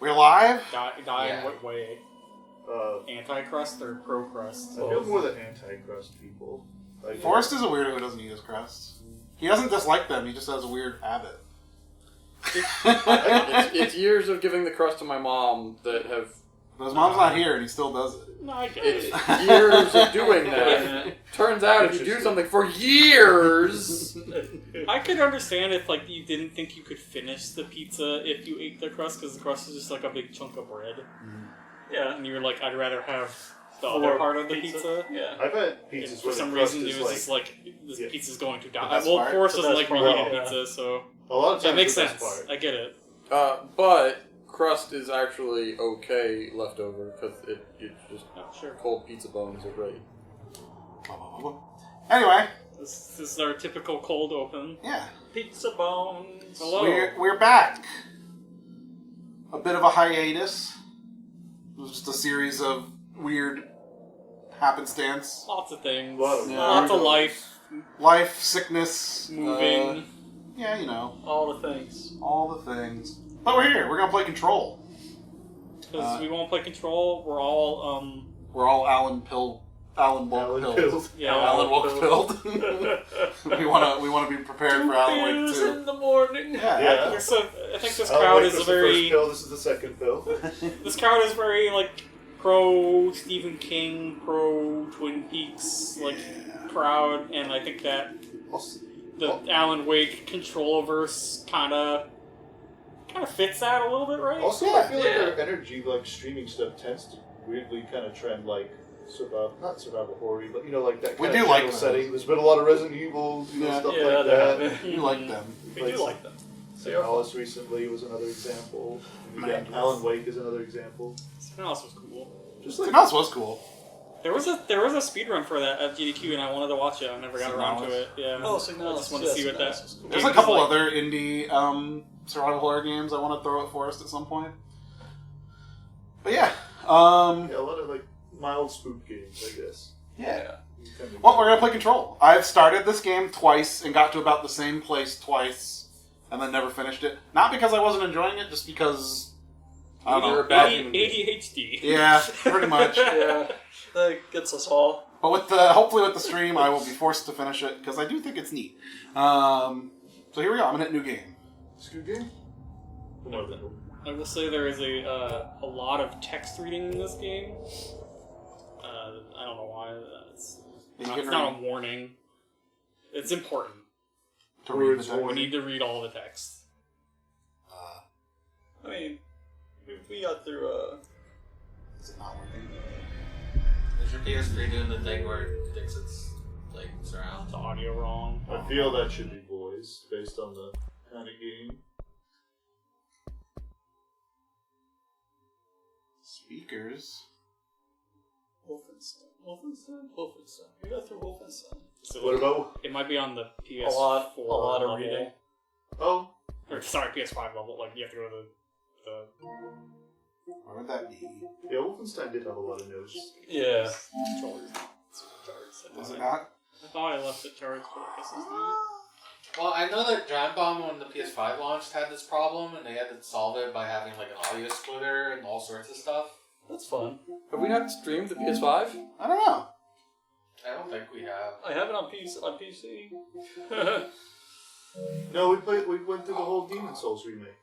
We're live? Die in what way? Anti-crust or pro-crust? I feel more the anti-crust people. Like, Forrest is a weirdo who doesn't eat his crust. He doesn't dislike them, he just has a weird habit. It's years of giving the crust to my mom that have... But his mom's not here and he still does it. No, I get it. It's years of doing that. Turns out if you do something for years... I could understand if you didn't think you could finish the pizza if you ate the crust, because the crust is just like a big chunk of bread. Mm. Yeah. And you were like, I'd rather have the other part of the pizza. Yeah. I've had pizzas and for where some the crust reason, is it was just like, this pizza's going to die. best Well, part? Forrest The doesn't best like part. reheated Yeah. pizza, so a lot of times that makes the best sense. part. I get it. But crust is actually okay leftover because it's just Sure. cold pizza bones are great. Anyway. This is our typical cold open. Yeah. Pizza bones. Hello. We're back. A bit of a hiatus. It was just a series of weird happenstance. Lots of things. Yeah. Lots of life. Life, sickness, Moving. yeah, you know. All the things. All the things. But we're here. We're going to play Control. Because we won't play Control. We're all, We're all Alan Woke pilled. Yeah. Alan Woke pilled. we want to be prepared for Alan Wake News 2. in the morning. Yeah. I think this Alan crowd Wake is was a the very... first pill, this is the second pill. This crowd is very, pro Stephen King, pro Twin Peaks, crowd. And I think that the Alan Wake Control-verse kind of fits that a little bit, right? Also, I feel like our energy, streaming stuff, tends to weirdly kind of trend not survival horror, but that We kind do of like general those. setting. There's been a lot of Resident Evil, stuff like that. We like them. We do like them. Alice recently was another example. Alan Wake is another example. Something else was cool. Something else was cool. There was a speedrun for that at GDQ, and I wanted to watch it. I never got around to it. Yeah. Oh, I just wanted to see what that was. There's a couple other indie survival horror games I want to throw at Forrest at some point. But yeah. Yeah, a lot of mild spook games, I guess. Yeah. Well, we're going to play Control. I've started this game twice and got to about the same place twice and then never finished it. Not because I wasn't enjoying it, just because, I don't know. You're a bad human being. ADHD. Yeah, pretty much. Yeah, that gets us all. But hopefully with the stream, I will be forced to finish it, because I do think it's neat. So here we go. I'm going to hit new game. It's a good game? No. I will say there is a lot of text reading in this game. I don't know why. It's not a warning. It's important. To read the We text. need to read all the text. I mean, we got through. Is it not working? Is your PS3 doing the thing where it thinks it's surround? The audio wrong. I feel that should be voice, based on the kind of game. Speakers. Wolfenstein. We got through Wolfenstein. So What about... it might be on the PS4 A lot of level. reading. Oh, Or, sorry, PS5 level. You have to go to the Where would that be? yeah, Wolfenstein did have a lot of notes. Yeah. controllers. Is it not? I thought I left it charged, but I guess it's not. Well, I know that Giant Bomb, when the PS5 launched, had this problem, and they had to solve it by having an audio splitter and all sorts of stuff. That's fun. Have we not streamed the PS5? I don't know. I don't think we have. I have it on PC. No, we went through the whole Demon Souls remake.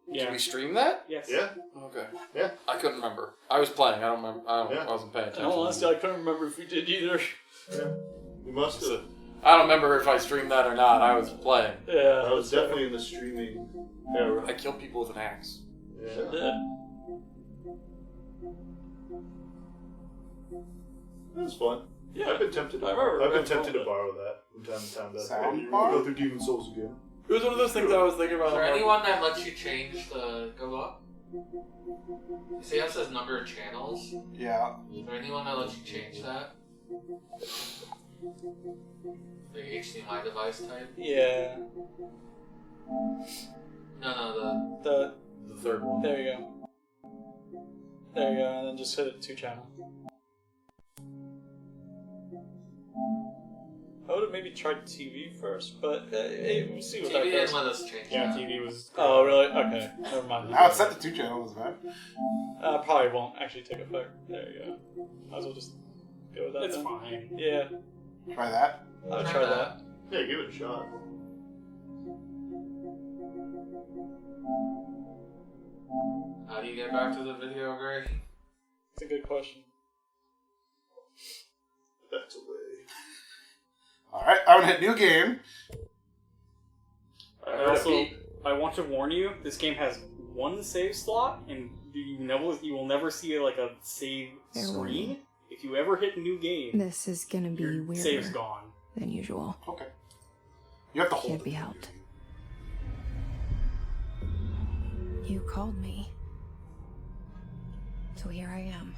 Yeah. Did we stream that? Yes. Yeah? Okay. Yeah. I couldn't remember. I was playing. I don't remember. Yeah. I wasn't paying attention. Honestly, I couldn't remember if we did either. Yeah. We must have. I don't remember if I streamed that or not. I was playing. Yeah. I was definitely in the streaming era. I killed people with an axe. Yeah. That was fun. Yeah. I've been tempted to I remember. I've been tempted to borrow that from time to time. Soundbar? Go through Demon Souls again. It was one of those things I was thinking about. Is there anyone that lets you change the... Go up? You see how it says number of channels? Yeah. Is there anyone that lets you change that? The HDMI device type? Yeah. No, The third one. there you go. There you go, and then just hit it 2 channel. I would have maybe tried TV first, but we'll see what TV that didn't does. let us change. Yeah, that. TV was. Oh, really? Okay, never mind. Now it's set to 2 channels, man. Probably won't actually take effect. There you go. Might as well just go with that. It's then. fine. Yeah, Try that. I'll try that. Yeah, give it a shot. How do you get back to the video, Gray? It's a good question. That's a way. Alright, I'm gonna hit new game. I want to warn you. This game has one save slot, and you will never see like a save screen. If you ever hit new game, This is gonna be your weirder save's gone. than usual. Okay. You have to hold Can't it. be helped. You called me. So here I am.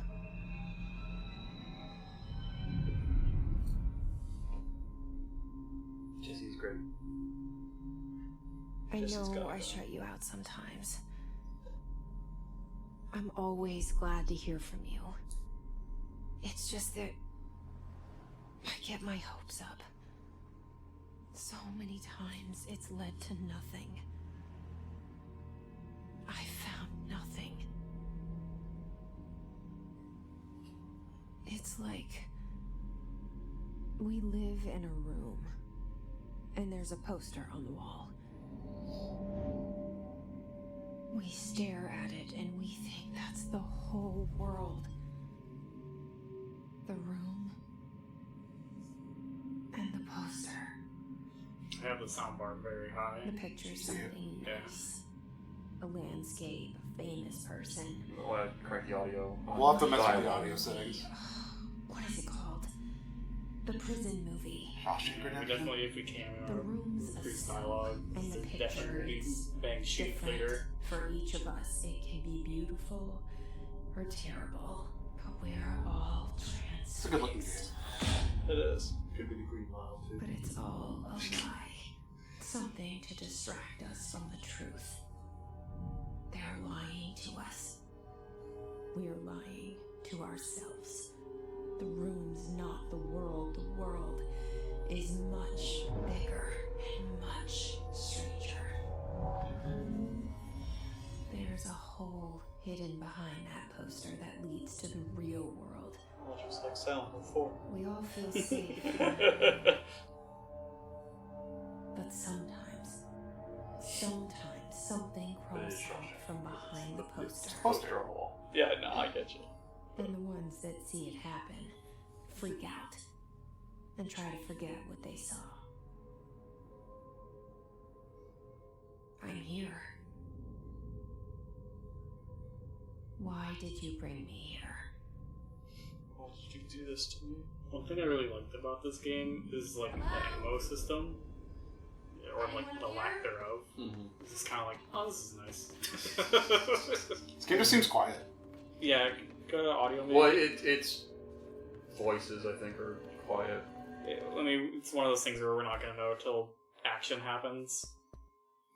Jesse's great. I Just as know God. I shut you out sometimes. I'm always glad to hear from you. It's just that I get my hopes up. So many times it's led to nothing. I found nothing. It's like we live in a room and there's a poster on the wall. We stare at it and we think that's the whole world. The room and the poster. I have the soundbar very high. The picture's something Yeah. nice. A landscape, a famous person. I want to crank the audio. We'll have to mess with the audio settings. What is it called? The prison movie. Shawshank We Redemption. definitely, if we can, The rooms increase of dialogue. and the Definitely picture is bang sheet different later. for each of us. It can be beautiful or terrible, but we're all It's a good looking game. transfixed. It is. Could be the Green Mile, too. But it's all a lie. Something to distract us from the truth. They're lying to us. We're lying to ourselves. The room's not the world. The world is much bigger and much stranger. There's a hole hidden behind that poster that leads to the real world. Well, just like Silent Hill 4. We all feel safe, but sometimes something crawls out from behind the poster. Poster on the wall. Yeah, no, I get you. And the ones that see it happen freak out and try to forget what they saw. I'm here. Why did you bring me here? Why did you do this to me? One thing I really liked about this game is like the ammo system, or like the lack thereof. This is kind of like, oh, this is nice. This game just seems quiet. Yeah, go to audio. Maybe. Well, it's voices, I think, are quiet. I mean, it's one of those things where we're not gonna know until action happens.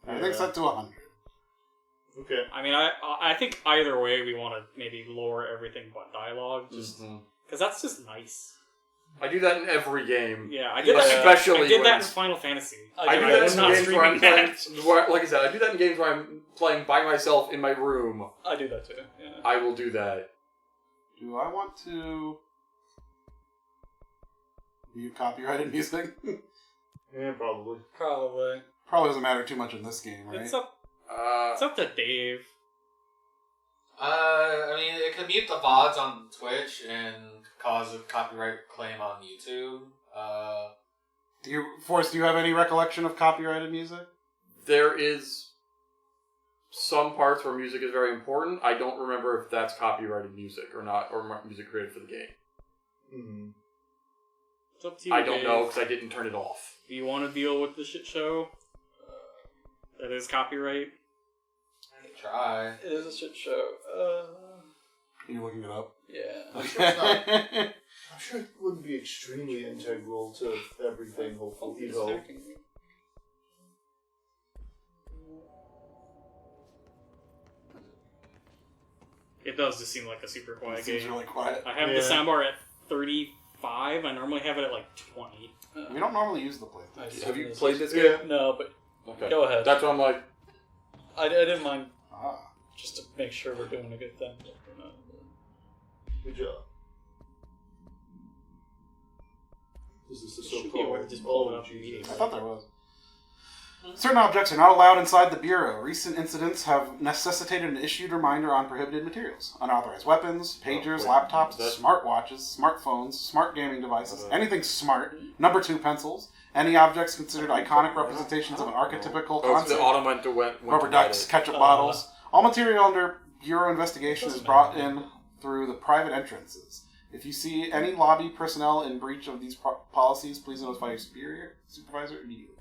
Everything's set to 100. Okay. I mean, I think either way we want to maybe lower everything but dialogue, just because that's just nice. I do that in every game. Yeah, I did that. Especially I did that when in Final Fantasy. I do I that was in not games where I'm streaming playing. that. Like I said, I do that in games where I'm playing by myself in my room. I do that too. Yeah. I will do that. Do I want to mute copyrighted music? Yeah, probably. Probably. Probably doesn't matter too much in this game, right? It's up to Dave. I mean, it could mute the VODs on Twitch and cause a copyright claim on YouTube. Do you have any recollection of copyrighted music? There is some parts where music is very important. I don't remember if that's copyrighted music or not, or music created for the game. Mm-hmm. It's up to you. I don't Dave. know because I didn't turn it off. Do you want to deal with the shit show that is copyright? I can try. It is a shit show. Are you looking it up? Yeah. I'm sure it's not. I'm sure it wouldn't be extremely integral to everything, hopefully. He's You know. attacking me. It does just seem like a super quiet It seems game. really quiet. I have the Yeah. soundbar at 30 5. I normally have it at like 20. We don't normally use the play. Have you played this game? No, but Okay. go ahead. That's what I'm like. I didn't mind Ah. just to make sure we're doing a good thing. But we're not. Good job. This is the Should be able to so-called just pull it up Jesus. immediately. I thought there was. Certain objects are not allowed inside the Bureau. Recent incidents have necessitated an issued reminder on prohibited materials. Unauthorized weapons, pagers, laptops, smartwatches, smartphones, smart gaming devices, anything smart. Number 2 pencils. Any objects considered iconic representations of an archetypical Oh, it's the concept. automata went Rubber to ducks, Reddit. ketchup bottles. All material under Bureau investigation is brought in through the private entrances. If you see any lobby personnel in breach of these policies, please notify your supervisor immediately.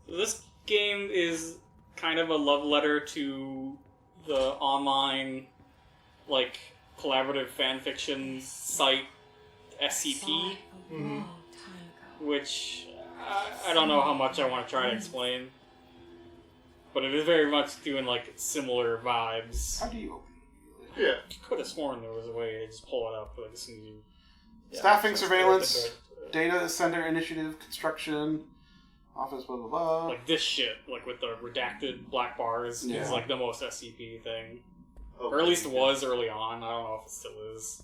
This game is kind of a love letter to the online, like, collaborative fanfiction site SCP, which I don't know how much I want to try to explain, but it is very much doing, like, similar vibes. How do you open it? Yeah. I could have sworn there was a way to just pull it up, but as soon as you... Staffing, surveillance, data center initiative, construction, office, blah, blah, blah. Like, this shit, like, with the redacted black bars, Yeah. is, like, the most SCP thing. Okay. Or at least it was early on. I don't know if it still is.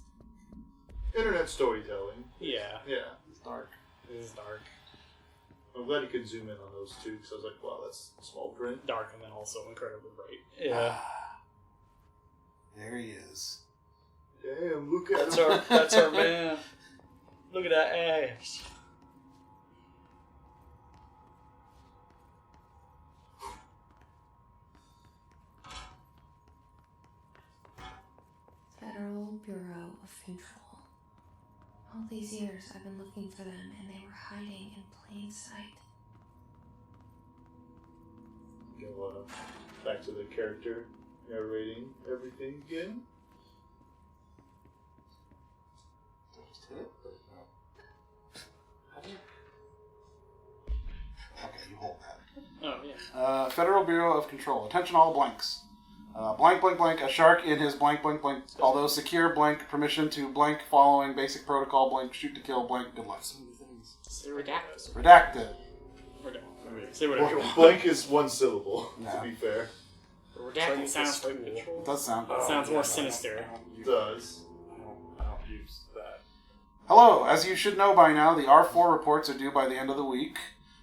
Internet storytelling. Yeah, Yeah. It's dark. it is dark. I'm glad you could zoom in on those two, because I was like, wow, that's small print. Dark and then also incredibly bright. Yeah. There he is. Damn, look at him. That's our man. Look at that ass. Federal Bureau of Control. All these years I've been looking for them and they were hiding in plain sight. Go back to the character narrating everything again. Okay, you hold that. Oh, yeah. Federal Bureau of Control. Attention all blanks. Blank, blank, blank. A shark in his blank, blank, blank. Although secure, blank. Permission to blank. Following basic protocol, blank. Shoot to kill, blank. Good luck. So many things. Say redacted. Redacted. Say whatever. Well, blank is one syllable, Yeah. to be fair. Redacted sounds cool. It does sound It sounds more sinister. It does. I don't use that. Hello. As you should know by now, the R4 reports are due by the end of the week.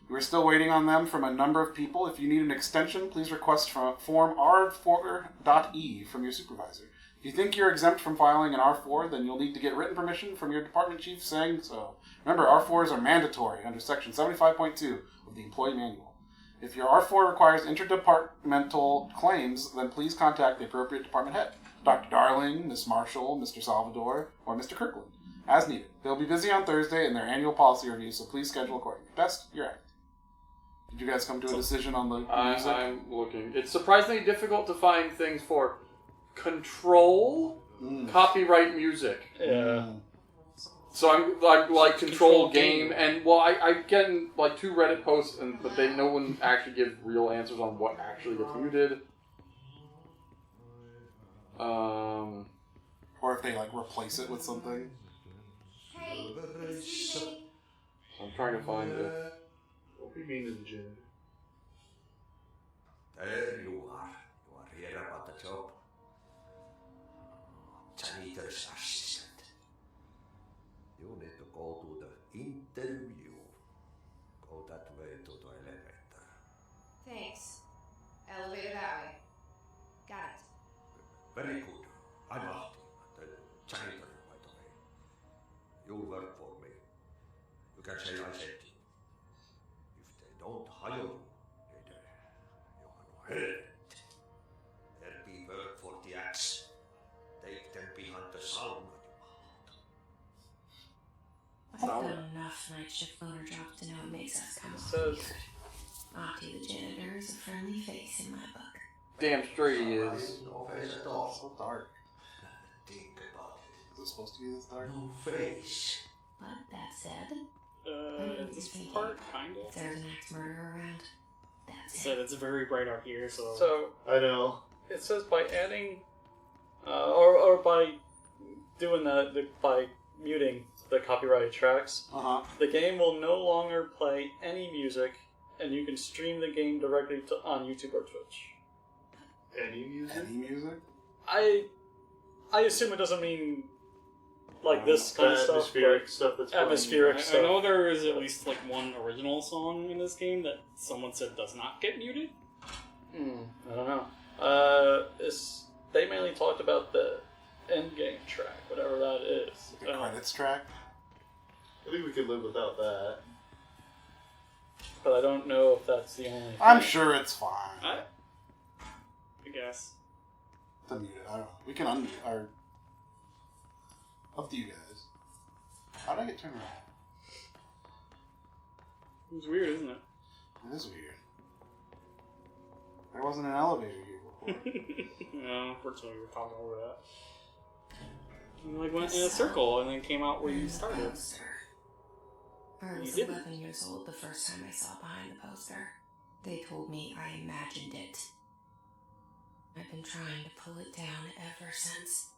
We're still waiting on them from a number of people. If you need an extension, please request from form R4.E from your supervisor. If you think you're exempt from filing an R4, then you'll need to get written permission from your department chief saying so. Remember, R4s are mandatory under Section 75.2 of the Employee Manual. If your R4 requires interdepartmental claims, then please contact the appropriate department head. Dr. Darling, Miss Marshall, Mr. Salvador, or Mr. Kirkland, as needed. They'll be busy on Thursday in their annual policy review, so please schedule accordingly. Best, you're out. Did you guys come to a decision on the music? I'm looking. It's surprisingly difficult to find things for control copyright music. Yeah. So I'm like control game, and well, I get in like 2 Reddit posts, but no one actually gives real answers on what actually gets muted. Or if they like replace it with something. Hey, I'm trying to find it. What do you mean to the janitor? There you are. You are here about the job. Janitor's assistant. You need to go to the interview. Go that way to the elevator. thanks. Elevator that way. Got it. Very good. I'm Martin, the janitor, by the way. You work for me. You can say I sent you. If they don't hire you, later, you are hurt. There be work for the axe. Take them behind the sauna, I've done enough night shift loader jobs to know it makes us come It on. says Ahti the janitor is a friendly face in my book. Damn straight he is. No face at all. So dark. Think about it. Is it supposed to be this dark? No face. But that said, This part, kind if of. there's an axe murderer around, that's So it. it's very bright out here, so... so. I know. It says by adding, or by doing that by muting the copyrighted tracks, the game will no longer play any music, and you can stream the game directly on YouTube or Twitch. Any music? Any music? I assume it doesn't mean like this kind of stuff. Atmospheric stuff that's playing. Atmospheric I stuff. know there is at least like one original song in this game that someone said does not get muted. I don't know. They mainly talked about the end game track, whatever that is. The credits track? I think we could live without that. But I don't know if that's the only thing. I'm sure it's fine. I guess. To mute it. I don't know. We can unmute our... Up to you guys. How did I get turned around? It's weird, isn't it? It is weird. There wasn't an elevator here before. No, unfortunately, we were talking over that. You like went in a circle and then came out where you started. I was You didn't. 11 years old the first time I saw it behind the poster. They told me I imagined it. I've been trying to pull it down ever since.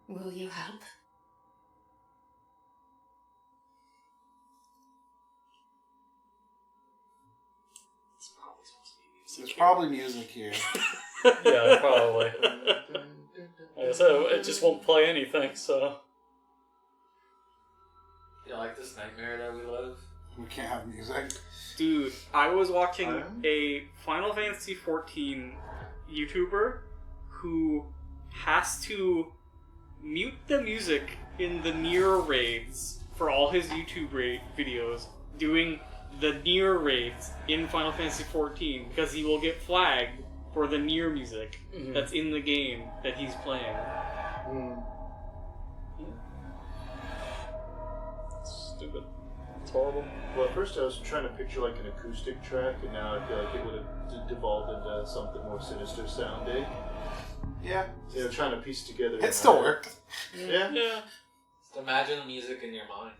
Will you help? There's probably music here. Yeah, probably. So it just won't play anything, so... You like this nightmare that we live? We can't have music. Dude, I was watching a Final Fantasy XIV YouTuber who has to mute the music in the Nier raids for all his YouTube videos, doing the Nier raids in Final Fantasy XIV because he will get flagged for the Nier music that's in the game that he's playing. Stupid. It's horrible. Well, at first I was trying to picture like an acoustic track, and now I feel like it would have devolved into something more sinister sounding. Yeah. You know, trying to piece together. It still worked. Yeah. Just imagine the music in your mind.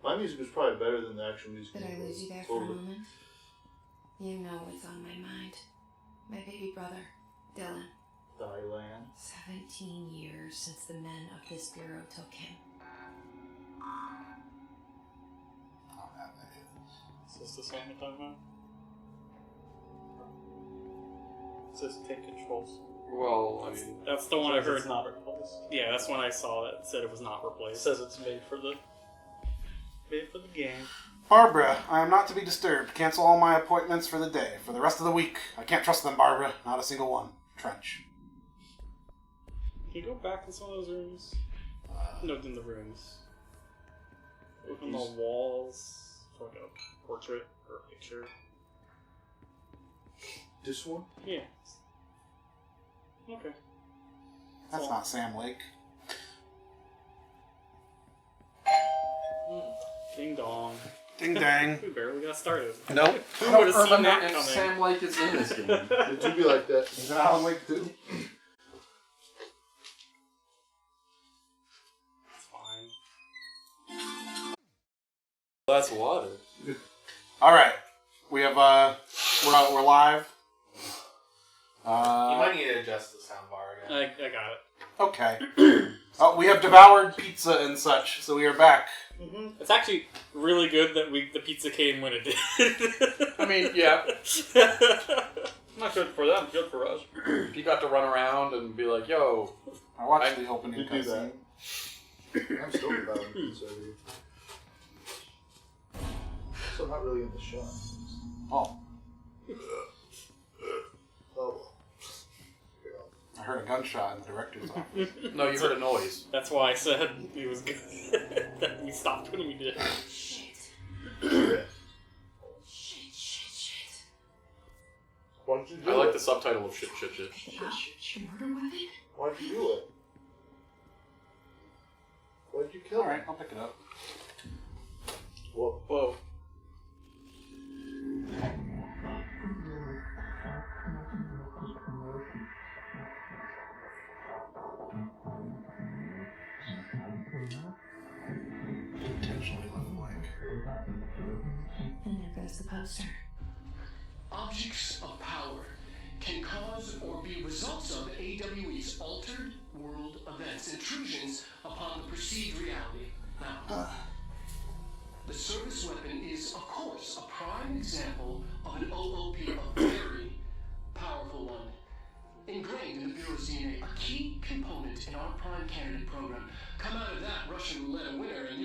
My music was probably better than the actual music. Did I lose you there for a moment? You know what's on my mind. My baby brother, Dylan. Thailand. 17 years since the men of this bureau took him. Is this the song you're talking about? It says take controls. Well, I mean... That's the one I heard. It's not replaced. Yeah, that's when I saw that said it was not It replaced. says it's made for the game. Barbara, I am not to be disturbed. Cancel all my appointments for the day. For the rest of the week. I can't trust them, Barbara. Not a single one. Trench. Can you go back in some of those rooms? No, in the rooms. On the walls. For like a portrait or a picture. This one? Yeah. Okay. That's not Sam Lake. Ding dong. Ding dang. We barely got started. Nope. Who would have seen Remember that if coming? Sam Lake is in this game. It do be like that. Is it Alan Wake 2? It's fine. That's water. Alright. We have, we're live. You might need to adjust the soundbar again. I got it. Okay. Oh, we have devoured pizza and such, so we are back. It's actually really good that the pizza came when it did. I mean, yeah. Not good for them, good for us. You got to run around and be like, yo. I watched the opening You do cutscene. that. I'm still devouring pizza over here. So I'm not really in the shot. Oh, Oh. I heard a gunshot in the director's office. No, you heard a noise. That's why I said it was good that we stopped when we did. Shit. Yeah. Shit. Why'd you do I like it? the subtitle of shit. Pick it up. The murder weapon? Why'd you do it? Why'd you kill Alright, him? I'll pick it up. Whoa. Whoa. Intentionally left blank. And there goes the poster. Objects of power can cause or be results of AWE's altered world events, intrusions upon the perceived reality. Now, the service weapon is, of course, a prime example of an OOP, a very powerful one. Ingrained in the Bureau's DNA, a key component in our prime candidate program. Come out of that Russian roulette a winner and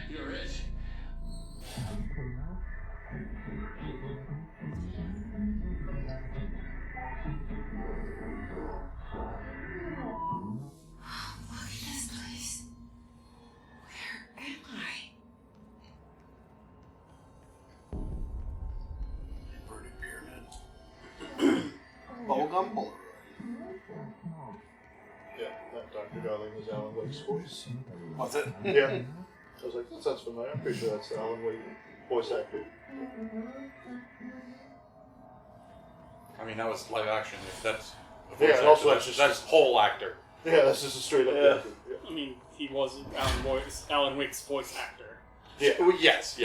you're it. Look at this place. Where am I? Inverted pyramid. Bubblegum Polaroid. Yeah, that Dr. Darling was Alan Wake's voice. Was it? Yeah. I was like, that sounds familiar. I'm pretty sure that's the Alan Wake voice actor. I mean, that was live action. If that's a Yeah, voice and also actor, that's whole actor. Yeah, that's just a straight up actor. Yeah. I mean, he was Alan Wake's voice actor. Yeah. Well, yes.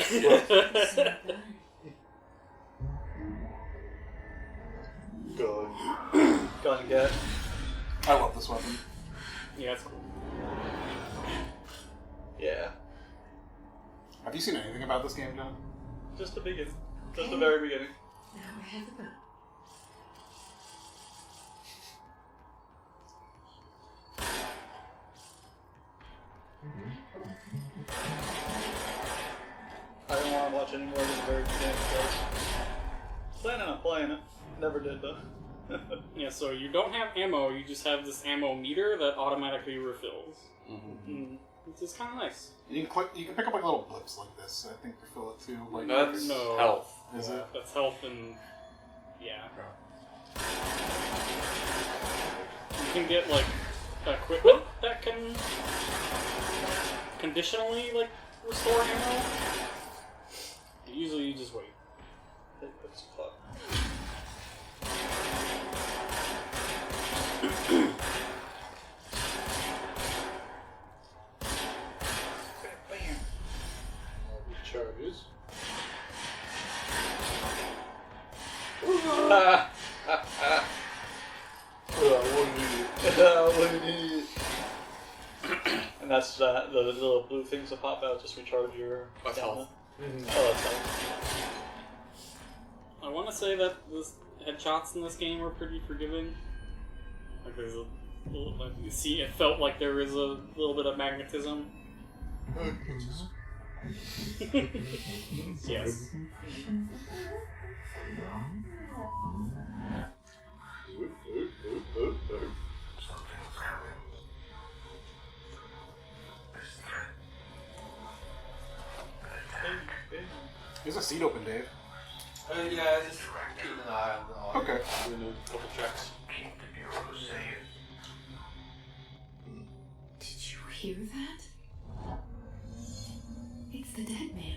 Good. Gun get. I love this weapon. Yeah, it's cool. Yeah. Have you seen anything about this game, John? Just the beginning. Just the very beginning. Now I have the gun. I don't want to watch any more than the very beginning. Planning on playing it. Never did though. Yeah, so you don't have ammo, you just have this ammo meter that automatically refills. Which is kind of nice. You can pick up like little blips like this. I think refill it too. Like That's No. health. Is it? That's health and... yeah. You can get, like, equipment that can conditionally, like, restore ammo. Usually you just wait. It's fun. All these charges. What an idiot. And that's the little blue things that pop out just recharge your That's stamina. health. Oh, that's health. I want to say that the headshots in this game are pretty forgiving. Like there's a little, like you see, it felt like there was a little bit of magnetism. Yes. There's a seat open, Dave. Yeah, just keep an eye on the audio. Okay. Doing a couple checks. Did you hear that? It's the dead man.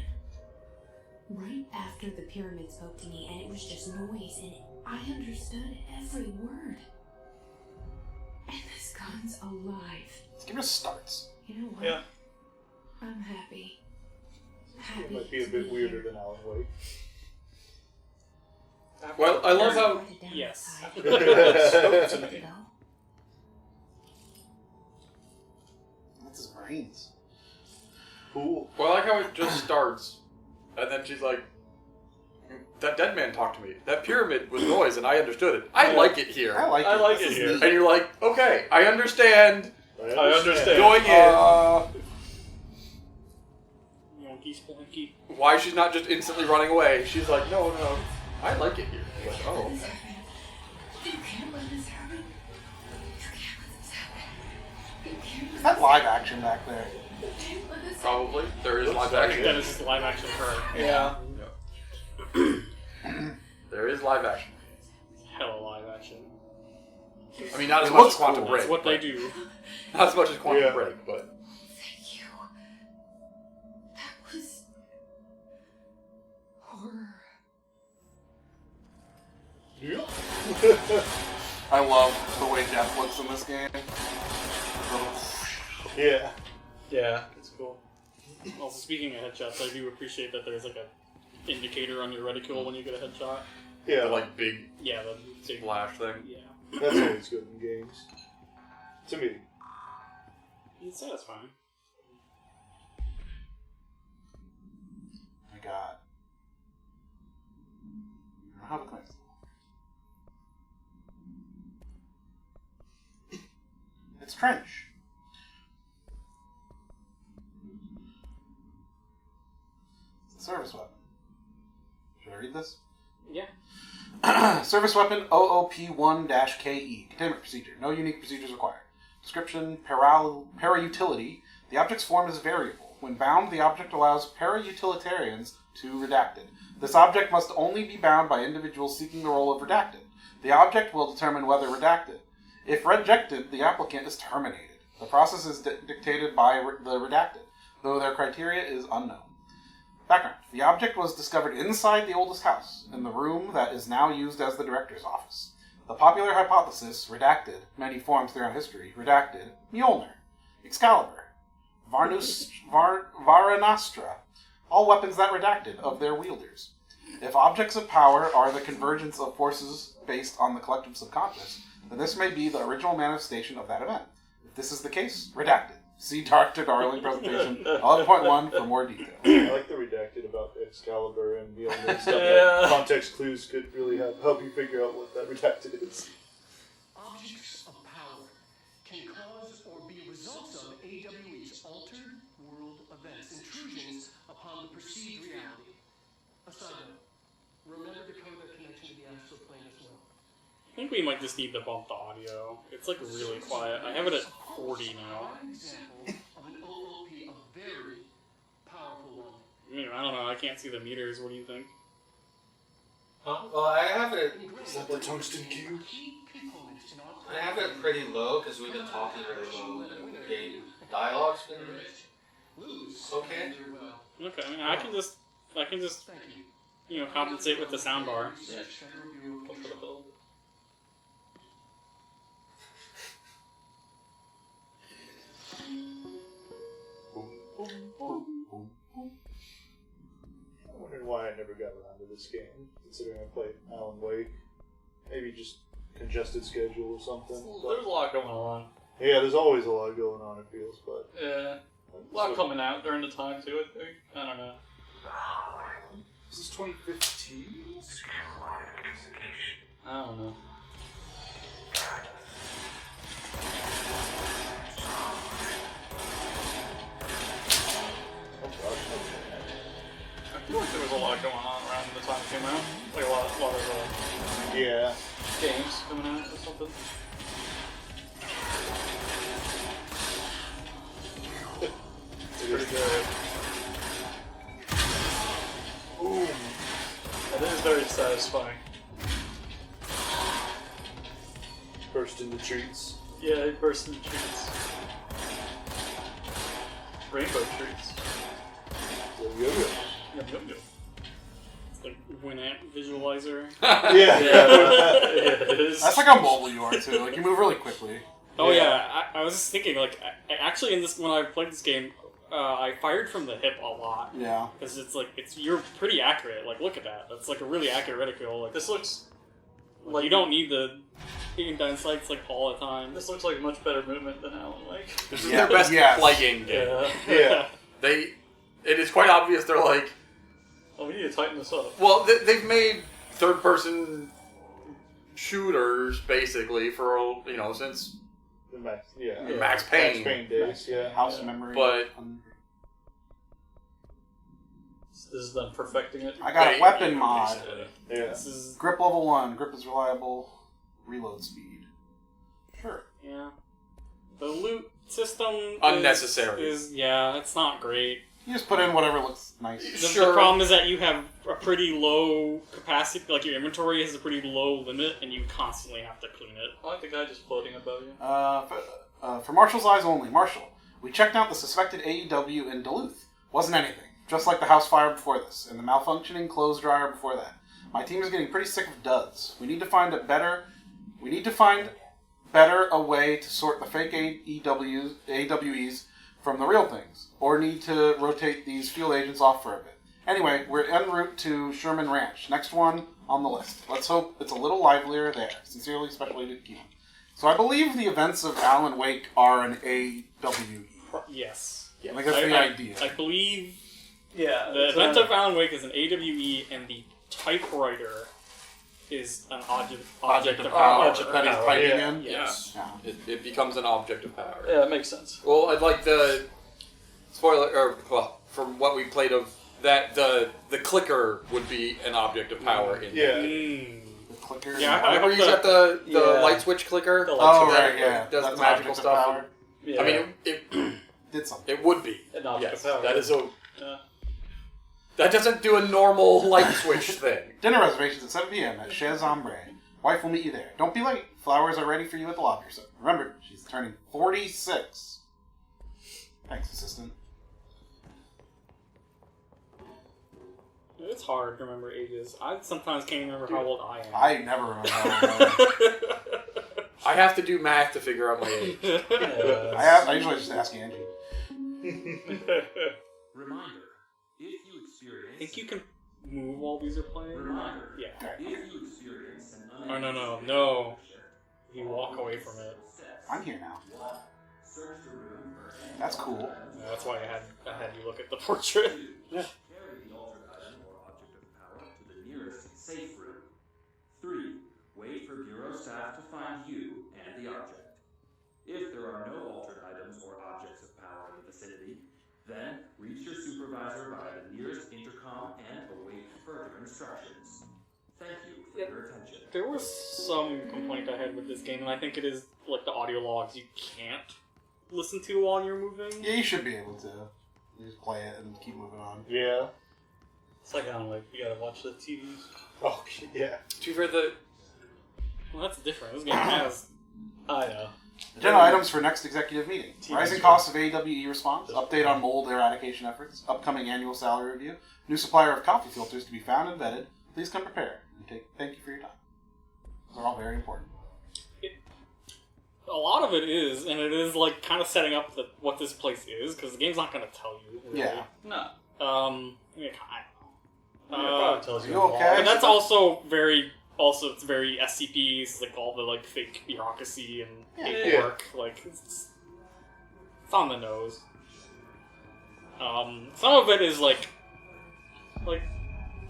Right after the pyramid spoke to me, and it was just noise, and I understood every word. And this gun's alive. Let's give it a starts. You know what? Yeah. I'm happy. It might be a bit weirder than Alan Wake. Well, I love how... Yes. That's his brains. Cool. Well, I like how it just starts, and then she's like, that dead man talked to me. That pyramid was noise, and I understood it. I like it here. I like it. I like This it is here. neat. And you're like, okay, I understand. I understand. Going in, Yonky spelunky. why she's not just instantly running away. She's like, no, I like it here. Like, oh, okay. You can't let this happen. You can't let this happen. You can't Is that live action back there? let this Probably. There is live I think that action. is just a live action her. Yeah. There is live action. Hella live action. I mean, not as It much looks as Quantum cool. Break. That's what they but- do. Not as much as Quantum Yeah. Break, but... Thank you. That was horror. Yeah. I love the way Death looks in this game. Yeah. Yeah, it's cool. Also, speaking of headshots, I do appreciate that there's like a indicator on your reticle when you get a headshot. Yeah. The, like, big Yeah, the big flash thing. Yeah. That's always good in games. To me. It's satisfying. I got. How to connect. It's Trench. It's a service weapon. Should I read this? Yeah. Service weapon OOP1-KE. Containment procedure. No unique procedures required. Description: para-utility. The object's form is variable. When bound, the object allows para-utilitarians to redacted. This object must only be bound by individuals seeking the role of redacted. The object will determine whether redacted. If rejected, the applicant is terminated. The process is dictated by the redacted, though their criteria is unknown. Background. The object was discovered inside the oldest house, in the room that is now used as the director's office. The popular hypothesis, redacted, many forms throughout history, redacted, Mjolnir, Excalibur, Varanastra, all weapons that redacted of their wielders. If objects of power are the convergence of forces based on the collective subconscious, then this may be the original manifestation of that event. If this is the case, redacted. See Dr. Darling presentation 11.1 for more detail. I like the redacted about Excalibur and the other stuff. Yeah. Like context clues could really help you figure out what that redacted is. Objects of power can cause or be results of AWE's altered world events, intrusions upon the perceived reality. A side note, remember to code that connection to the astral plane as well. I think we might just need to bump the audio. It's like really quiet. I have it at 40 now. An example of an OOP, a very powerful one. I mean, I don't know. I can't see the meters. What do you think? Well, I have it. Is that the tungsten cube? Key component in our I have it pretty low because we've been talking very low. And the game dialogue's been okay. Okay, I mean, I can just, Thank you. compensate with the soundbar. Yeah. Go for the build. I'm wondering why I never got around to this game, considering I played Alan Wake. Maybe just congested schedule or something. There's a lot going on. Yeah, there's always a lot going on, it feels, but... Yeah. A lot coming out during the time, too, I think. I don't know. This is 2015? I don't know. I feel like there was a lot going on around the time it came out. Like a lot of Yeah. games coming out or something. Pretty good. Boom. It is very satisfying. Burst into treats. Yeah, person treats. Rainbow treats. Yo-yo-yo. Yum yum yum. It's like Winamp visualizer. Yeah. Yeah, it is. That's like how mobile you are, too. Like, you move really quickly. Oh yeah, I was just thinking, like, actually in this, when I played this game, I fired from the hip a lot. Yeah. Because it's like, you're pretty accurate. Like, look at that. That's like a really accurate reticule. Like, This looks like you don't need the indent sights like all the time. This looks like much better movement than Alan Wake. This is Yeah. their best Yes. playing game. Yeah. Yeah. It is quite obvious they're like, Oh, we need to tighten this up. well, they've made third-person shooters basically for since The Max, yeah. Max Payne. Max Payne days, yeah. House memory. But- This is them perfecting it. I got a weapon mod. Yeah. This is, Grip level 1. Grip is reliable. Reload speed. Sure. yeah. The loot system Unnecessary. Yeah, it's not great. You just put in whatever looks nice. The problem is that you have a pretty low capacity, like your inventory has a pretty low limit, and you constantly have to clean it. I like the guy just floating above you. For Marshall's eyes only. Marshall, we checked out the suspected AEW in Duluth. Wasn't anything. Just like the house fire before this, and the malfunctioning clothes dryer before that. My team is getting pretty sick of duds. We need to find better a way to sort the fake AWEs from the real things, or need to rotate these field agents off for a bit. Anyway, we're en route to Sherman Ranch. Next one on the list. Let's hope it's a little livelier there. Sincerely, especially to Keenan. So I believe the events of Alan Wake are an AWE. Yes. I think that's the idea. I believe Yeah. the event of Alan Wake is an AWE, and the typewriter is an object of power. That he's typing in? Yes. Yeah. It becomes an object of power. Yeah, it makes sense. Well, I'd like the spoiler, or well, from what we played of that, the clicker would be an object of power in Yeah. Mm. The clicker. Yeah, I Remember hope you got the Yeah. light switch clicker? The light Oh, switch. right, yeah. Does That's the magical object of stuff. power. Yeah. I mean, it Did something. it would be. An object Yes, of power. that is a. Yeah. That doesn't do a normal light switch thing. Dinner reservations at 7 p.m. at Chez Ombre. Wife will meet you there. Don't be late. Flowers are ready for you at the lobby. So remember, she's turning 46. Thanks, assistant. It's hard to remember ages. I sometimes can't remember how old I am. I never remember how old I have to do math to figure out my age. I usually just ask Angie. Reminder: if you experience. I think you can move while these are playing. Reminder: Yeah. if you experience an Oh no. You walk away from it. I'm here now. Search the room for any That's cool. Yeah, that's why I had you look at the portrait. carry the altered item or object of power to the nearest safe room. 3. Wait for Bureau staff to find you and the object. If there are no altered items or objects of power in the vicinity, then reach your supervisor via the nearest intercom and await further instructions. Thank you for your attention. There was some complaint I had with this game, and I think it is like the audio logs you can't listen to while you're moving. Yeah, you should be able to. You just play it and keep moving on. Yeah. It's like on like you gotta watch the TVs. Oh, yeah. To for the Well, that's different. This game has. I know. Agenda items for next executive meeting. TV Rising show. costs of AWE response. Update on mold eradication efforts. Upcoming annual salary review. New supplier of coffee filters to be found and vetted. Please come prepared. And thank you for your time. They're all very important. A lot of it is, and it is like kind of setting up what this place is, because the game's not going to tell you. Really. Yeah. No. Yeah, I don't know. It probably tells you. you okay? But that's also it's very SCP. It's like all the like fake bureaucracy and paperwork. Like it's on the nose. Some of it is like.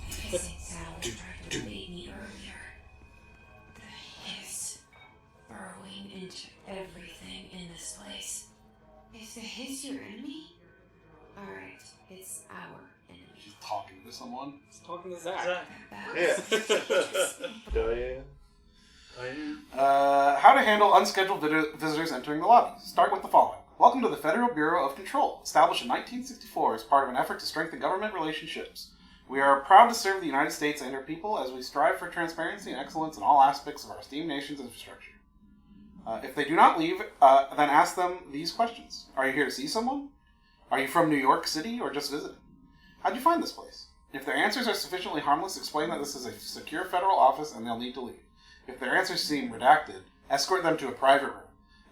Hissing sound tried to invade me earlier. The hiss burrowing into everything in this place. Is the hiss your enemy? Alright, it's our enemy. She's talking to someone. It's talking to Zach. Diane. How to handle unscheduled visitors entering the lobby. Start with the following. Welcome to the Federal Bureau of Control, established in 1964 as part of an effort to strengthen government relationships. We are proud to serve the United States and her people as we strive for transparency and excellence in all aspects of our esteemed nation's infrastructure. If they do not leave, then ask them these questions. Are you here to see someone? Are you from New York City or just visiting? How'd you find this place? If their answers are sufficiently harmless, explain that this is a secure federal office and they'll need to leave. If their answers seem redacted, escort them to a private room.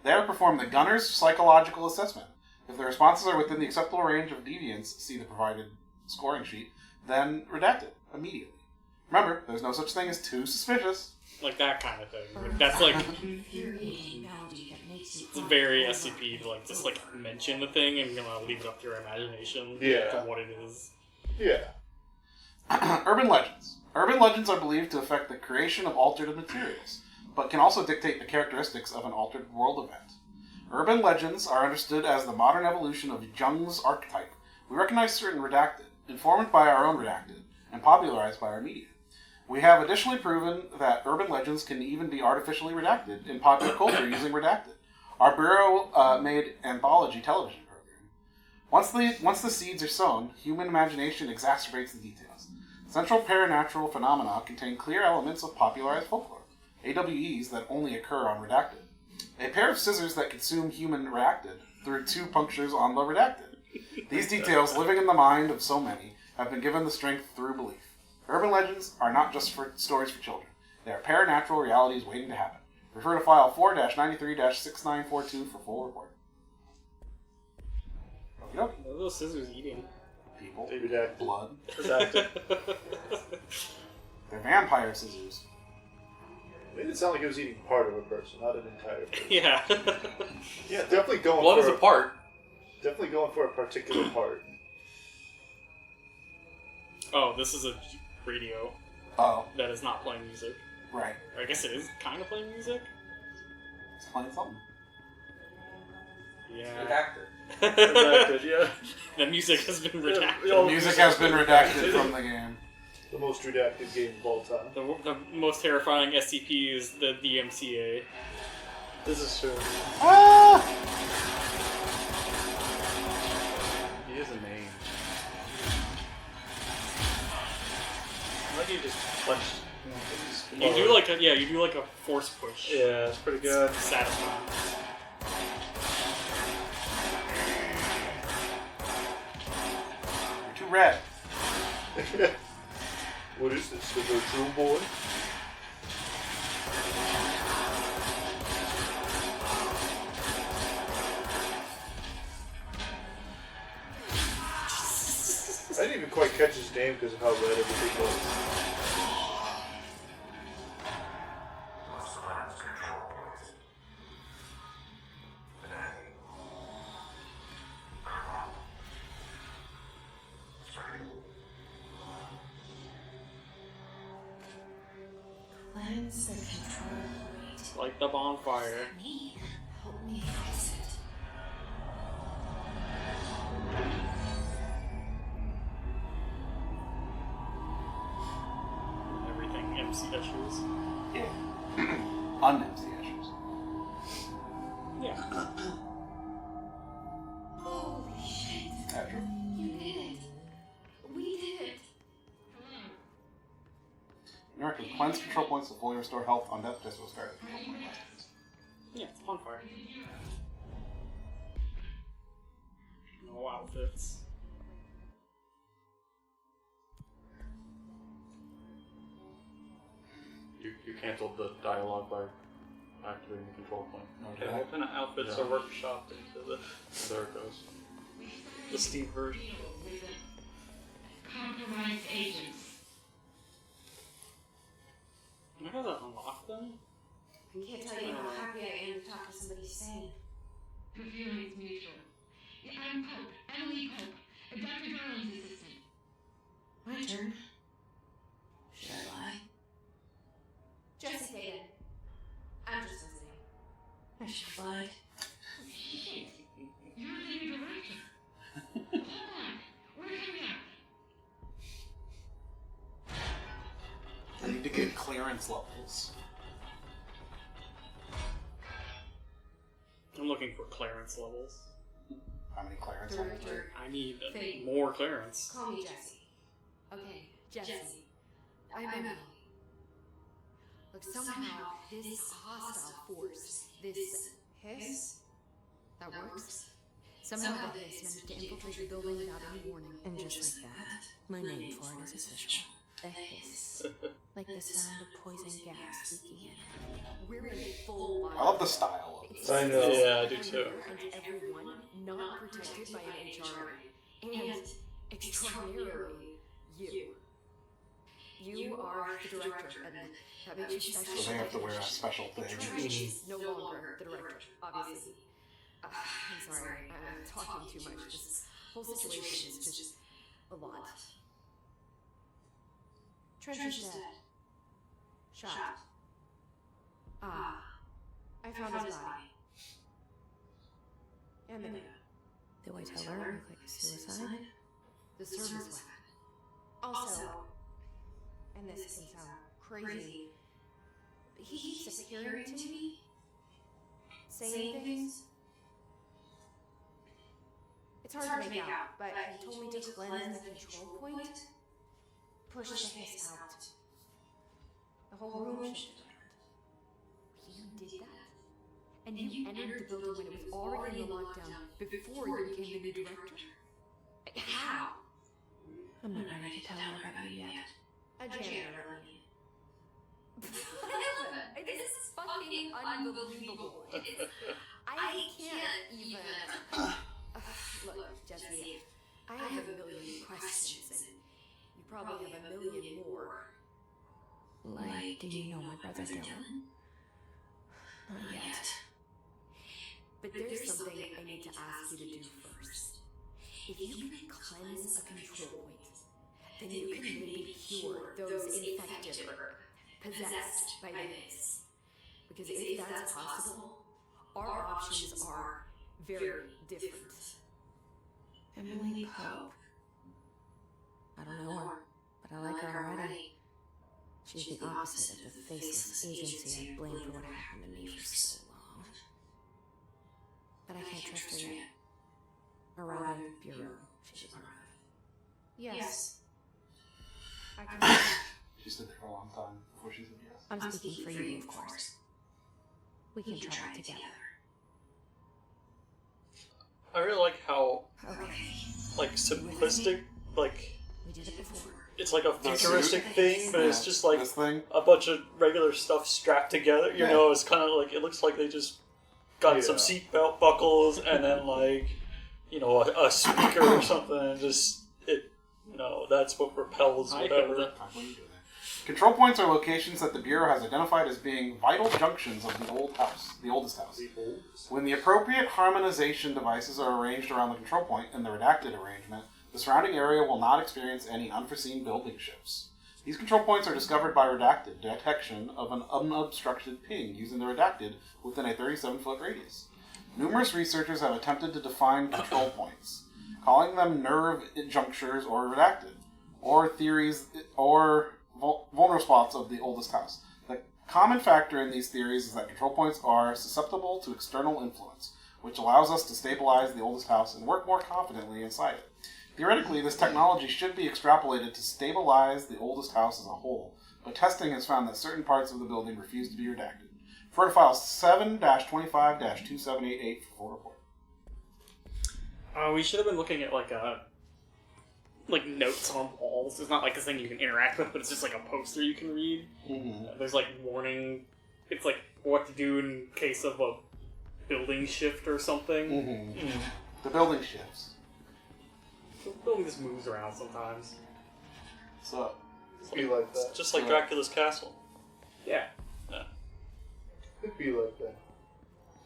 There, perform the gunner's psychological assessment. If the responses are within the acceptable range of deviance, see the provided scoring sheet, then redact it immediately. Remember, there's no such thing as too suspicious. Like that kind of thing. That's like Infuriating melody that makes you it's very SCP to like just like mention the thing and leave it up to your imagination Yeah. for what it is. Yeah. Urban legends. Urban legends are believed to affect the creation of altered materials, but can also dictate the characteristics of an altered world event. Urban legends are understood as the modern evolution of Jung's archetype. We recognize certain redacted, informed by our own redacted, and popularized by our media. We have additionally proven that urban legends can even be artificially redacted in popular culture using redacted. Our Bureau made anthology television program. Once the seeds are sown, human imagination exacerbates the details. Central paranatural phenomena contain clear elements of popularized folklore, AWEs that only occur on redacted. A pair of scissors that consume human redacted through 2 punctures on the redacted. These details, living in the mind of so many, have been given the strength through belief. Urban legends are not just for stories for children. They are paranatural realities waiting to happen. Refer to file 4-93-6942 for full report. Okey-doke. What are those scissors eating? people. Redacted. Blood. Redacted. They're vampire scissors. Made it sound like it was eating part of a person, not an entire person. Yeah. Yeah, definitely going Blood for is a part. Definitely going for a particular part. Oh, this is a radio. Oh. That is not playing music. Right. Or I guess it is kind of playing music. It's playing something. Yeah. Redacted. Redacted, yeah. The music has been redacted. The music has been redacted from the game. The most redacted game of all time. The most terrifying SCP is the DMCA. This is true. Ah! He is a name. Like you just punch. You do like a force push. Yeah, it's pretty good. It's satisfying. You're too red. What is this? The virtual boy? I didn't even quite catch his name because of how red everything was. Cleanse the control point. Light the bonfire. Me? Help me fix it. Everything MC issues. Yeah. Un-MC issues. Yeah. Holy shit. Yeah, true. You did it. We did it. You reckon cleanse control points to fully restore health on death test will start at control point last. Yeah, it's bonfire. No outfits. You canceled the dialogue by activating the control point. Okay, what kind of outfits are workshopped into the... There it goes. The Steam version. Compromised agents. Am I gonna unlock them? I can't tell you how happy I am to talk to somebody sane. Her feelings mutual. I'm Pope, Emily Pope, Dr. Darling's assistant. My turn. Should I lie? Jesse Faden. I'm just listening. I should have lied. Shit. You're the new director. Hold on. We're coming up. I need to get clearance levels. I'm looking for clearance levels. How many clearance levels? Director. I need Fade. more clearance. Call me Jesse. Okay, Jesse. I'm Emily. Look, somehow this hostile force, this hiss, that works. Somehow the hiss managed to infiltrate the building without any warning. And just like that, my name for it is official. The hiss. Like the sound of poison gas leaking in. We're in full I love the style of this. I know. Yeah, I do too. And everyone not protected by an HR. And extraordinarily, you. You are the director, and that makes you special. So they have to wear a special thing. She's no longer the director, obviously. I'm sorry, I'm talking too much. This whole situation is just a lot. Trench is dead. Shot. I found his body. And the gun. Do I tell her it looked like a suicide? The service weapon. Also, and this can sound crazy, but he keeps appearing to me, saying things. It's hard to make out, but he told me to cleanse the control point, push the hiss out. The whole room should have turned. You did that? And you entered the building when it was already in the lockdown before you became the new director? How? I'm not ready to tell her about you yet. A janitor. This is fucking unbelievable. I can't even. Look, Jesse, I have a million questions, and you probably have a million more. Like, do you know my brother Dylan? Not yet. But there's something I need to ask you to do first. If you can cleanse a control point, then you can maybe cure those infected or possessed by this. Because if that's possible, our options are very different. Emily Pope. I don't know her, but I like her already. She's the opposite of the faceless agency I blamed for what happened to me for so long. But I can't trust her yet. Or rather, the Bureau she's a part of. Yes. I can. She stood there for a long time before she said yes. I'm speaking for you, of course. We can try it together. I really like how, like, simplistic, like, we did it before. It's like a futuristic thing, but it's just like This thing? a bunch of regular stuff strapped together. You know, it's kind of like, it looks like they just got some seatbelt buckles and then, like, you know, a speaker or something, and just, that's what propels whatever. Control points are locations that the Bureau has identified as being vital junctions of the oldest house. When the appropriate harmonization devices are arranged around the control point in the redacted arrangement, the surrounding area will not experience any unforeseen building shifts. These control points are discovered by redacted detection of an unobstructed ping using the redacted within a 37-foot radius. Numerous researchers have attempted to define control points, calling them nerve junctures or redacted, or theories or vulnerable spots of the oldest house. The common factor in these theories is that control points are susceptible to external influence, which allows us to stabilize the oldest house and work more confidently inside it. Theoretically, this technology should be extrapolated to stabilize the oldest house as a whole, but testing has found that certain parts of the building refuse to be redacted. Refer to file 7-25-2788 for full report. We should have been looking at like notes on walls. It's not like this thing you can interact with, but it's just like a poster you can read. Mm-hmm. There's like warning. It's like what to do in case of a building shift or something. Mm-hmm. The building shifts. The building just moves around sometimes. So it'd be like that. Just like Dracula's castle. Yeah. It'd be like that.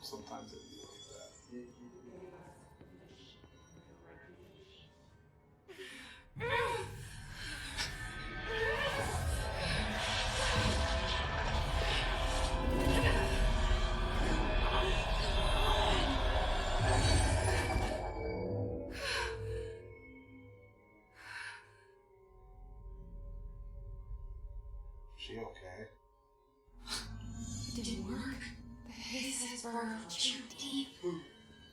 Sometimes it'd be like that. She okay? It didn't work. The haze has burrowed too deep.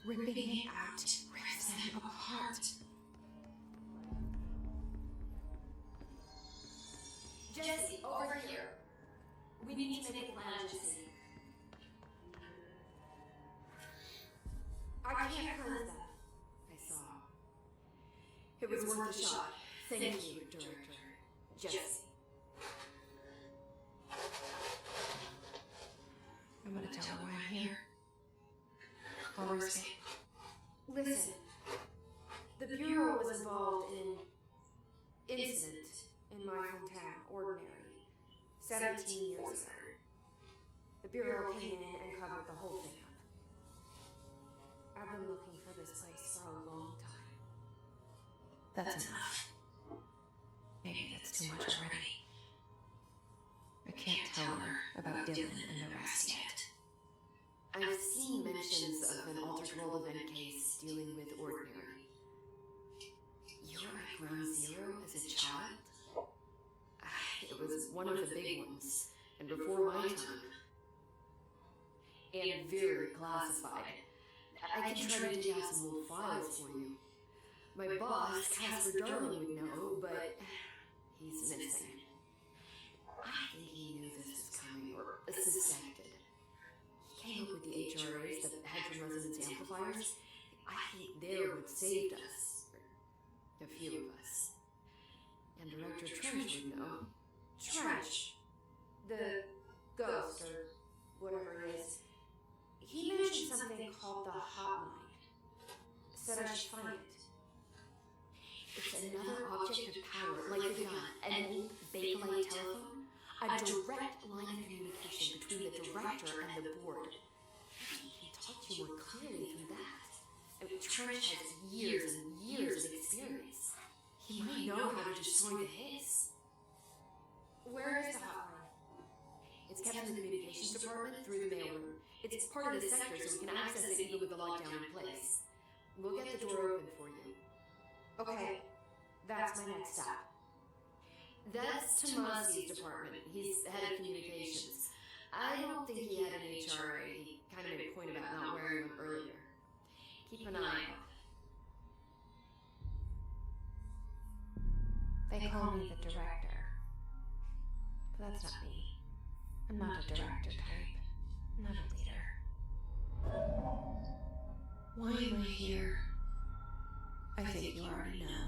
Ripping it out rips them apart. Jesse, over here. We need to make a plan, Jesse. I can't cleanse that. I saw. It was worth a shot. Thank you, Director Jesse. I'm gonna tell her why I'm here. Or escape. Listen. The Bureau was involved in an incident in my hometown, Ordinary, 17 years ago. The Bureau came in and covered the whole thing up. I've been looking for this place for a long time. That's enough. Maybe that's too much already. I can't tell her about Dylan and the rest yet. I've seen mentions of an altered world event case dealing with Ordinary. You were at Ground Zero as a child? It was one of the big ones, and before my time. And very classified. I can try to dig out some old files for you. My boss, Casper Darling, would know, but he's missing. I think he knew this was coming, or suspected. He came up with the HRAs, the Hadron Resonance Amplifiers. I think they're what saved us. Or a few of us. And Director Trench would know. Trench. The ghost, or whatever it is. He mentioned something called the hotline. Said I should find it. It's another object of power, like a gun, an old Bakelite telephone, a direct line of communication between the director and the board. He talked to you more clearly than that. I mean, Trench has years and years of experience. He might know how to destroy the hiss. Where is the hotline? It's kept in the communications department through the mailroom. It's part of the sector, so we can access it even with the lockdown in place. We'll get the door open for you. Okay, that's my next stop. That's Tomasi's department. He's the head of communications. I don't think he had an HRA. He kind of made a point about not wearing one earlier. Keep an eye out. They call me the director. But that's not me. I'm not a director type. I'm not a leader. Why am I here? I think you already know.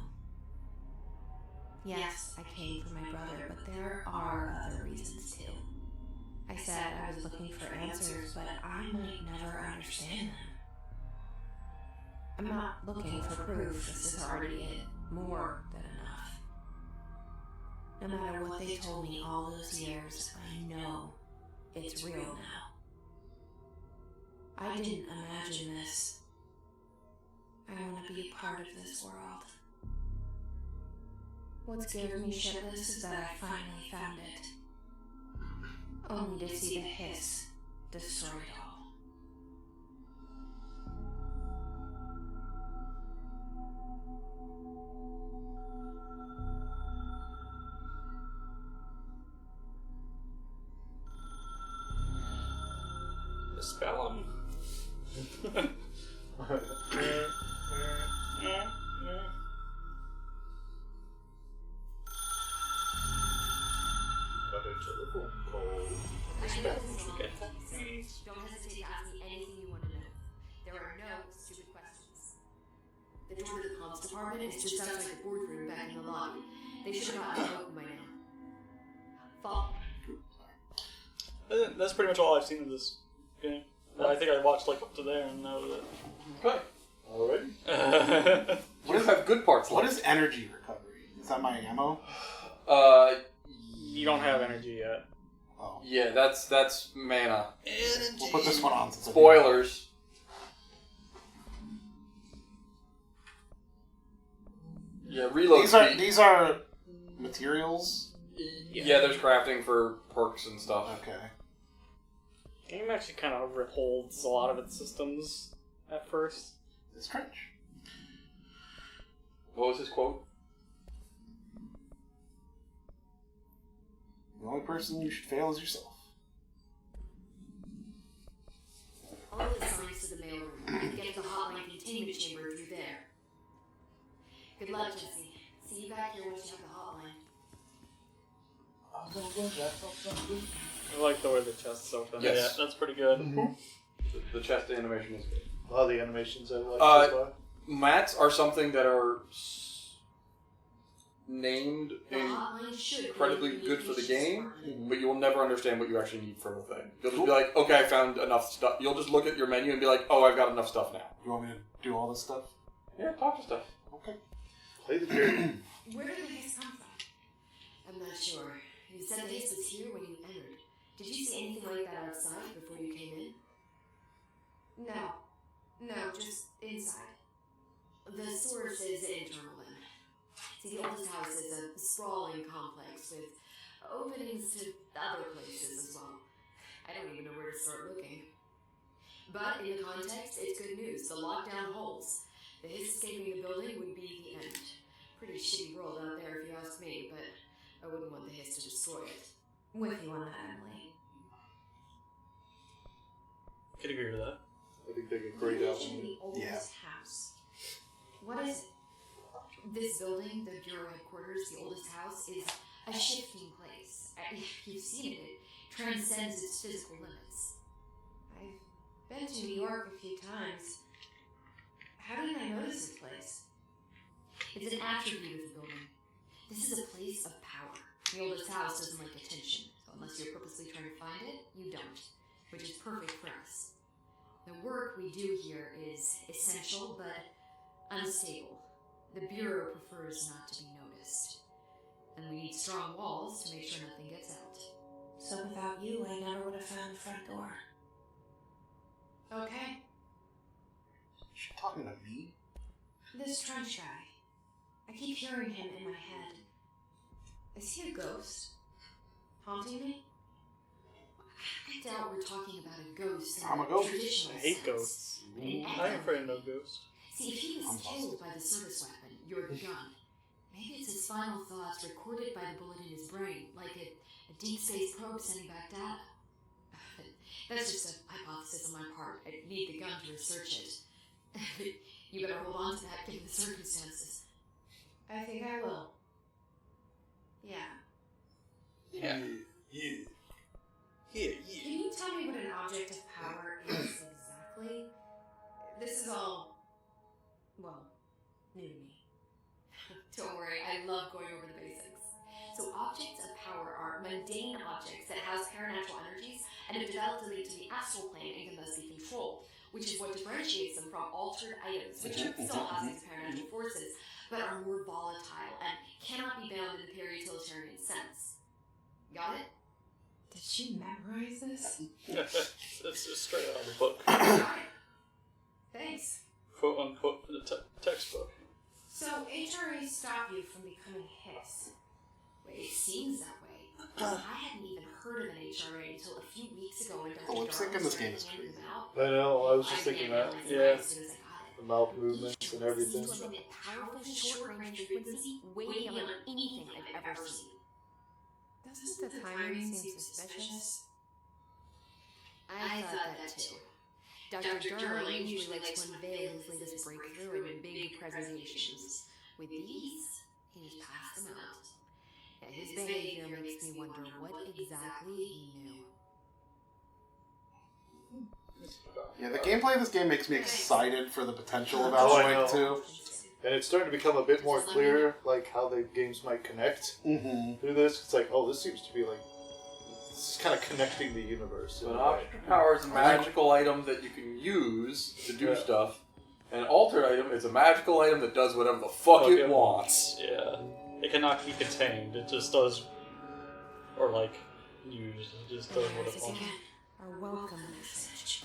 Yes, I came for my brother, but there are other reasons too. I said I was looking for answers, but I might never understand them. I'm not looking for proof. This is already it. More than enough. No matter what they told me all those years, I know it's real now. I didn't imagine this. I want to be a part of this world. What's given me shitless is that I finally found it. Only to see the hiss destroy it all. Spell him. Another telephone call. Don't hesitate to ask me anything you want to know. There are no stupid questions. The door to the comms department is just outside the boardroom back in the lobby. They should have gotten it open by now. Follow. That's pretty much all I've seen of this game. I think I watched like up to there and that was it. Okay. Alright. You have good parts What left. is energy recovery? Is that my ammo? You don't have energy yet. Oh. Yeah, that's mana. We'll put this one on. Since Spoilers. Yeah, reload speed. These are materials. Yeah, there's crafting for perks and stuff. Okay. The game actually kind of holds a lot of its systems at first. It's Trench. What was his quote? The only person you should fail is yourself. All the signs to the mailroom. Get the hotline containment chamber through there. Good luck, Jesse. See you back here once you have the hotline. I like the way the chest's open. Yes. Yeah, that's pretty good. Mm-hmm. The chest animation is good. A lot of the animations I like so far. Mats are something that are named The hotline should incredibly be good for the game, department. but you will never understand what you actually need for the thing. You'll just be like, okay, I found enough stuff. You'll just look at your menu and be like, oh, I've got enough stuff now. You want me to do all this stuff? Yeah, talk to stuff. Okay. Play the game. Where did the hiss come from? I'm not sure. You said the hiss was here when you entered. Did you see anything like that outside before you came in? No, just inside. The source is internal then. See, the oldest house is a sprawling complex with openings to other places as well. I don't even know where to start looking. But in the context, it's good news. The lockdown holds. The hiss escaping the building would be the end. Pretty shitty world out there if you ask me, but I wouldn't want the hiss to destroy it. With you on that, Emily. Could agree with that. I think they get great out. Imagine the oldest house. What is it? This building, the Bureau headquarters, the oldest house, is a shifting place. You've seen it. It transcends its physical limits. I've been to New York a few times. How did I notice this place? It's an attribute of the building. This is a place of power. The oldest house doesn't like attention, so unless you're purposely trying to find it, you don't, which is perfect for us. The work we do here is essential but unstable. The Bureau prefers not to be noticed. And we need strong walls to make sure nothing gets out. So without you, I never would have found the front door. Okay. Is she talking to me? This trench guy. I keep hearing him in my head. Is he a ghost? Haunting me? I doubt we're talking about a ghost. I'm a ghost. I hate ghosts. I'm afraid of no ghosts. See, if he was killed by the service weapon, you're the gun. Maybe it's his final thoughts recorded by the bullet in his brain, like a deep space probe sending back data. That's just a hypothesis on my part. I need the gun to research it. You better hold on to that given the circumstances. I think I will. Yeah. Yeah. Can you tell me what an object of power is exactly? This is all, well, new to me. Don't worry, I love going over the basics. So objects of power are mundane objects that house paranatural energies and have developed a link to the astral plane and can thus be controlled, which is what differentiates them from altered items, which still house these paranatural forces, but are more volatile and cannot be bound in the peri-utilitarian sense. Got it? Did she memorize this? That's just straight out of the book. Thanks. Quote unquote in the textbook. So HRA stopped you from becoming his. It seems that way. I hadn't even heard of an HRA until a few weeks ago when Dr. The lip sync in this game is handing crazy. them out. I know, I was just thinking that. Yeah. As soon as I got it. The mouth movements and everything. It seems to emit powerful short-range frequency way beyond anything I've ever seen. Doesn't the timing seem suspicious? I thought that too. Dr. Darling usually likes to unveil his latest breakthrough in big presentations. With these, he just passed them out. His behavior makes me wonder what exactly he knew. Yeah, the gameplay of this game makes me excited for the potential of Oh, I Alan know. Wake 2. And it's starting to become a bit more clear, like how the games might connect through this. It's like, oh, this seems to be like, this is kind of connecting the universe. in An a way. object of power is a magical item that you can use to do stuff. And an altered item is a magical item that does whatever the fuck it wants. Yeah. It cannot be contained. It just does, or like, used. It just does what it wants. Our welcome message.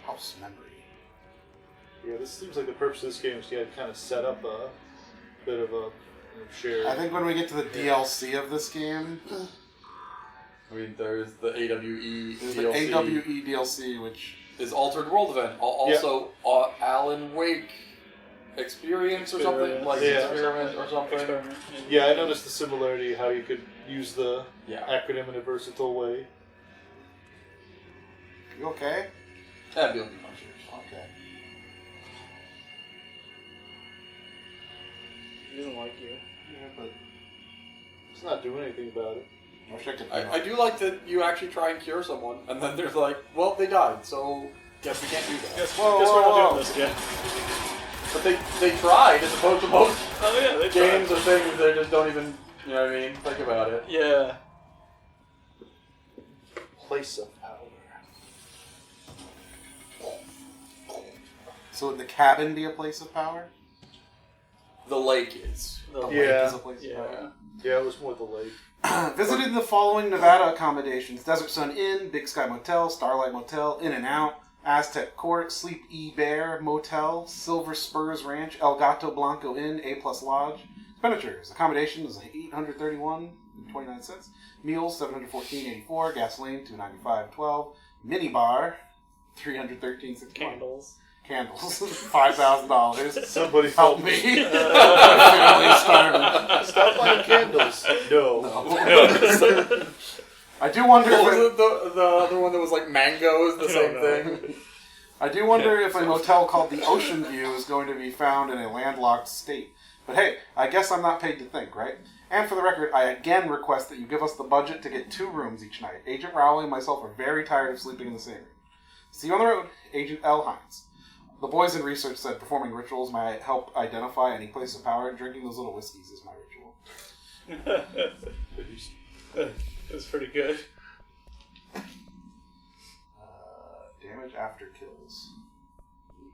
House memory. Yeah, this seems like the purpose of this game is to kind of set up a bit of a shared. I think when we get to the DLC of this game, I mean, there's the AWE there's DLC. the AWE DLC, which is Altered World event. Also, Alan Wake experience or something? Like experiment or something? Yeah, I noticed the similarity, how you could use the acronym in a versatile way. You okay? That'd be okay. Okay. He doesn't like you. Yeah, but it's not doing anything about it. I do like that you actually try and cure someone, and then there's like, well, they died, so guess we can't do that. Guess we're not doing this again. But they tried, as opposed to most they games tried. or things, they just don't even, you know what I mean? Think about it. Yeah. Place of power. So would the cabin be a place of power? The lake is. The lake is a place of power. Yeah, it was more the lake. Visited the following Nevada accommodations: Desert Sun Inn, Big Sky Motel, Starlight Motel, In and Out, Aztec Court, Sleep E Bear Motel, Silver Spurs Ranch, El Gato Blanco Inn, A Plus Lodge. Expenditures: accommodation was $831.29, meals $714.84, gasoline $295.12, mini bar $313.61. Candles $5,000. Somebody help me. Stop buying candles. No. I do wonder What if was the other one that was like mangoes, the same thing? I do wonder if a motel called the Ocean View is going to be found in a landlocked state. But hey, I guess I'm not paid to think, right? And for the record, I again request that you give us the budget to get 2 rooms each night. Agent Rowley and myself are very tired of sleeping in the same room. See you on the road, Agent L. Hines. The boys in research said performing rituals might help identify any place of power. Drinking those little whiskeys is my ritual. That's pretty good. Damage after kills.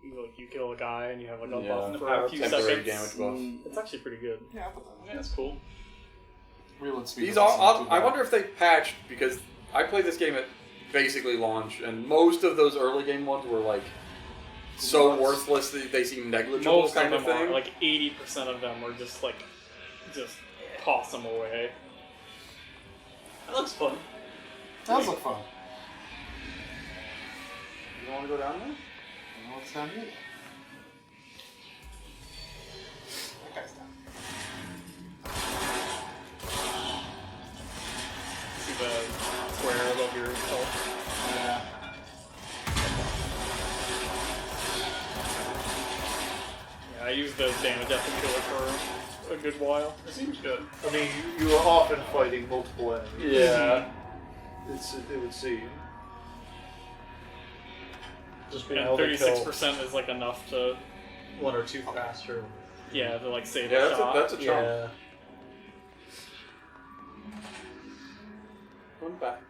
You kill a guy and you have like a Yeah. buff for a few Temporary seconds. damage buff. It's actually pretty good. Yeah, That's cool. real and speed. These are. I wonder if they patched because I played this game at basically launch, and most of those early game ones were like so worthless that they seem negligible, Most kind of of them thing. are like 80% of them are just toss them away. That looks fun. Does look fun. You want to go down there? You know what's down here? That guy's down See the square above your health? Yeah. Yeah, I used the damage after killer for a good while. It seems good. I mean, you are often fighting multiple enemies. Yeah. It would seem. Just being And able to kill 36% is like enough to, one or two faster. yeah, to like save Yeah, a shot. that's a chunk. Yeah. Going back.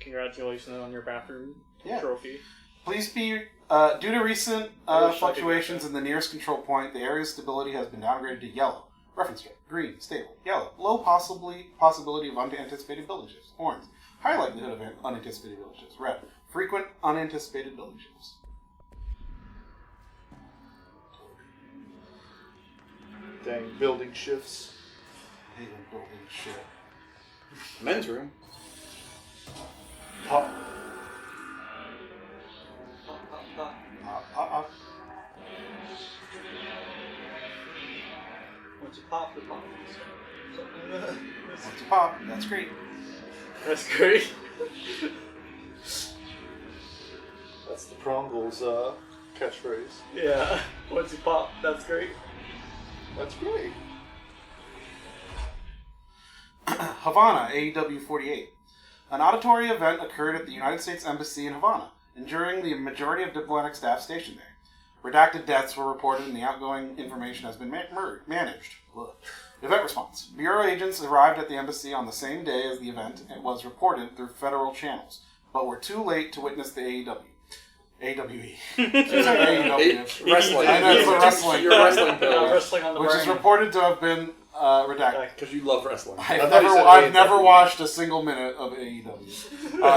Congratulations on your bathroom Yeah. trophy. Please be, due to recent fluctuations in the nearest control point, the area's stability has been downgraded to yellow. Reference rate, green, stable, yellow, low possibility of unanticipated building shifts, orange, high likelihood of unanticipated building shifts, red, frequent unanticipated building shifts. Dang, building shifts. I hate when building shit. Men's room. Pop. Once you pop, the pop. Once you pop, that's great. That's great. That's the Prongles catchphrase. Yeah. Once you pop, that's great. That's great. Havana, AEW 48. An auditory event occurred at the United States Embassy in Havana, injuring the majority of diplomatic staff stationed there. Redacted deaths were reported and the outgoing information has been managed. Ugh. Event response. Bureau agents arrived at the embassy on the same day as the event and was reported through federal channels, but were too late to witness the AEW. AWE. AEW. Wrestling. I know, it's a wrestling. You're wrestling pillar. Wrestling on the Which is brain. reported to have been redacted. Because you love wrestling. I've never watched a single minute of AEW.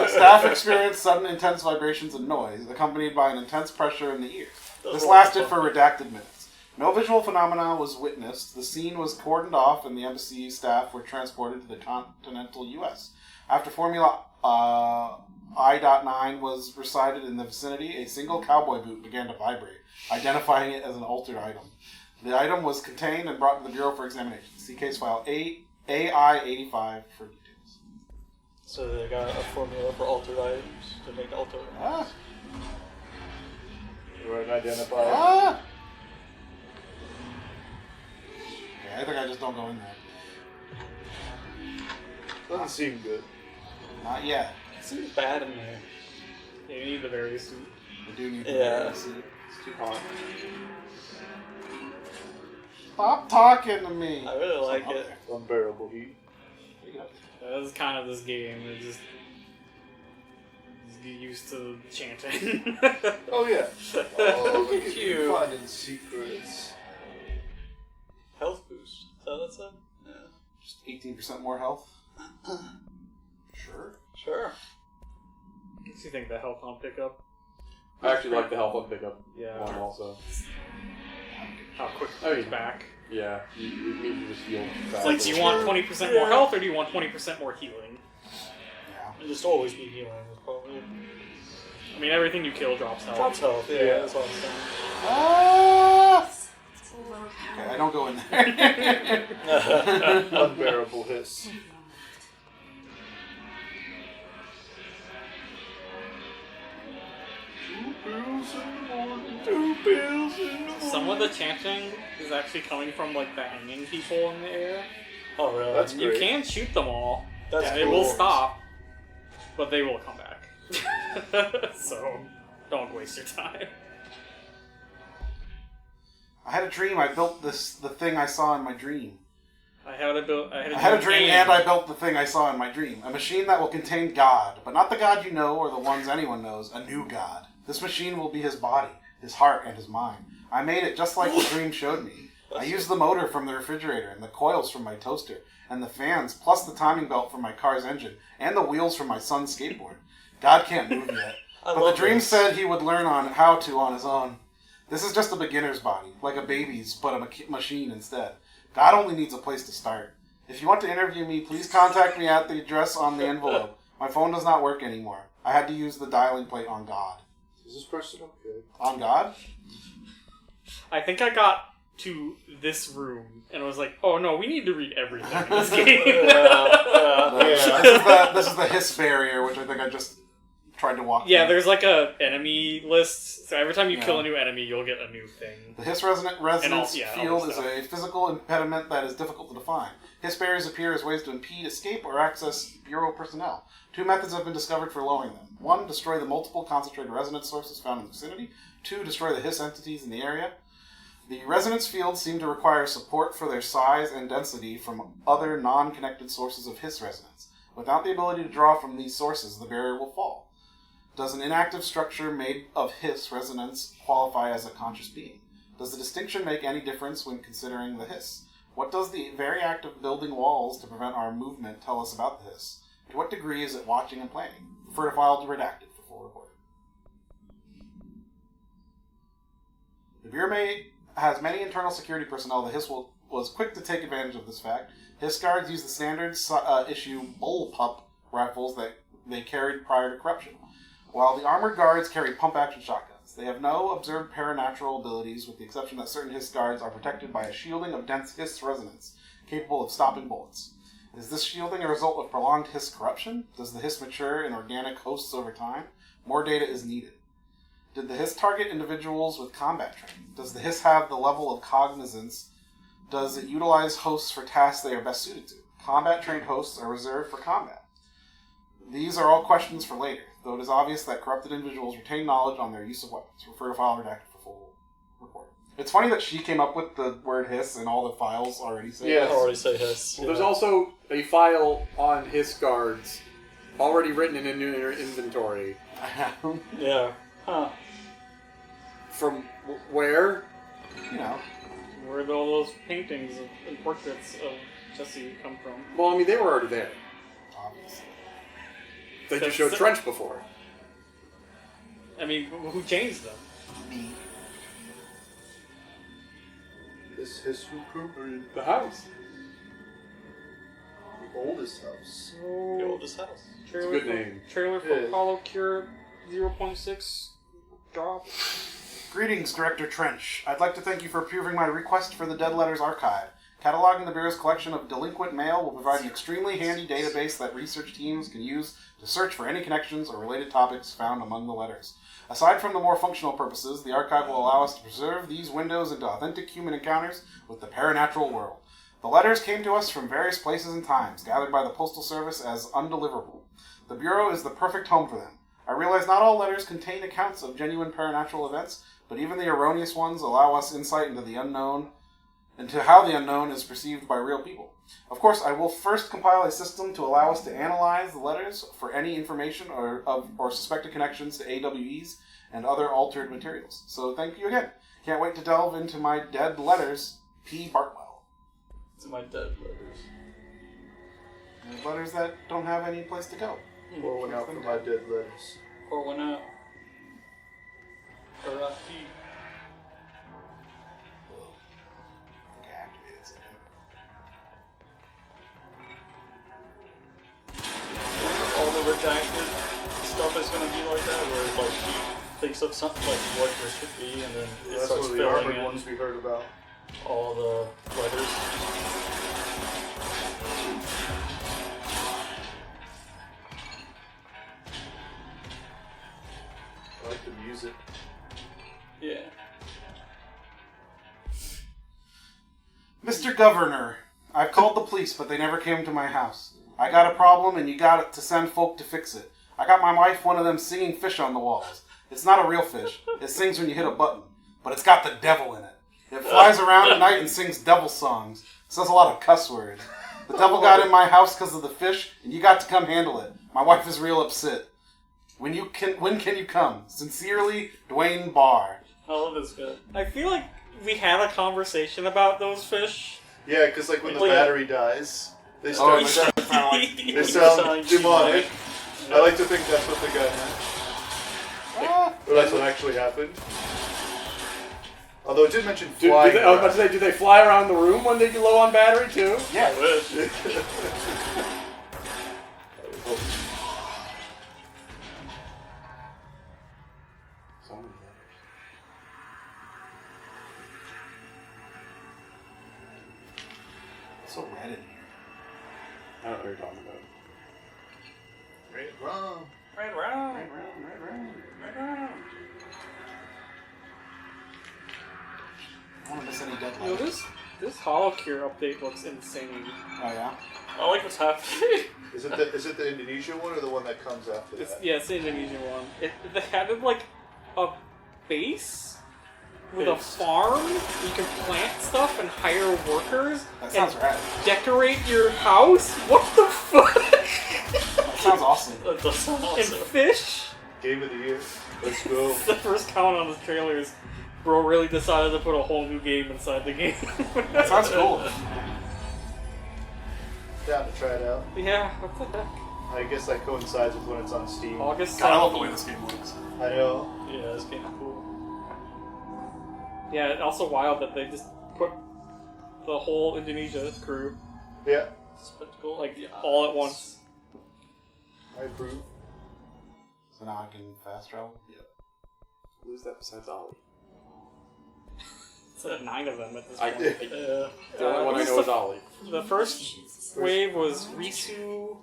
Staff experienced sudden intense vibrations and noise, accompanied by an intense pressure in the ears. This lasted for redacted minutes. No visual phenomena was witnessed. The scene was cordoned off, and the embassy staff were transported to the continental U.S. After Formula I.9 was recited in the vicinity, a single cowboy boot began to vibrate, identifying it as an altered item. The item was contained and brought to the Bureau for examination. See case file AI85 for details. So they got a formula for altered items to make altered items. You weren't identified. Yeah, I think I just don't go in there. Doesn't seem good. Not yet. It seems bad in there. Yeah, you need the various suit. We do need Yeah. to see. It's too hot. Stop talking to me. I really like it. Unbearable heat. This is kind of this game. Just get used to chanting. Oh yeah. Oh, look at you. Finding secrets. Health boost. Is that what that said? Yeah. Just 18% more health. Sure. Sure. Do you think the health on pickup? I actually like the health on pickup Yeah. one also. How quick Oh, it's yeah. back. Yeah, you just heal It's fast. like, do you want 20% more health or do you want 20% more healing? And just always be healing is probably. I mean, everything you kill drops health. Drops health, yeah, that's what I'm saying. Ah! Okay, I don't go in there. Unbearable hiss. Some of the chanting is actually coming from like the hanging people in the air. Oh, really? That's You great. can shoot them all. That's and they will stop, but they will come back. So, don't waste your time. I had a dream. I built the thing I saw in my dream. I had a dream and I built the thing I saw in my dream. A machine that will contain God, but not the God you know or the ones anyone knows. A new God. This machine will be his body, his heart, and his mind. I made it just like the dream showed me. I used the motor from the refrigerator, and the coils from my toaster, and the fans, plus the timing belt from my car's engine, and the wheels from my son's skateboard. God can't move yet. But the dream said he would learn how to on his own. This is just a beginner's body, like a baby's, but a machine instead. God only needs a place to start. If you want to interview me, please contact me at the address on the envelope. My phone does not work anymore. I had to use the dialing plate on God. Is this person okay? On God? I think I got to this room and was like, oh no, we need to read everything in this game. This is the hiss barrier, which I think I just tried to walk Yeah, through. there's like a enemy list, so every time you kill a new enemy, you'll get a new thing. The hiss resonance field is a physical impediment that is difficult to define. Hiss barriers appear as ways to impede escape or access Bureau personnel. 2 methods have been discovered for lowering them. 1, destroy the multiple concentrated resonance sources found in the vicinity. 2, destroy the hiss entities in the area. The resonance fields seem to require support for their size and density from other non-connected sources of hiss resonance. Without the ability to draw from these sources, the barrier will fall. Does an inactive structure made of hiss resonance qualify as a conscious being? Does the distinction make any difference when considering the hiss? What does the very act of building walls to prevent our movement tell us about the hiss? To what degree is it watching and planning? Refer to file to redacted for full report. The Bureau has many internal security personnel. The hiss was quick to take advantage of this fact. Hiss guards use the standard issue bullpup rifles that they carried prior to corruption, while the armored guards carry pump-action shotguns. They have no observed paranatural abilities, with the exception that certain hiss guards are protected by a shielding of dense hiss resonance, capable of stopping bullets. Is this shielding a result of prolonged hiss corruption? Does the hiss mature in organic hosts over time? More data is needed. Did the hiss target individuals with combat training? Does the hiss have the level of cognizance? Does it utilize hosts for tasks they are best suited to? Combat-trained hosts are reserved for combat. These are all questions for later, though it is obvious that corrupted individuals retain knowledge on their use of weapons. Refer to file redacted for full report. It's funny that she came up with the word hiss and all the files already say hiss. Already say hiss. Well, there's also a file on hiss guards already written in your inventory. Yeah. Huh. From where? You know. Where did all those paintings and portraits of Jesse come from? Well, I mean, they were already there. Obviously. They just showed Trench before. I mean, who changed them? Me. This hiss recruitment. The house. The oldest house. The oldest house. It's a good name. Trailer for Apollo Cure 0.6 drop. Greetings, Director Trench. I'd like to thank you for approving my request for the Dead Letters Archive. Cataloging the Bureau's collection of delinquent mail will provide an extremely handy database that research teams can use to search for any connections or related topics found among the letters. Aside from the more functional purposes, the archive will allow us to preserve these windows into authentic human encounters with the paranatural world. The letters came to us from various places and times, gathered by the Postal Service as undeliverable. The Bureau is the perfect home for them. I realize not all letters contain accounts of genuine paranatural events, but even the erroneous ones allow us insight into the unknown, into how the unknown is perceived by real people. Of course, I will first compile a system to allow us to analyze the letters for any information or suspected connections to AWEs and other altered materials. So thank you again. Can't wait to delve into my dead letters, P. Bartwell. It's my dead letters. And letters that don't have any place to go. Pour one out for my dead letters. Pour one out. R.I.P. All the redacted stuff is going to be like that, where like he thinks of something like what there should be, and then it That's starts one of the filling armored in ones we heard about. all the letters. I like the music. Yeah. Mr. Governor, I've called the police, but they never came to my house. I got a problem, and you got to send folk to fix it. I got my wife one of them singing fish on the walls. It's not a real fish. It sings when you hit a button, but it's got the devil in it. It flies around at night and sings devil songs. Says a lot of cuss words. The devil got in my house because of the fish, and you got to come handle it. My wife is real upset. When can you come? Sincerely, Dwayne Barr. I love this guy. I feel like we had a conversation about those fish. Yeah, because like when the Like- battery dies, they Oh, start. they They sound demonic. I like to think that's what the guy meant. Or that's what actually happened. Although it did mention flying. I was about to say, do they fly around the room when they get low on battery too? Yeah. I wish. It's so red in here. I don't know what you're talking about. Right, wrong. Right round. I don't want to miss any Yo, deadlines. this HoloCure update looks insane. Oh yeah. I like what's happening. Is it the Indonesia one or the one that comes after It's, that? yeah, it's the Indonesian one. They added like a base with a farm. You can plant stuff and hire workers. That sounds and rad. decorate your house. What the fuck? That sounds awesome. That does sound And awesome. fish. Game of the year. Let's go. The first comment on the trailer is, bro really decided to put a whole new game inside the game. That sounds cool. Down to try it out. Yeah, what the heck? I guess that coincides with when it's on Steam. August God, I love the 17th. way this game looks. I know. Yeah, this game's cool. Yeah, also wild that they just put the whole Indonesia crew Yeah, spectacle like all at once. I approve. So now I can fast travel. Who's that besides Ollie? It's like 9 of them at this I- point. The only one I know is Ollie. The first wave was Risu,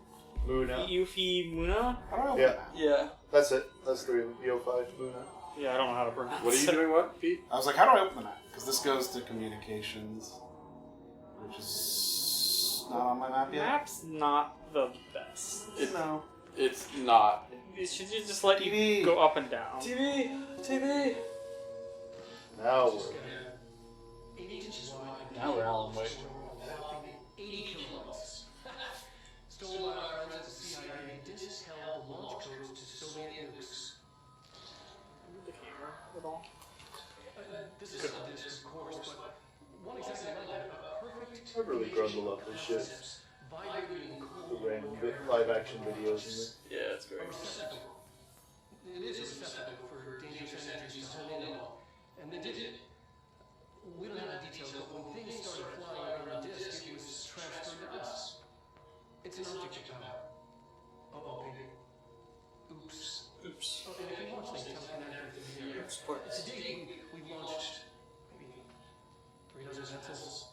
Muna. Yuffie, Muna. How do I open Yeah. that? Yeah. That's it. That's three of them. Yo5, Muna. Yeah, I don't know how to pronounce What are you it. doing? What, Pete? I was like, how do I open the map? Because this goes to communications, which is not on my map yet. Map's not the best. No. It's not. It should just let TV. you go up and down. TV! Now we're. Now we're Alan Wake. 80 kilobytes. Stolen by our friends at CIA, disks held the launch codes to Soviet nukes. The camera at all. This is a disk, of course, but one exactly like that. A perfect. I really grumble up this shit. Vibrating The random live action videos and Yeah, it's great. receptacle. It is a receptacle for dangerous energies to home in on. And they did it. We don't have the details, but when things started flying around the disk, it was transferred to us. It's an object of power. Uh-oh, baby. Oops. Oops. Okay, if you watch things telekinetic within the air. Oops, what? Today, we've launched maybe 3 dozen vessels.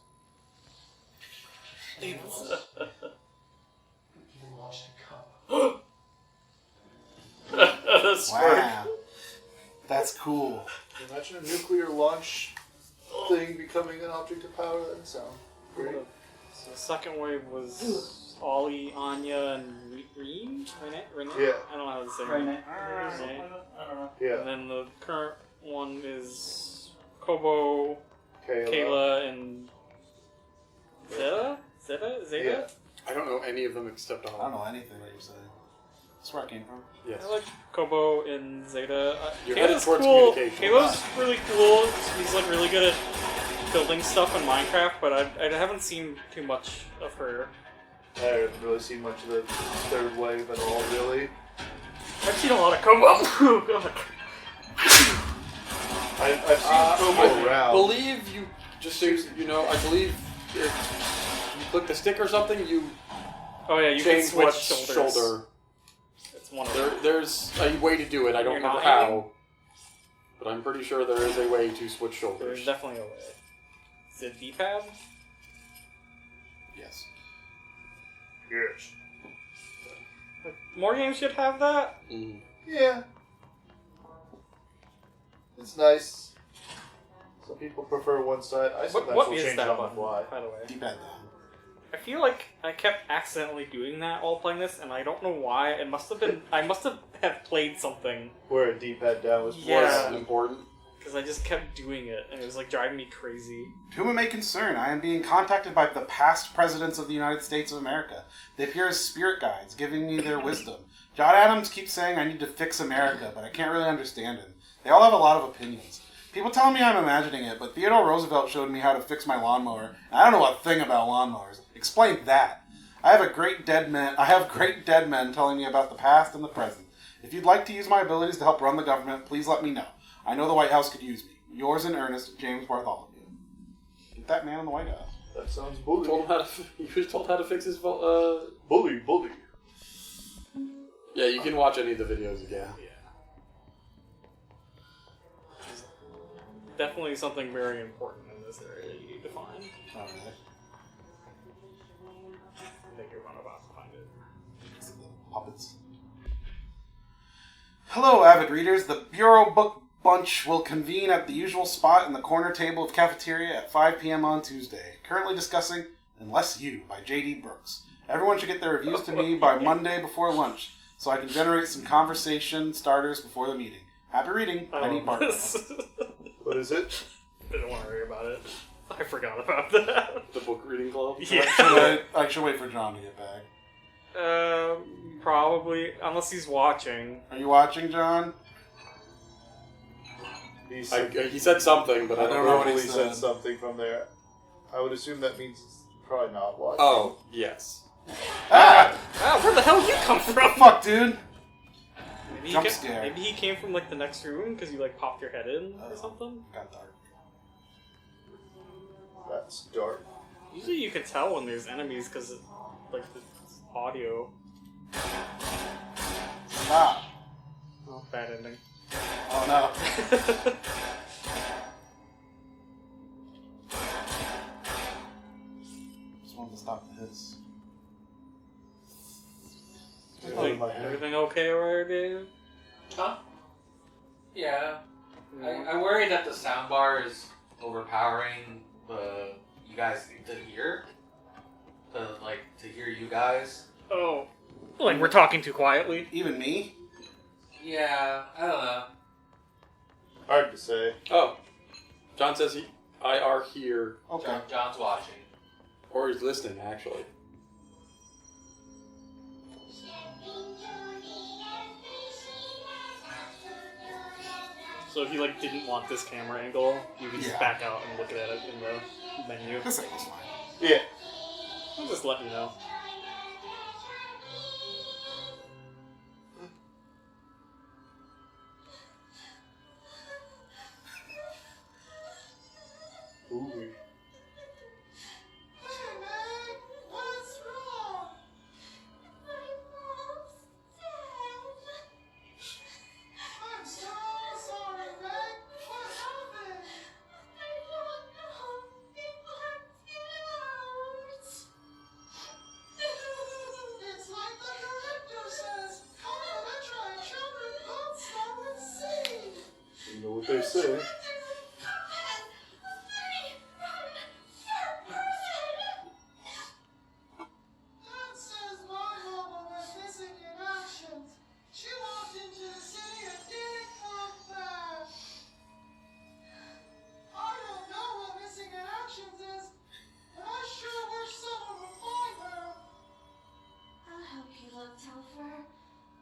We even launched a cup. That's Wow. That's cool. imagine a nuclear launch thing becoming an object of power. That would sound great. So the second wave was Ollie, Anya, and Renee? Yeah. I don't know how to say Renee. it. Renee. I don't know. Yeah. And then the current one is Kobo, Kayla. Kayla, and Zeta? Zeta? Yeah. I don't know any of them except I don't Ollie. know anything that you're saying. That's where I came from. Yes. I like Kobo and Zeta. You're headed Kayla's towards cool. communication. Kayla's really cool. He's like really good at building stuff in Minecraft, but I haven't seen too much of her. I haven't really seen much of the third wave at all, really. I've seen a lot of Kobo. Oh, God. I've seen Kobo I around. believe you, just so you know, I believe if you click the stick or something, you Oh yeah, you can change switch what shoulders. shoulder. It's one of them. There's a way to do it. I don't You're remember not how, but I'm pretty sure there is a way to switch shoulders. There's definitely a way. Is it D-pad? Yes. Yes. More games should have that. Mm. Yeah. It's nice. Some people prefer one side. I sometimes What will is change that on the button, fly. by the way? D-pad down. I feel like I kept accidentally doing that while playing this, and I don't know why. It must have been. I must have played something. Where a D-pad down was Yeah. Was important. Because I just kept doing it, and it was like driving me crazy. To whom it may concern, I am being contacted by the past presidents of the United States of America. They appear as spirit guides, giving me their wisdom. John Adams keeps saying I need to fix America, but I can't really understand him. They all have a lot of opinions. People tell me I'm imagining it, but Theodore Roosevelt showed me how to fix my lawnmower, and I don't know a thing about lawnmowers. Explain that. I have great dead men telling me about the past and the present. If you'd like to use my abilities to help run the government, please let me know. I know the White House could use me. Yours in earnest, James Bartholomew. Get that man in the White House. That sounds bully. You was told how to fix his bully. Yeah, you can watch any of the videos again. Yeah. Definitely something very important in this area that you need to find. Oh, really? I think you're about to find it. Is it the puppets? Hello, avid readers. The Bureau Book Bunch will convene at the usual spot in the corner table of cafeteria at 5 p.m. on Tuesday. Currently discussing Unless You by J.D. Brooks. Everyone should get their reviews to me by Monday before lunch, so I can generate some conversation starters before the meeting. Happy reading. I need partners. What is it? I don't want to worry about it. I forgot about that. The book reading club? Yeah. I should wait for John to get back. Probably. Unless he's watching. Are you watching, John? He said something, but I don't know what he said. Something from there. I would assume that means he's probably not watching. Oh, yes. Where the hell did you come from? Fuck, dude. Maybe he came from like the next room because you like popped your head in or something. Got dark. That's dark. Usually you can tell when there's enemies because like the audio. Stop. Oh, bad ending. Oh no. Just wanted to stop the hits. Everything okay over there, Dave? Huh? Yeah. I worry that the soundbar is overpowering you guys to hear. To hear you guys. Oh. Like we're talking too quietly? Even me? Yeah, I don't know. Hard to say. Oh. John says I are here. Okay. John's watching. Or he's listening, actually. So if you like didn't want this camera angle, you can just back out and look at it in the menu. This angle's fine. Yeah. I'll just let you know. Ooh. You know what they say.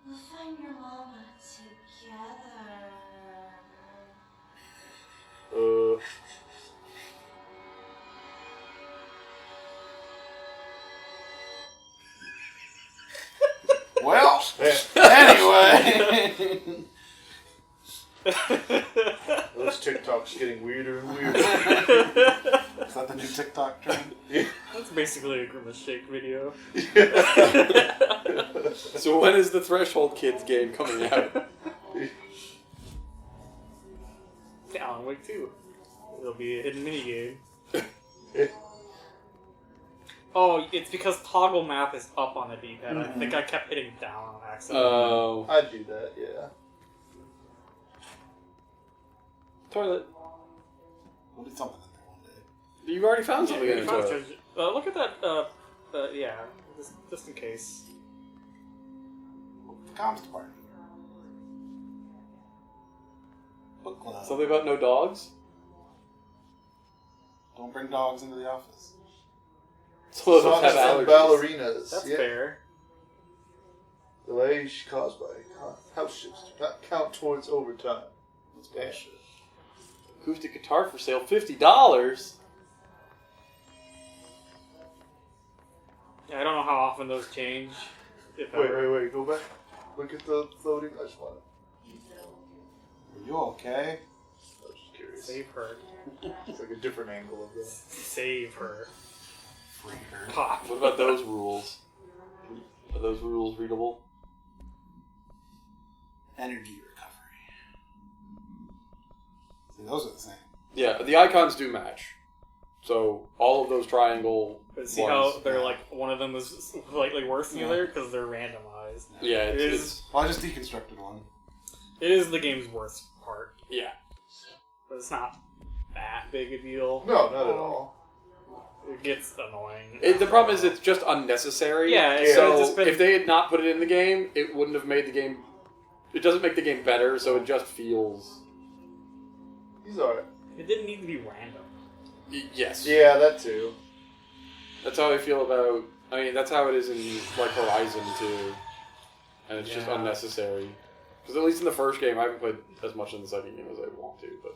We'll find your mama together. Well, anyway. Those TikToks getting weirder and weirder. Is that the new TikTok trend? That's basically a Grimace Shake video. So when is the Threshold Kids game coming out? Alan Wake 2. It'll be a hidden minigame. Oh, it's because toggle map is up on the D-pad. I think I kept hitting down on accident. Oh. I'd do that, yeah. Toilet. We'll do something in there one day. You've already found something in the toilet. Look at that, yeah, just in case. The comms department. Book club. Something about no dogs? Don't bring dogs into the office. Some of us have Sonics and allergies. ballerinas. That's yeah. fair. Delays caused by house shifts do not count towards overtime. That's bullshit. Acoustic guitar for sale, $50. Yeah, I don't know how often those change. If ever. Wait. Go back. Look at the loading. I just want to. Are you okay? I was just curious. Save her. It's like a different angle of that. Save her. Free her. Pop. What about those rules? Are those rules readable? Energy recovery. See, those are the same. Yeah, the icons do match. So all of those triangle But see ones. how they're like one of them is slightly worse than the other because they're randomized. Yeah, It is. Well, I just deconstructed one. It is the game's worst part, yeah. but it's not that big a deal. No, not at all. It gets annoying. The problem is it's just unnecessary. Yeah, So it's just been- if they had not put it in the game, it wouldn't have made the game. It doesn't make the game better, so it just feels. He's alright. It didn't need to be random. Yes. Yeah, that too. That's how I feel about. I mean, that's how it is in like Horizon too, and it's just Yeah. unnecessary. Because at least in the first game, I haven't played as much in the second game as I want to, but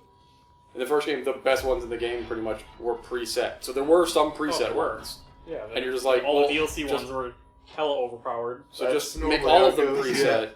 in the first game, the best ones in the game pretty much were preset. So there were some preset there were. ones. Yeah, And you're just like, all well, the DLC just- ones were hella overpowered. So That's just make normally all how of them it goes, preset.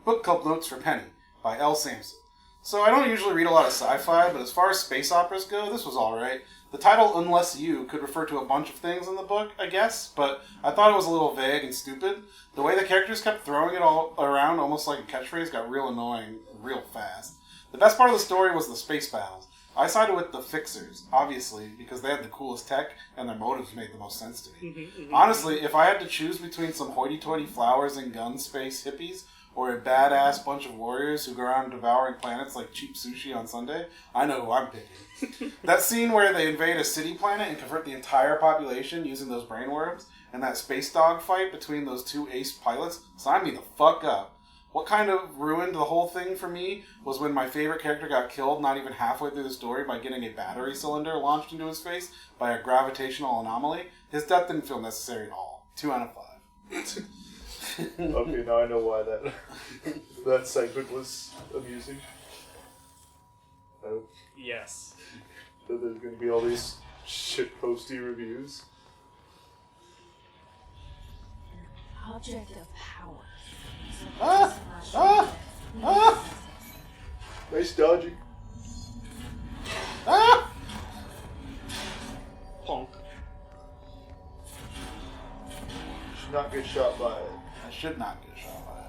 Book Club Notes for Penny by L. Sampson. So I don't usually read a lot of sci-fi, but as far as space operas go, this was alright. The title, Unless You, could refer to a bunch of things in the book, I guess, but I thought it was a little vague and stupid. The way the characters kept throwing it all around, almost like a catchphrase, got real annoying real fast. The best part of the story was the space battles. I sided with the Fixers, obviously, because they had the coolest tech, and their motives made the most sense to me. Honestly, if I had to choose between some hoity-toity flowers and gun space hippies, or a badass bunch of warriors who go around devouring planets like cheap sushi on Sunday, I know who I'm picking. That scene where they invade a city planet and convert the entire population using those brainworms, and that space dog fight between those two ace pilots, sign me the fuck up. What kind of ruined the whole thing for me was when my favorite character got killed not even halfway through the story by getting a battery cylinder launched into his face by a gravitational anomaly. His death didn't feel necessary at all. 2 out of 5. Okay, now I know why that segment was amusing. Oh, Yes. so there's going to be all these shitposty reviews. Object of power. Nice dodging. Punk. Should not get shot by it. I should not get shot by it.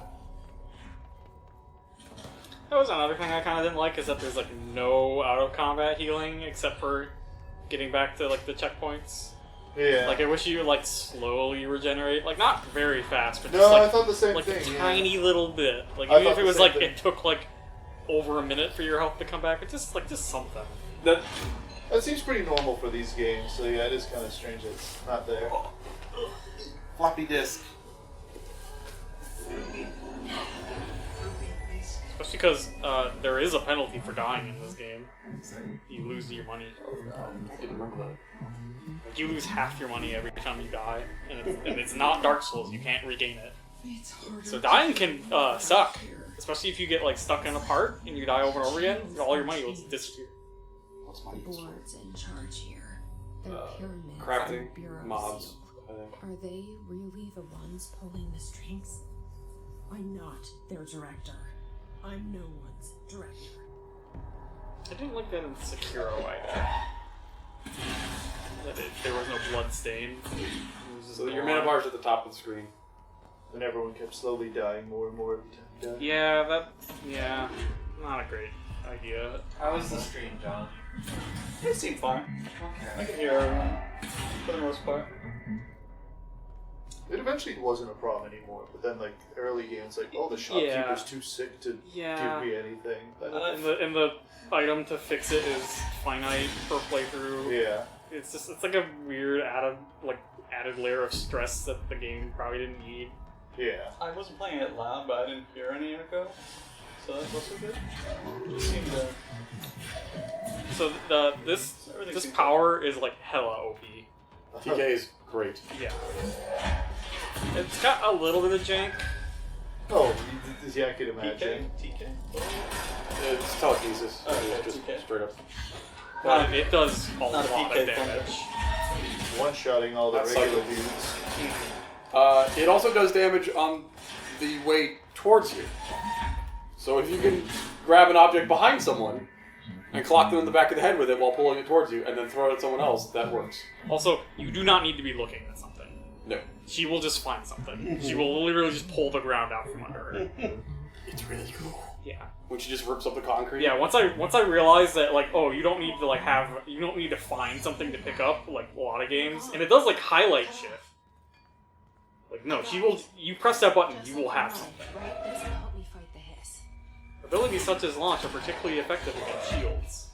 That was another thing I kind of didn't like, is that there's like no out of combat healing except for getting back to like the checkpoints. Yeah. Like I wish you would like slowly regenerate, like not very fast, but No, just like I thought the same like thing, a yeah. tiny little bit. Like I even if thought it the was same like thing. it took like over a minute for your health to come back, but just something. That seems pretty normal for these games, so yeah, it is kind of strange that it's not there. Floppy disk. Especially because there is a penalty for dying in this game. You lose your money. I didn't remember that. Like you lose half your money every time you die, and it's not Dark Souls. You can't regain it. So dying can suck, especially if you get like stuck in a part and you die over and over again. All your money will disappear. What's my The use for? board's in charge here. Their pyramids Crafting and bureau mobs. sealed. I think. Are they really the ones pulling the strings? I'm not their director. I'm no one's director. I didn't like that in Sekiro either. That there was no blood stain. It was just So your gone. mana bar's at the top of the screen. And everyone kept slowly dying more and more every time. Yeah, not a great idea. How was the stream, John? It seemed fine. I Okay. can hear everyone for the most part. It eventually wasn't a problem anymore, but then like early games, like, oh, the Yeah. shopkeeper's too sick to Yeah. give me anything. And the item to fix it is finite per playthrough. Yeah. It's like a weird added layer of stress that the game probably didn't need. Yeah. I wasn't playing it loud, but I didn't hear any echo. So so that's also good. Just seemed to... So this power is like hella OP. TK is great. Yeah. It's got a little bit of jank. Oh, yeah, I could imagine. TK? It's telekinesis. Oh, Just TK. straight up. But it does a lot of PK damage. One-shotting all the That's regular like- dudes. It also does damage on the way towards you. So if you can grab an object behind someone and clock them in the back of the head with it while pulling it towards you, and then throw it at someone else, that works. Also, you do not need to be looking at something. No. She will just find something. She will literally just pull the ground out from under her. It's really cool. Yeah. When she just rips up the concrete. Yeah, once I realized that, like, oh, you don't need to you don't need to find something to pick up, like a lot of games, and it does like highlight shit. Like, no, you press that button, you will have something. Right, this will help me fight the hiss. Abilities such as launch are particularly effective against shields.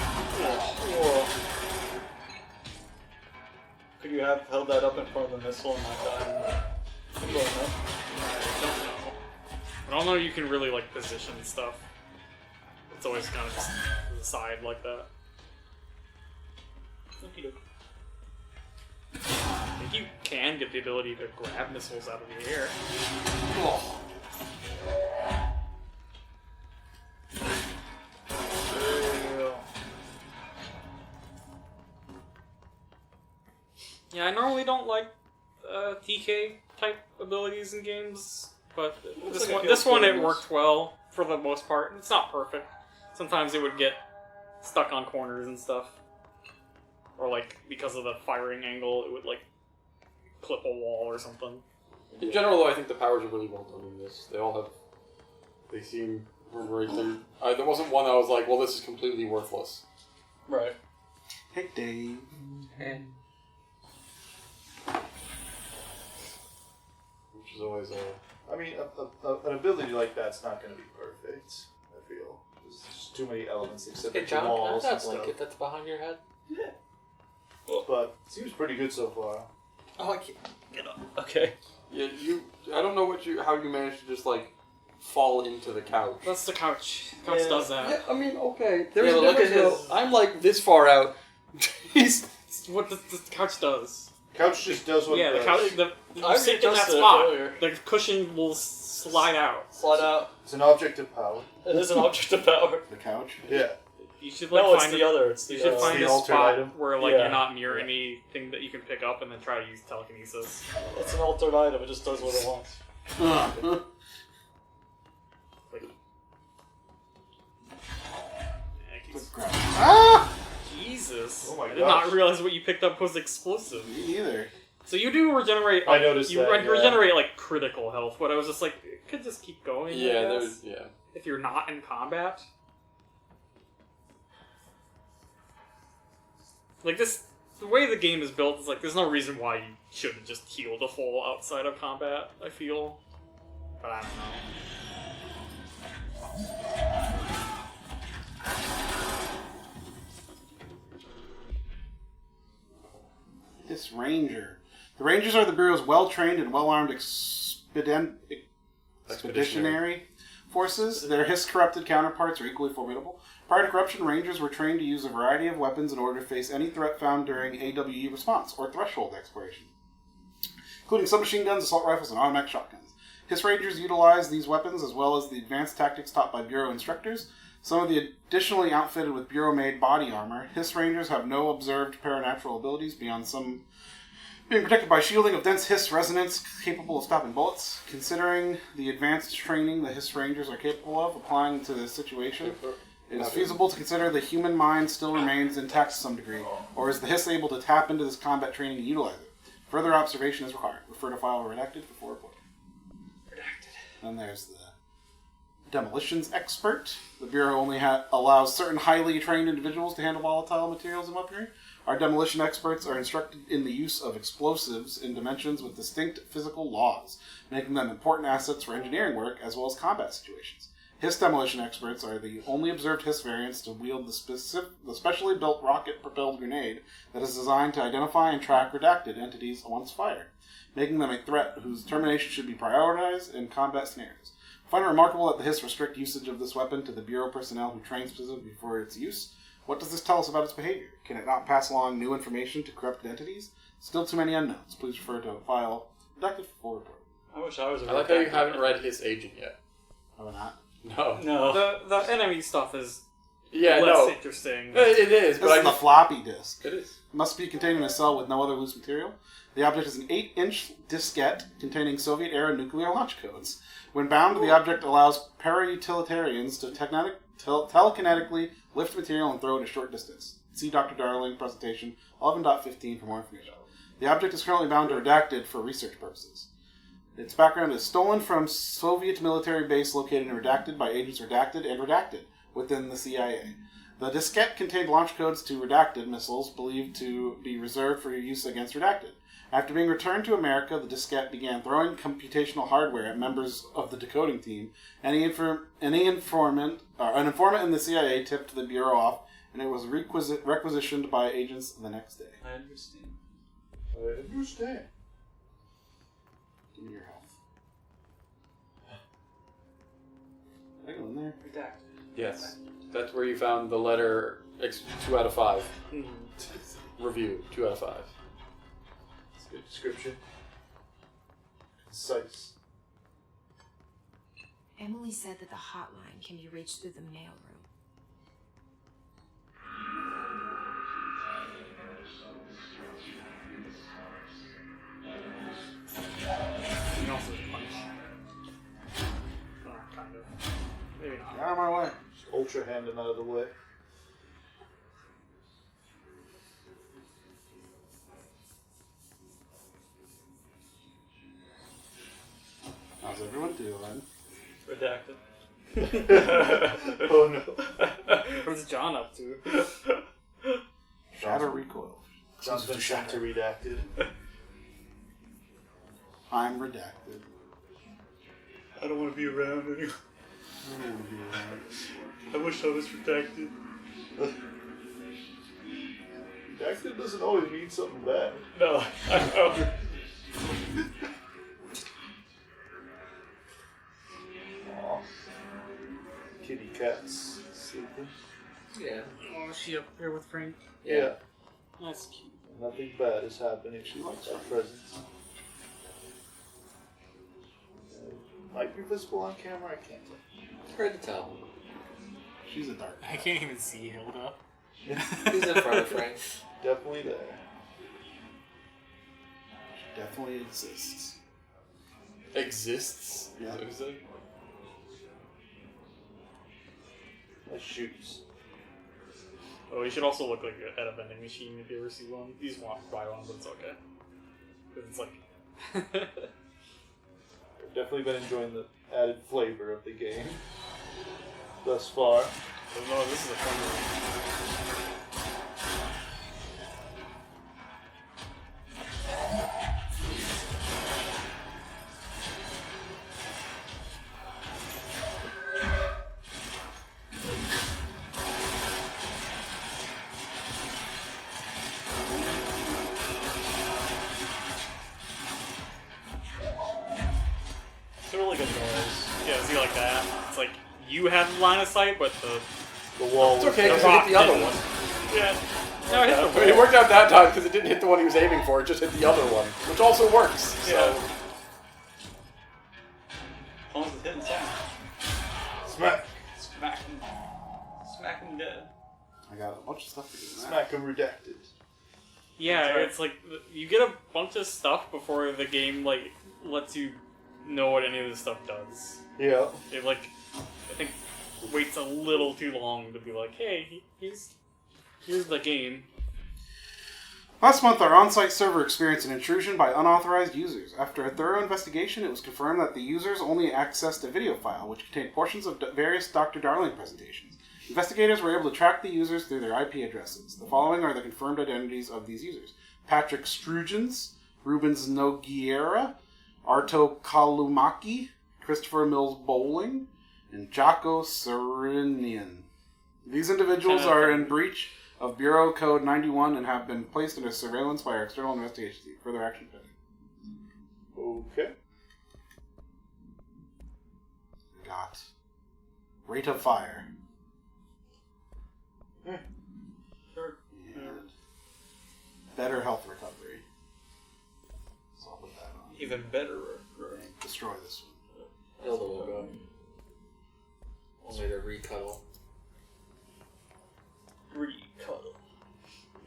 Whoa. Could you have held that up in front of the missile and not gotten blown up? I don't know if you can really, like, position stuff. It's always kind of just to the side like that. I think you can get the ability to grab missiles out of the air. Oh. Yeah, I normally don't like TK type abilities in games, but this one it worked well for the most part. It's not perfect. Sometimes it would get stuck on corners and stuff, or like because of the firing angle, it would like clip a wall or something. In general, though, I think the powers are really well done in this. They all have. They seem right there. There wasn't one that I was like, well, this is completely worthless. Right. Hey, Dave. Hey. Which is always a. I mean, an ability like that's not going to be perfect, I feel. There's just too many elements except Hey, for John, walls can I and have that stuff. blanket that's behind your head? Yeah. But it seems pretty good so far. Oh, I can't get up. Okay. Yeah, I don't know how you managed to just like fall into the couch. That's the couch. The couch does that. Yeah, I mean, okay. There's Yeah, a but look at difference, his- though. I'm like this far out. It's what the couch does. Couch just does what Yeah, it the does. couch. You I sit in that readjusted it spot. earlier. The cushion will slide out. Slide out. It's an object of power. It is an object of power. The couch? Yeah. You should like No, it's find the other. It's You the, should find the a altered spot item. where like Yeah. you're not near anything that you can pick up, and then try to use telekinesis. It's an altered item. It just does what it wants. Like, Ah! Jesus! Oh my I did gosh. not realize what you picked up was explosive. Me neither. So you do regenerate. I noticed you that, yeah. regenerate like critical health, but I was just like, it could just keep going. I Yeah, guess, yeah. if you're not in combat. Like this, the way the game is built is like, there's no reason why you shouldn't just heal the full outside of combat. I feel, but I don't know. This Ranger. The Rangers are the Bureau's well-trained and well-armed expeditionary forces. Their Hiss-corrupted counterparts are equally formidable. Prior to corruption, Rangers were trained to use a variety of weapons in order to face any threat found during AWE response, or threshold exploration, including submachine guns, assault rifles, and automatic shotguns. Hiss Rangers utilize these weapons as well as the advanced tactics taught by Bureau instructors. Some of the additionally outfitted with Bureau-made body armor. Hiss Rangers have no observed paranatural abilities beyond some being protected by shielding of dense Hiss resonance capable of stopping bullets. Considering the advanced training the Hiss Rangers are capable of applying to this situation, it is feasible to consider the human mind still remains intact to some degree, or is the Hiss able to tap into this combat training and utilize it? Further observation is required. Refer to file redacted before report. Redacted. Then there's the demolitions expert. The Bureau only allows certain highly trained individuals to handle volatile materials and weaponry. Our demolition experts are instructed in the use of explosives in dimensions with distinct physical laws, making them important assets for engineering work as well as combat situations. Hiss demolition experts are the only observed Hiss variants to wield the specially built rocket-propelled grenade that is designed to identify and track redacted entities once fired, making them a threat whose termination should be prioritized in combat scenarios. I find it remarkable that the Hiss restrict usage of this weapon to the Bureau personnel who train specifically for its use. What does this tell us about its behavior? Can it not pass along new information to corrupted entities? Still too many unknowns. Please refer to file redacted for full report. I wish I was a I like how you haven't read his agent yet. Oh, not? No. The enemy stuff is Yeah, less no. interesting. It is, but This is the floppy disk. It is. It must be contained in a cell with no other loose material. The object is an 8-inch diskette containing Soviet-era nuclear launch codes. When bound, the object allows para-utilitarians to telekinetically lift material and throw it a short distance. See Dr. Darling, presentation 11.15 for more information. The object is currently bound to redacted for research purposes. Its background is stolen from Soviet military base located in Redacted by agents Redacted and Redacted within the CIA. The diskette contained launch codes to Redacted missiles believed to be reserved for use against Redacted. After being returned to America, the diskette began throwing computational hardware at members of the decoding team. An informant in the CIA tipped the Bureau off, and it was requisitioned by agents the next day. I understand. Give me your health. Did I go in there? Redacted. Yes. That's where you found the letter 2 out of 5. Review, 2 out of 5. It's a good description. Concise. Emily said that the hotline can be reached through the mailroom. You can also punch. Kind of. Maybe not. Get out of my way. Just ultra hand him out of the way. How's everyone doing? Redacted. Oh no. What's John up to? Shatter recoil. John's been sent to Redacted. I'm redacted. I don't want to be around anymore. I don't want to be around. I wish I was redacted. Redacted doesn't always mean something bad. No, I know. Aw. Kitty cat's sleeping. Yeah. Oh, is she up here with Frank? Yeah. That's cute. Nothing bad is happening. She likes our presence. Might be visible on camera, I can't tell. It's hard to tell. She's a dark. I can't even see Hilda. He's in front of Frank. Definitely there. She definitely exists. Exists? Yeah. Is that what you said? Nice shoes. Oh, he should also look like at a vending machine if you ever see one. You just want to buy one, but it's okay. Because it's like... I've definitely been enjoying the added flavor of the game thus far. Oh, no, this is a fun one. It's a really good noise. Yeah, see like that? It's like you have line of sight, but the wall. It's okay, because The it rock hit the other didn't. one. Yeah. No, it hit the It worked out that time because it didn't hit the one he was aiming for, it just hit the other one, which also works. So. Yeah. As long as it's hitting something. Smack. Smack him. Smack him dead. I got a bunch of stuff to do. Smack him redacted. Yeah, That's right. it's like you get a bunch of stuff before the game like lets you know what any of this stuff does. Yeah. It like I think waits a little too long to be like, hey, here's the game. Last month, our on-site server experienced an intrusion by unauthorized users. After a thorough investigation, it was confirmed that the users only accessed a video file, which contained portions of various Dr. Darling presentations. Investigators were able to track the users through their IP addresses. The following are the confirmed identities of these users. Patrick Strugens, Rubens Nogueira, Arto Kalumaki, Christopher Mills Bowling, and Jaco Serenian. These individuals are in breach of Bureau Code 91 and have been placed under surveillance by our external investigation team. Further action pending. Okay. We got Rate of Fire. Sure. And Better Health Recovery. So I'll put that on. Even better. And destroy this one. Kill the logo. Only to recuddle. Recuddle.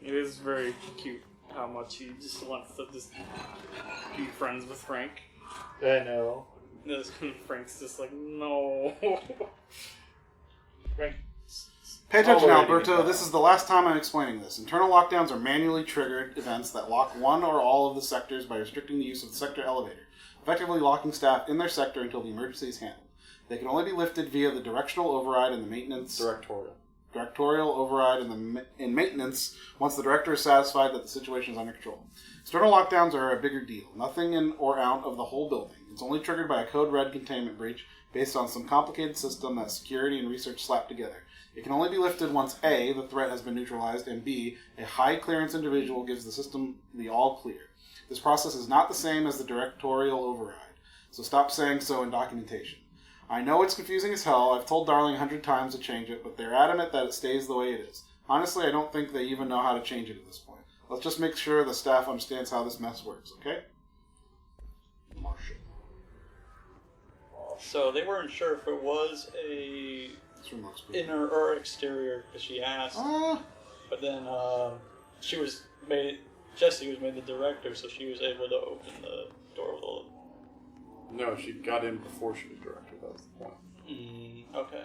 It is very cute how much he just wants to just be friends with Frank. I know. Frank's just like, no. Frank. Pay attention, Already Alberto. done. This is the last time I'm explaining this. Internal lockdowns are manually triggered events that lock one or all of the sectors by restricting the use of the sector elevator, effectively locking staff in their sector until the emergency is handled. They can only be lifted via the directional override and the maintenance... Directorial override in maintenance once the director is satisfied that the situation is under control. External lockdowns are a bigger deal. Nothing in or out of the whole building. It's only triggered by a code red containment breach based on some complicated system that security and research slapped together. It can only be lifted once A, the threat has been neutralized, and B, a high clearance individual gives the system the all clear. This process is not the same as the directorial override, so stop saying so in documentation. I know it's confusing as hell. I've told Darling 100 times to change it, but they're adamant that it stays the way it is. Honestly, I don't think they even know how to change it at this point. Let's just make sure the staff understands how this mess works, okay? Marshall. So they weren't sure if it was a inner or exterior because she asked. But then Jessie was made the director, so she was able to open the door with a... No, she got in before she was director. That was the point. Okay.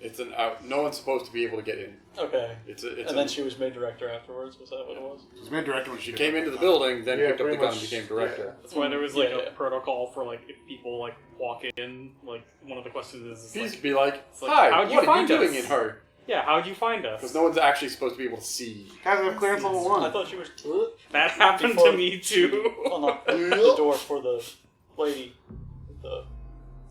It's an out. No one's supposed to be able to get in. Okay. It's then she was made director afterwards. Was that what it was? She was made director when she came into the building, then picked up the gun and became director. Yeah. That's why there was like a protocol for like if people like walk in. Like one of the questions is Please like, be like, like, "Hi, how'd you what are find you us? doing in her?" Yeah, how'd you find us? Because no one's actually supposed to be able to see. Guys, have clearance level 1. I thought she was... That happened to me too. Unlocked the door for the lady with the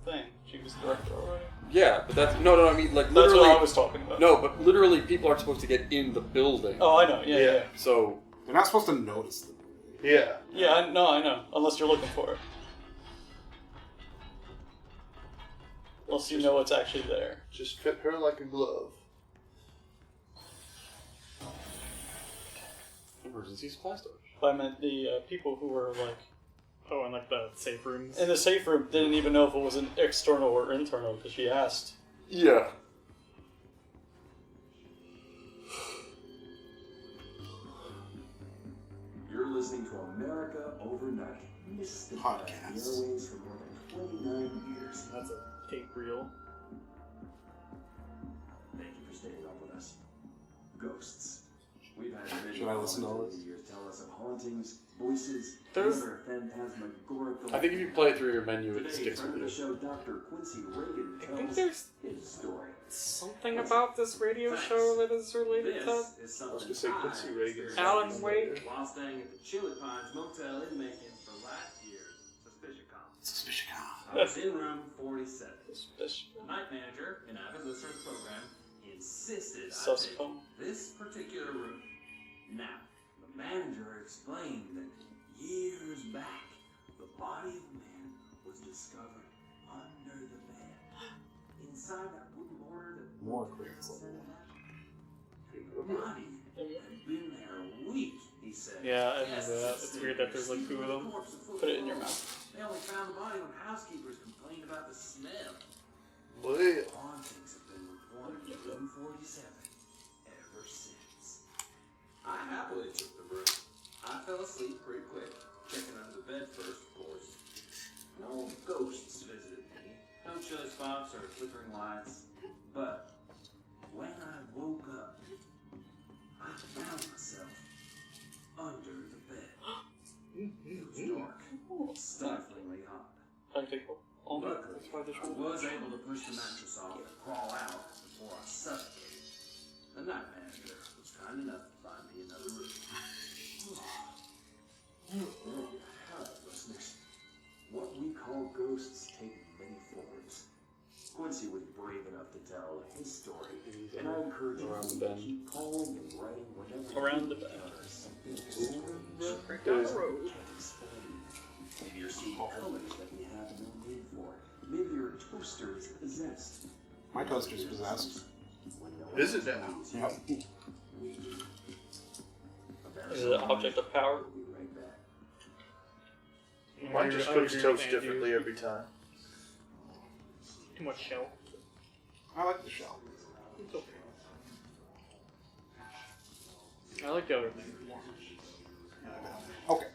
thing. She was director already. Yeah, but that's... No, I mean, like, That's literally... what I was talking about. No, but literally people aren't supposed to get in the building. Oh, I know. Yeah. So... They're not supposed to notice them. Yeah. Yeah, I know. Unless you're looking for it. Unless you know it's actually there. Just fit her like a glove. Emergency supply storage. But I meant the people who were like... Oh, and like the safe rooms. In the safe room, didn't even know if it was an external or internal because she asked. Yeah. You're listening to America Overnight. Mystifying the airwaves for more than 29 years. That's a tape reel. Thank you for staying up with us. Ghosts. We've had Should I listen to all this? years tell us of hauntings, voices, There's- and their phantasmagorical... I think if you play it through your menu, it Today, sticks friend with of the you. show, Dr. Quincy Reagan I tells think there's his story. something about this radio show that is related to This is I was something going to say Quincy Reagan. Alan Wake. while staying at the Chili Pines Motel in Macon for last year's SuspiciaCon. SuspiciaCon. I was in room 47. Suspicious. The night manager, an avid listener to the program, insisted I Suspicious. take this particular room. Now, the manager explained that years back, the body of a man was discovered under the bed, inside that wooden border that More clearance level 1. the body had been there a week, he said. Yeah, I remember that. It's weird that there's like 2 of them. Put it in your mouth. They only found the body when housekeepers complained about the smell. Well, Hauntings have been reported in room 47 ever since. I happily took the room. I fell asleep pretty quick, checking under the bed first, of course. No ghosts visited me, no chili spots or flickering lights. But when I woke up, I found myself I think all the Luckily, I was able to push the mattress off and crawl out before I suffocated. The night manager was kind enough to find me another room. Listeners, what we call ghosts take many forms. Quincy was brave enough to tell his story, and I encourage you to keep calling and writing whenever Around the you bend. encounter something Right down the road. Maybe you're seeing colors that we have no name for. Maybe your toaster is possessed. My toaster's possessed. Is it now? Yep. Is it an object of power? Mine just cooks toast differently every time. Too much shell. I like the shell. It's okay. I like the other thing more. Okay.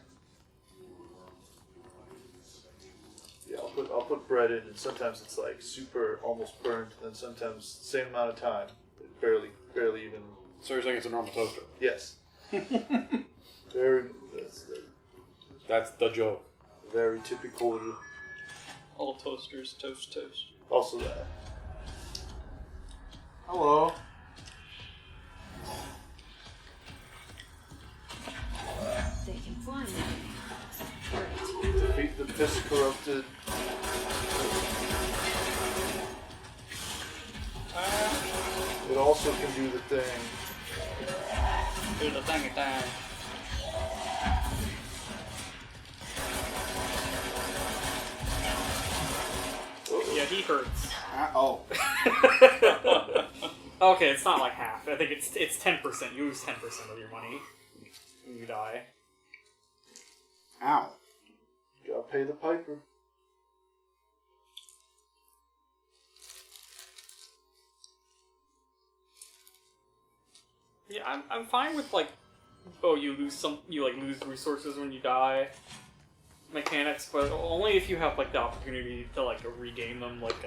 Yeah, I'll put bread in, and sometimes it's like super almost burnt, and sometimes same amount of time, but barely even. So you're saying it's a normal toaster? Yes. Very. That's the joke. Very typical. All toasters toast. Also that. Hello. They can fly now. Defeat the piss corrupted. It also can do the thing. Do the thing again. Yeah, he hurts. Oh. Okay, it's not like half. I think it's 10%. You lose 10% of your money when you die. Ow. Gotta pay the piper. Yeah, I'm fine with like, oh, you lose lose resources when you die mechanics, but only if you have like the opportunity to like regain them, like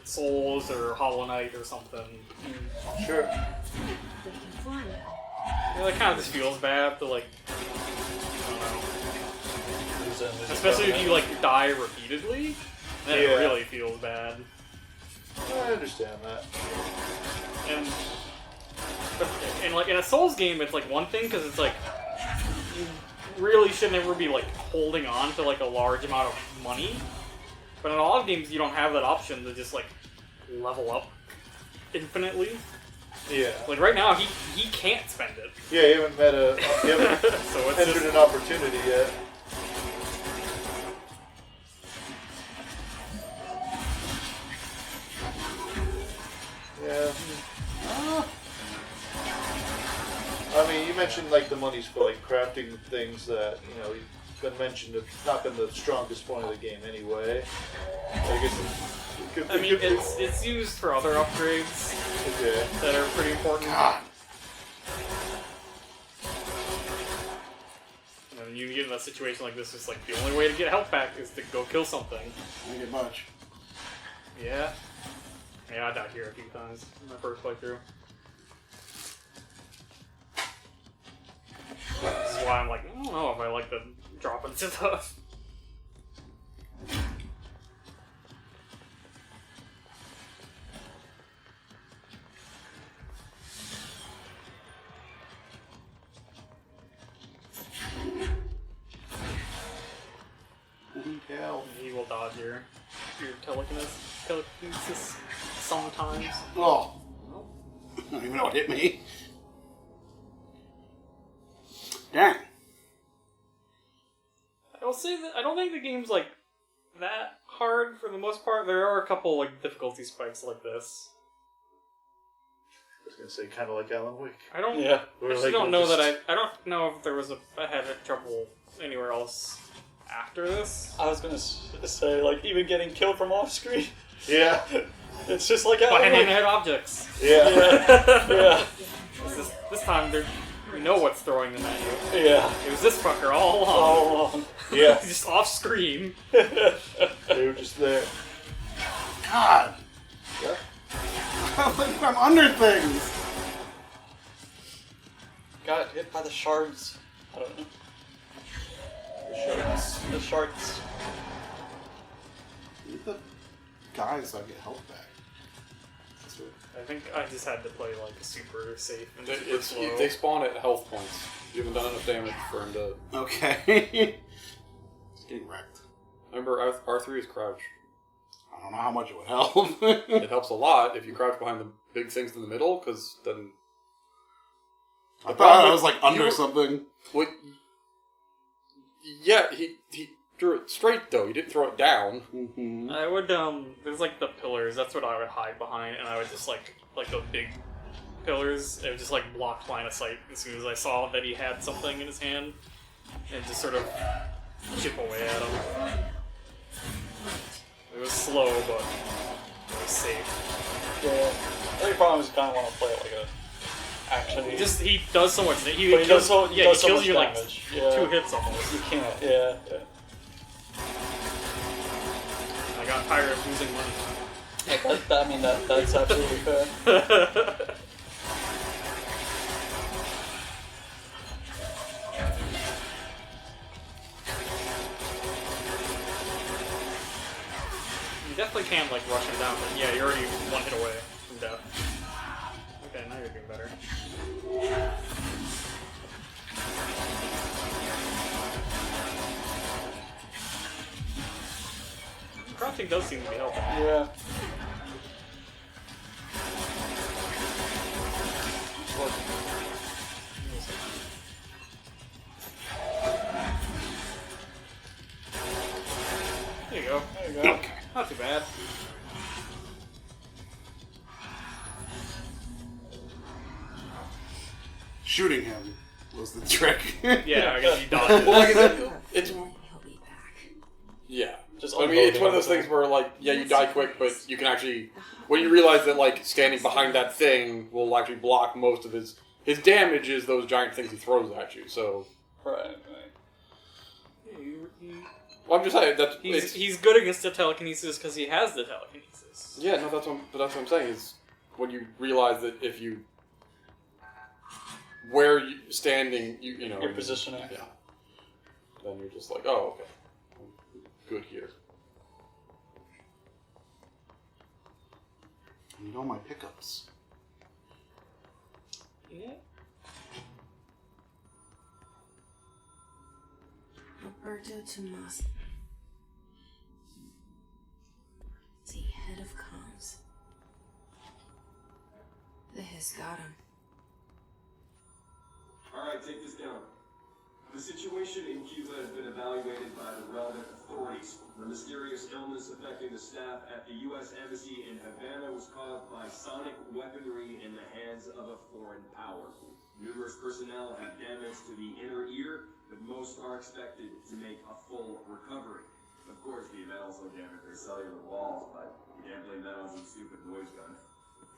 souls or Hollow Knight or something. Sure. They can fly now. Yeah, that kind of just feels bad to like, I don't know. Especially if you like die repeatedly, then it really feels bad. I understand that. And like in a Souls game, it's like one thing because it's like you really should never be like holding on to like a large amount of money. But in a lot of games, you don't have that option to just like level up infinitely. Yeah. Like right now, he can't spend it. Yeah, you haven't so it's entered just an opportunity yet. Yeah. I mean, you mentioned like the money's for like crafting things that it's been mentioned have not been the strongest point of the game anyway. I guess it's used for other upgrades that are pretty important. God. And you get in a situation like this, it's like the only way to get health back is to go kill something. Didn't get much. Yeah. Yeah, I died here a few times in my first playthrough. This is why I'm like, I don't know if I like the dropping stuff. He will dodge your telekinesis sometimes. Oh. I don't even know what hit me. Dang. I will say that I don't think the game's like that hard for the most part. There are a couple like difficulty spikes like this. I was gonna say kind of like Alan Wake. I don't. Yeah. I just don't know that I don't know if there was I had trouble anywhere else after this. I was gonna say, like, even getting killed from off screen. Yeah. It's just like By Alan Wake. handheld objects. Yeah. Yeah. This time we know what's throwing them at you. Yeah. It was this fucker all along. All along. Yeah. Just off screen. They were just there. God. Yeah. I'm under things. Got hit by the shards. I don't know. The shards. Need the guys so I get health back. I think I just had to play like super safe and super slow. They spawn at health points. You haven't done enough damage for him to... Okay. It's getting wrecked. Remember, R3 is crouch. I don't know how much it would help. It helps a lot if you crouch behind the big things in the middle, because then... I thought I was like under something. What? Yeah, he drew it straight though. He didn't throw it down. Mm-hmm. I would there's like the pillars. That's what I would hide behind, and I would just like those big pillars. It would just like block line of sight as soon as I saw that he had something in his hand, and just sort of chip away at him. It was slow, but it was safe. Yeah. The only problem is you kind of want to play it like a action. He does so much. He does kills so you much like damage. Yeah. 2 hits almost. You can't. Yeah. I got tired of losing money. That's absolutely fair. You definitely can like rush him down, but yeah, you're already 1 hit away from death. Okay, now you're doing better. Crouching does seem to be helping. Yeah. There you go. There you go. Not too bad. Shooting him was the trick. Yeah, I guess you dodged it. Well, like I said, it's... Yeah. I mean, it's one of those things where, like, yeah, you die quick, but you can actually... When you realize that, like, standing behind that thing will actually block most of his... His damage is those giant things he throws at you, so... Right. Well, I'm just saying that he's good against the telekinesis because he has the telekinesis. Yeah, no, that's what I'm saying is when you realize that if you where you standing, you know your positioning. Yeah. Then you're just like, oh, okay, I'm good here. You know my pickups. Yeah. Roberto Tomas, the head of comms. The Hiss got him. Alright, take this down. The situation in Cuba has been evaluated by the relevant authorities. The mysterious illness affecting the staff at the U.S. Embassy in Havana was caused by sonic weaponry in the hands of a foreign power. Numerous personnel have damage to the inner ear, but most are expected to make a full recovery. Of course, the event also damaged their cellular walls, but you can't blame that on some stupid noise gun.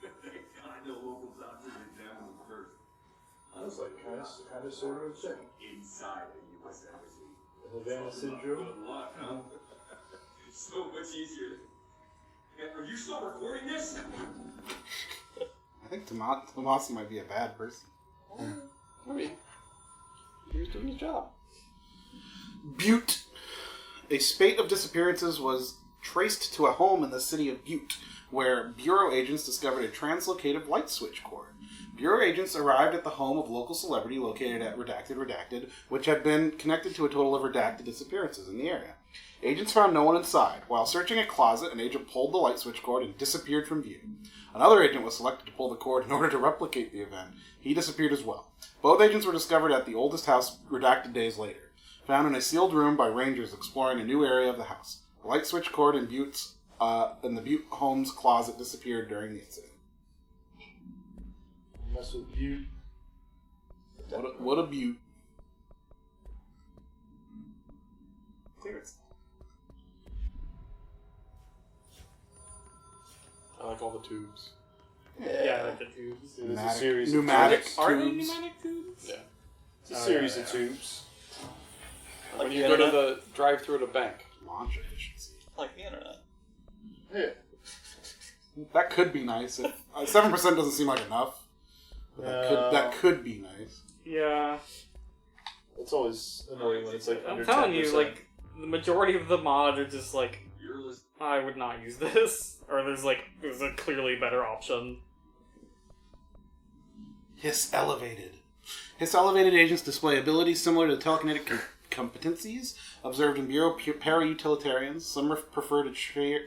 Thank God no local doctors examined them first. I was like, kind of sort of thing. Inside the U.S. Embassy. The Havana syndrome. Good luck, huh? So much easier. Are you still recording this? I think Tomasi might be a bad person. I mean, he was doing his job. Butte. A spate of disappearances was traced to a home in the city of Butte, where Bureau agents discovered a translocative light switch cord. Bureau agents arrived at the home of local celebrity located at Redacted, which had been connected to a total of redacted disappearances in the area. Agents found no one inside. While searching a closet, an agent pulled the light switch cord and disappeared from view. Another agent was selected to pull the cord in order to replicate the event. He disappeared as well. Both agents were discovered at the oldest house redacted days later, found in a sealed room by rangers exploring a new area of the house. The light switch cord in the Butte home's closet disappeared during the incident. Mess with Butte. What a Butte. I like all the tubes. Yeah, I like the tubes. It's a series pneumatic of Are tubes. they pneumatic tubes? Yeah. It's a series of tubes. When Like you the go to internet? the drive-through at a bank. Launch efficiency. Like the internet. Yeah. That could be nice. 7% doesn't seem like enough. But that could be nice. Yeah. It's always annoying when it's like I'm under telling 10%. you, like, the majority of the mods are just like I would not use this. Or there's a clearly better option. Hiss elevated. Hiss elevated agents display abilities similar to telekinetic competencies observed in Bureau para-utilitarians. Some prefer to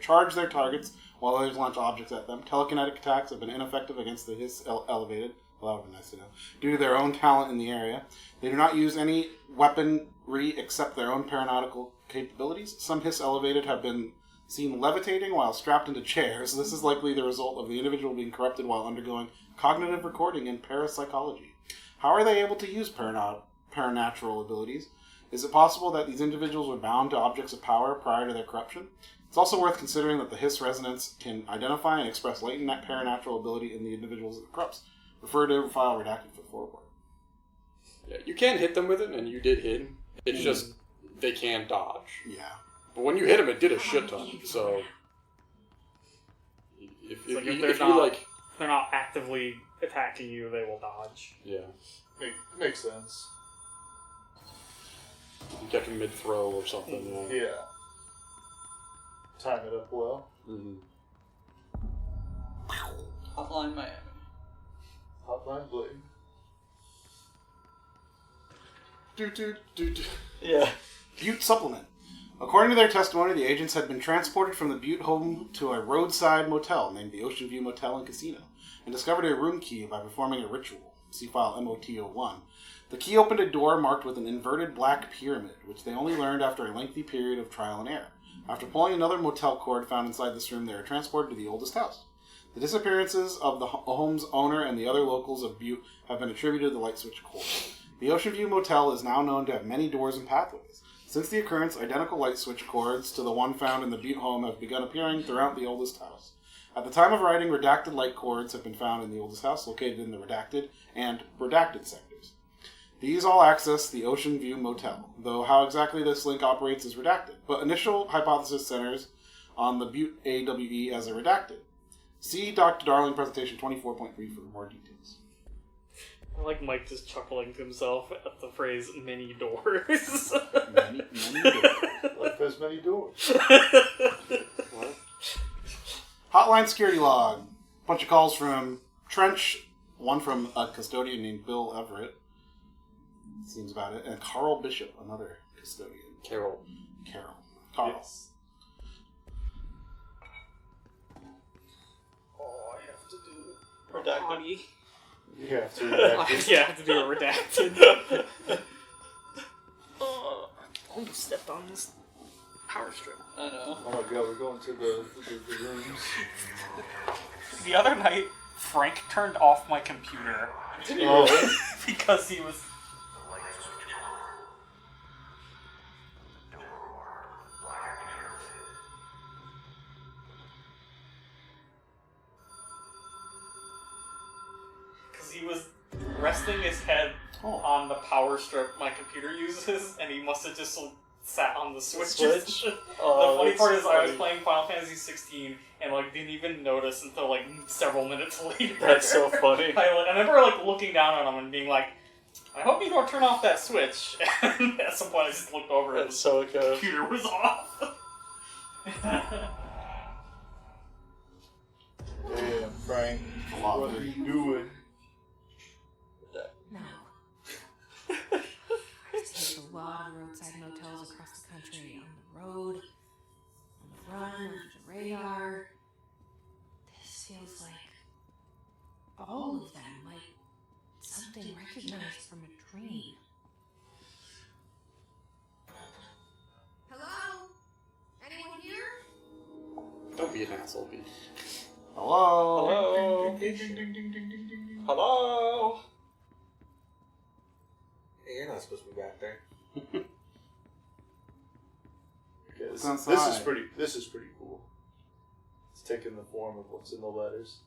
charge their targets while others launch objects at them. Telekinetic attacks have been ineffective against the Hiss elevated. Well, that would be nice to know. Due to their own talent in the area. They do not use any weaponry except their own paranautical capabilities. Some Hiss elevated have been seen levitating while strapped into chairs. This is likely the result of the individual being corrupted while undergoing cognitive recording and parapsychology. How are they able to use paranatural abilities? Is it possible that these individuals were bound to objects of power prior to their corruption? It's also worth considering that the Hiss resonance can identify and express latent paranatural ability in the individuals it corrupts. Refer to file redacted for the forward. Yeah, you can hit them with it, and you did hit them. It's just they can dodge. Yeah. But when you hit them, it did a shit ton. So if they're not actively attacking you, they will dodge. Yeah. Makes sense. You catch them mid-throw or something. Yeah. Time it up well. Mm-hmm. Hotline Miami. Hotline Blade. Yeah. Butte supplement. According to their testimony, the agents had been transported from the Butte home to a roadside motel named the Ocean View Motel and Casino and discovered a room key by performing a ritual. See file MOT-01. The key opened a door marked with an inverted black pyramid, which they only learned after a lengthy period of trial and error. After pulling another motel cord found inside this room, they were transported to the oldest house. The disappearances of the home's owner and the other locals of Butte have been attributed to the light switch cord. The Ocean View Motel is now known to have many doors and pathways. Since the occurrence, identical light switch cords to the one found in the Butte home have begun appearing throughout the oldest house. At the time of writing, redacted light cords have been found in the oldest house, located in the redacted and redacted sectors. These all access the Ocean View Motel, though how exactly this link operates is redacted, but initial hypothesis centers on the Butte AWE as a redacted. See Dr. Darling presentation 24.3 for more details. I like Mike just chuckling to himself at the phrase many doors. Many doors. Like there's many doors. What? Hotline security log. Bunch of calls from Trench, one from a custodian named Bill Everett. Seems about it. And Carl Bishop, another custodian. Carol. Carl. Yes. Oh, I have to do redacted. You have to redact. Yeah, I have to do a redacted. Almost stepped on this power strip. I know. Oh my god, we're going to the rooms. The other night, Frank turned off my computer. Oh. Because he was... He was resting his head on the power strip my computer uses, and he must have just sat on the switches. Switch? The Oh, funny part is, funny. I was playing Final Fantasy 16 and didn't even notice until several minutes later. That's so funny. I remember looking down on him and being like, "I hope you don't turn off that switch." And at some point, I just looked over and That's so the good. computer was off. Damn, Frank. What are you doing? No. I've stayed at a lot of roadside motels across the country, on the road, on the run, under the radar. This feels like all of them, like something recognized from a dream. Hello? Anyone here? Don't be an asshole, B. Hello? Hello? Ding, ding, ding, ding, ding, ding, ding, ding. Hello? Hey, you're not supposed to be back there. Okay, this Outside. is pretty cool. It's taking the form of what's in the letters.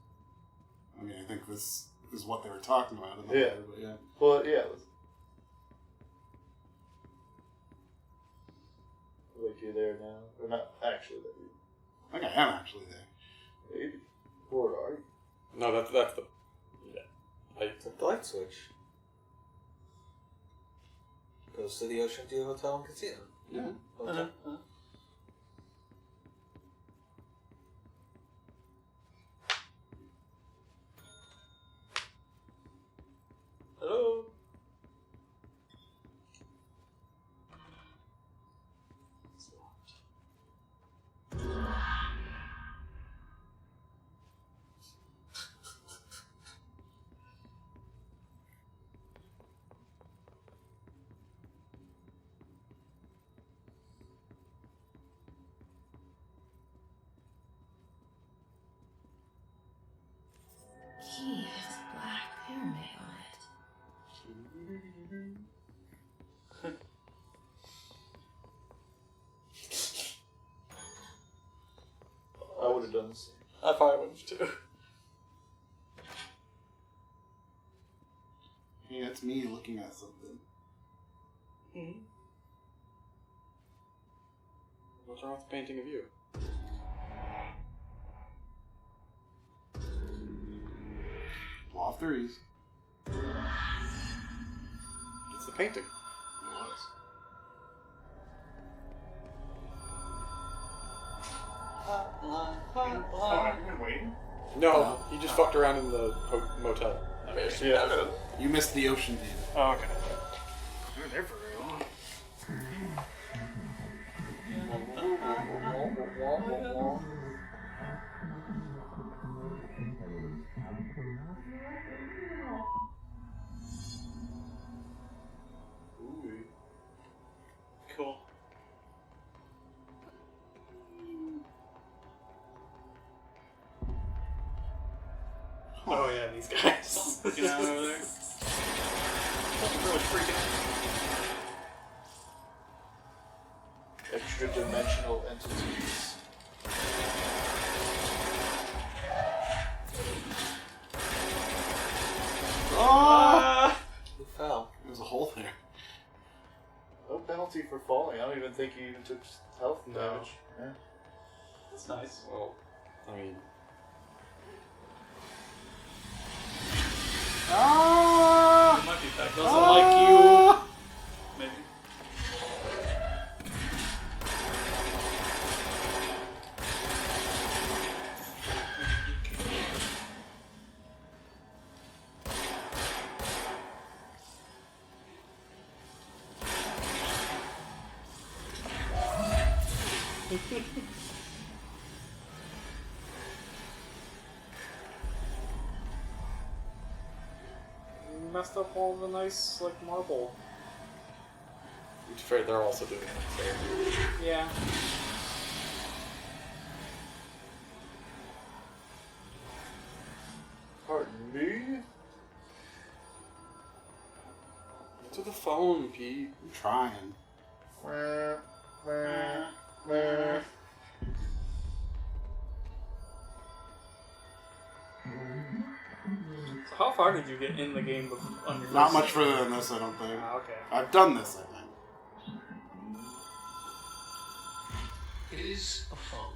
I mean, I think this is what they were talking about. In the Yeah. letter, but yeah. Well, yeah. Like you're there now. Or not actually there. I think I am actually there. Maybe. Or are you? No, that's the... Yeah. It's a light switch. Goes to the Ocean View Hotel and Casino. Yeah. Hotel. done the same. I probably would have too. Hey, that's me looking at something. Mm-hmm. What's wrong with the painting of you? Law of threes. It's the painting. It was. Oh, I've been waiting. No, he just fucked around in the motel. Yeah. You missed the ocean view. Oh, okay. We were there for very long. Cool. Oh yeah, these guys. Looking out over there. Really freaking Extra dimensional entities. Oh! Who fell? There's a hole there. No penalty for falling. I don't even think he even took health damage. Yeah. That's nice. Well, I mean, Ah! It might be that doesn't like you. Maybe. Messed up all the nice, like, marble. I'm afraid they're also doing that. So. Yeah. Pardon me? To the phone, Pete. I'm trying. So how far did you get in the game on your Not first- much further than this, I don't think. Ah, okay. I've done this, I think. It is a phone.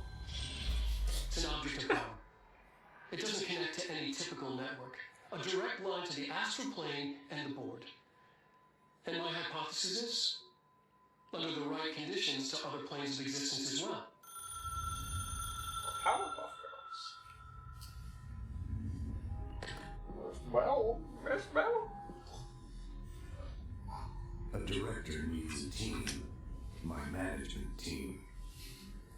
It's an object of power. It doesn't connect to any typical network. A direct line to the astral plane and the board. And my hypothesis is, under the right conditions, to other planes of existence as well. Powerpuff Girls. Well, Miss Bell. A director needs a team. My management team.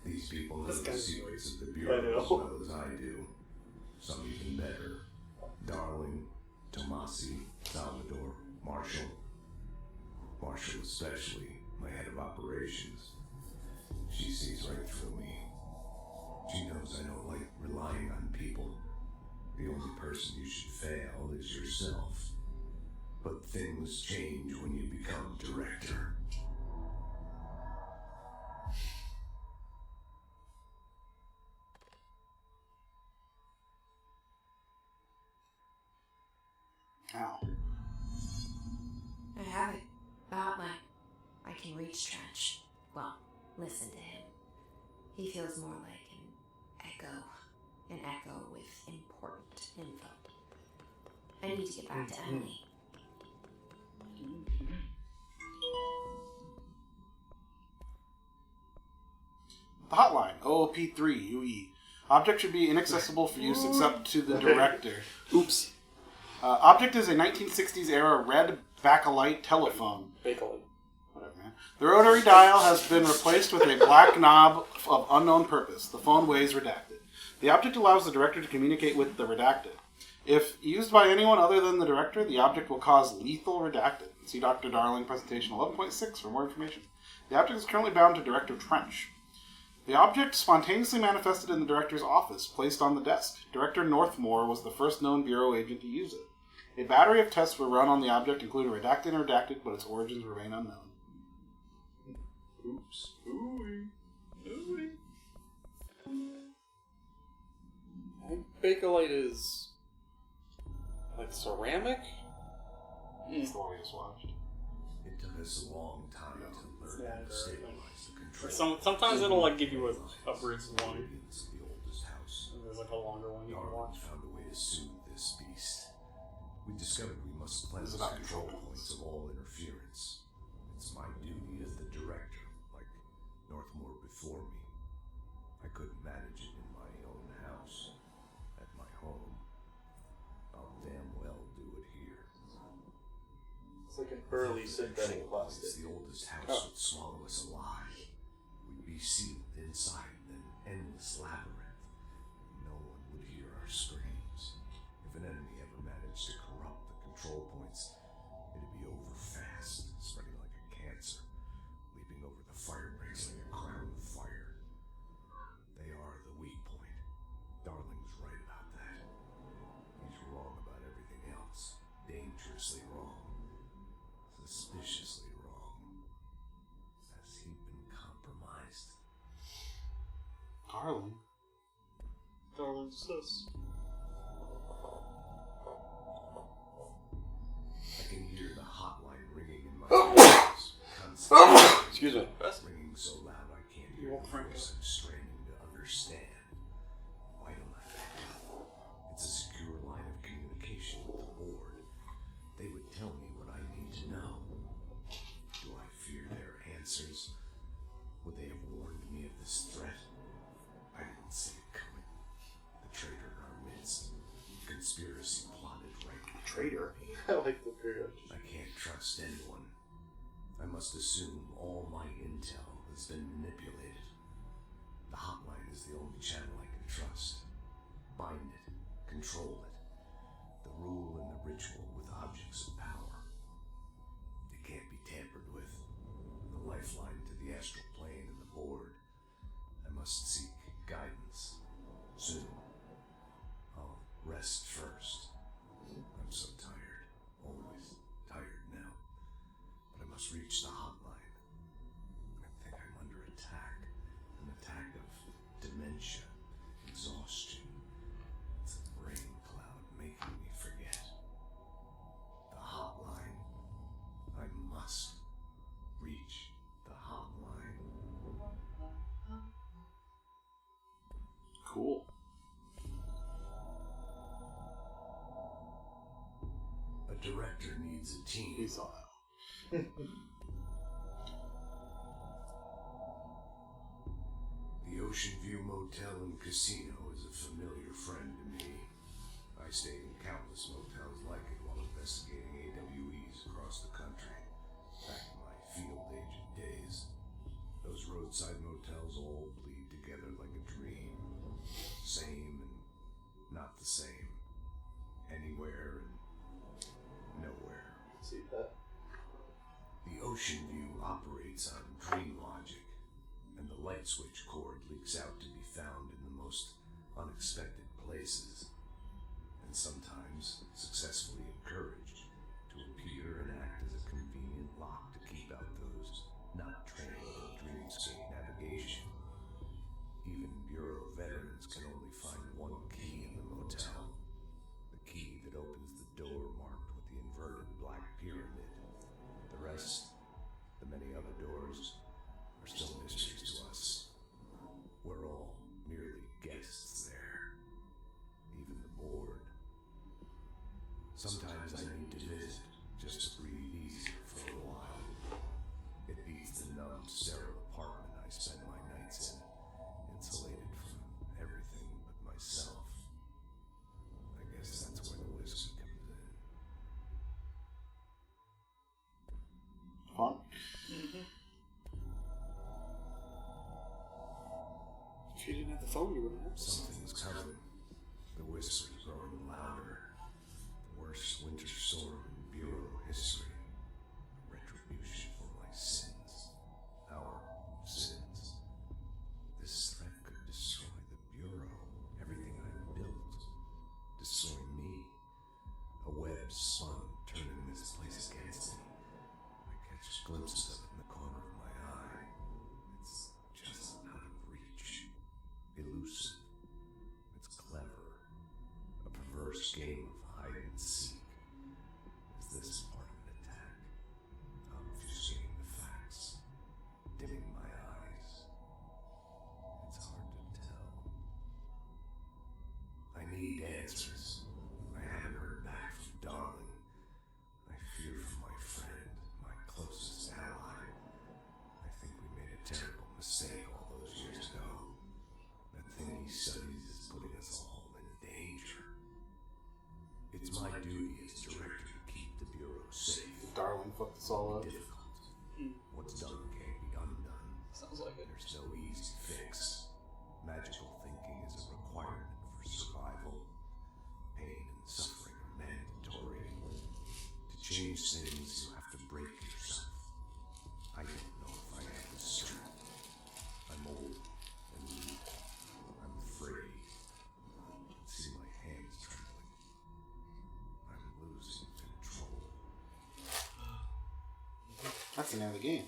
These people know the secrets of the Bureau as well as I do. Some even better. Darling, Tomasi, Salvador, Marshall. Marshall especially, my head of operations. She sees right through me. She knows I don't like relying on people. The only person you should fail is yourself. But things change when you become director. Ow. I have it. About like I can reach Trench. Well, listen to him. He feels more like an echo. An echo with important info. I need to get back to Emily. The hotline, OOP3 UE. Object should be inaccessible for use except to the director. Oops. Object is a 1960s era red bakelite telephone. Bakelite. Whatever, man. The rotary dial has been replaced with a black knob of unknown purpose. The phone weighs redacted. The object allows the director to communicate with the redacted. If used by anyone other than the director, the object will cause lethal redacted. See Dr. Darling presentation 11.6 for more information. The object is currently bound to Director Trench. The object spontaneously manifested in the director's office, placed on the desk. Director Northmore was the first known Bureau agent to use it. A battery of tests were run on the object, including redacted and redacted, but its origins remain unknown. Oops. Ooey. Ooey. think Bakelite is like ceramic. That's the one we just watched. It took us a long time to learn how to stabilize the Or control. sometimes it'll like give you a bridge one. It's the oldest house. And there's like a longer one you can Darwin watch. found a way to soothe this beast. We discovered we must cleanse It's the about control control points of all interference. It's my duty as the director, like Northmore before me. I couldn't manage it in my own house, at my home. I'll damn well do it here. It's like an early synthetic plastic. It's the oldest house would swallow us alive. We'd be sealed inside an endless labyrinth. No one would hear our screams. If an enemy ever managed to corrupt the control points, it'd be over fast, spreading like a cancer, leaping over the fire breaks like a crown of fire. They are the weak point. Darling's right about that. He's wrong about everything else. Dangerously wrong. Suspiciously wrong. Has he been compromised? Darling. Darling sus. I can hear the hotline ringing in my ears. Constantly. Excuse me. Ringing so loud I can't hear the voice I'm straining to understand. Why don't I pick up? It's a secure line of communication with the board. They would tell me what I need to know. Do I fear their answers? Would they have warned me of this threat? I didn't see it coming. The traitor in our midst. Conspiracy plotted right. Traitor. I like the period. I can't trust anyone. I must assume all my intel has been manipulated. The hotline is the only channel I can trust. Bind it, control it. The rule and the ritual with objects of power. It can't be tampered with. The lifeline to the astral plane and the board. I must seek guidance. Soon. I'll rest first. I'm so tired. Always tired now. But I must reach the hotline. I think I'm under attack. An attack of dementia, exhaustion. It's a brain cloud making me forget. The hotline. I must reach the hotline. Cool. A director needs a team. He saw that. The Ocean View Motel and Casino is a familiar friend to me. I stayed in countless motels like it while investigating AWEs across the country, back in my field agent days. Those roadside motels all bleed together like a dream. Same and not the same. Anywhere and nowhere. See that? The Ocean View operates on dream logic, and the light switch cord leaks out to be found in the most unexpected places, and sometimes successfully encouraged to appear and act as a convenient lock to keep out those not trained in dreamscape navigation. Even Bureau veterans can only find one key in the motel, the key that opens the door marked with the inverted black pyramid. The rest, the many other doors, are still mysteries to us. We're all merely guests there. Even the board. Sometimes I need to visit, just to breathe easier for a while. It beats the numb, sterile apartment I spend my nights in, insulated from everything but myself. I guess that's where the whiskey comes in. Fun. If you didn't have the phone, you wouldn't have. Something's coming. The whisper's growing louder. The worst winter storm in Bureau history. Retribution for my sins. Our sins. This threat could destroy the Bureau. Everything I've built. Destroy me. A web spun, turning this place against me. I catch glimpses of it in the corner of my eye. It's just out of reach. Elusive. It's clever. answers. I haven't heard back from Darling. I fear for my friend, my closest ally. I think we made a terrible mistake all those years ago. That thing he studies is putting us all in danger. It's my duty as director to keep the Bureau safe. Darling fucked us all up. Difficult. What's done can't be undone. Sounds like it. There's no easy fix. Magical thinking is a requirement for survival. Pain and suffering are mandatory. To change things, you have to break yourself. I don't know if I have the strength. I'm old and weak. I'm afraid. I can see my hands trembling. I'm losing control. That's the name of the game.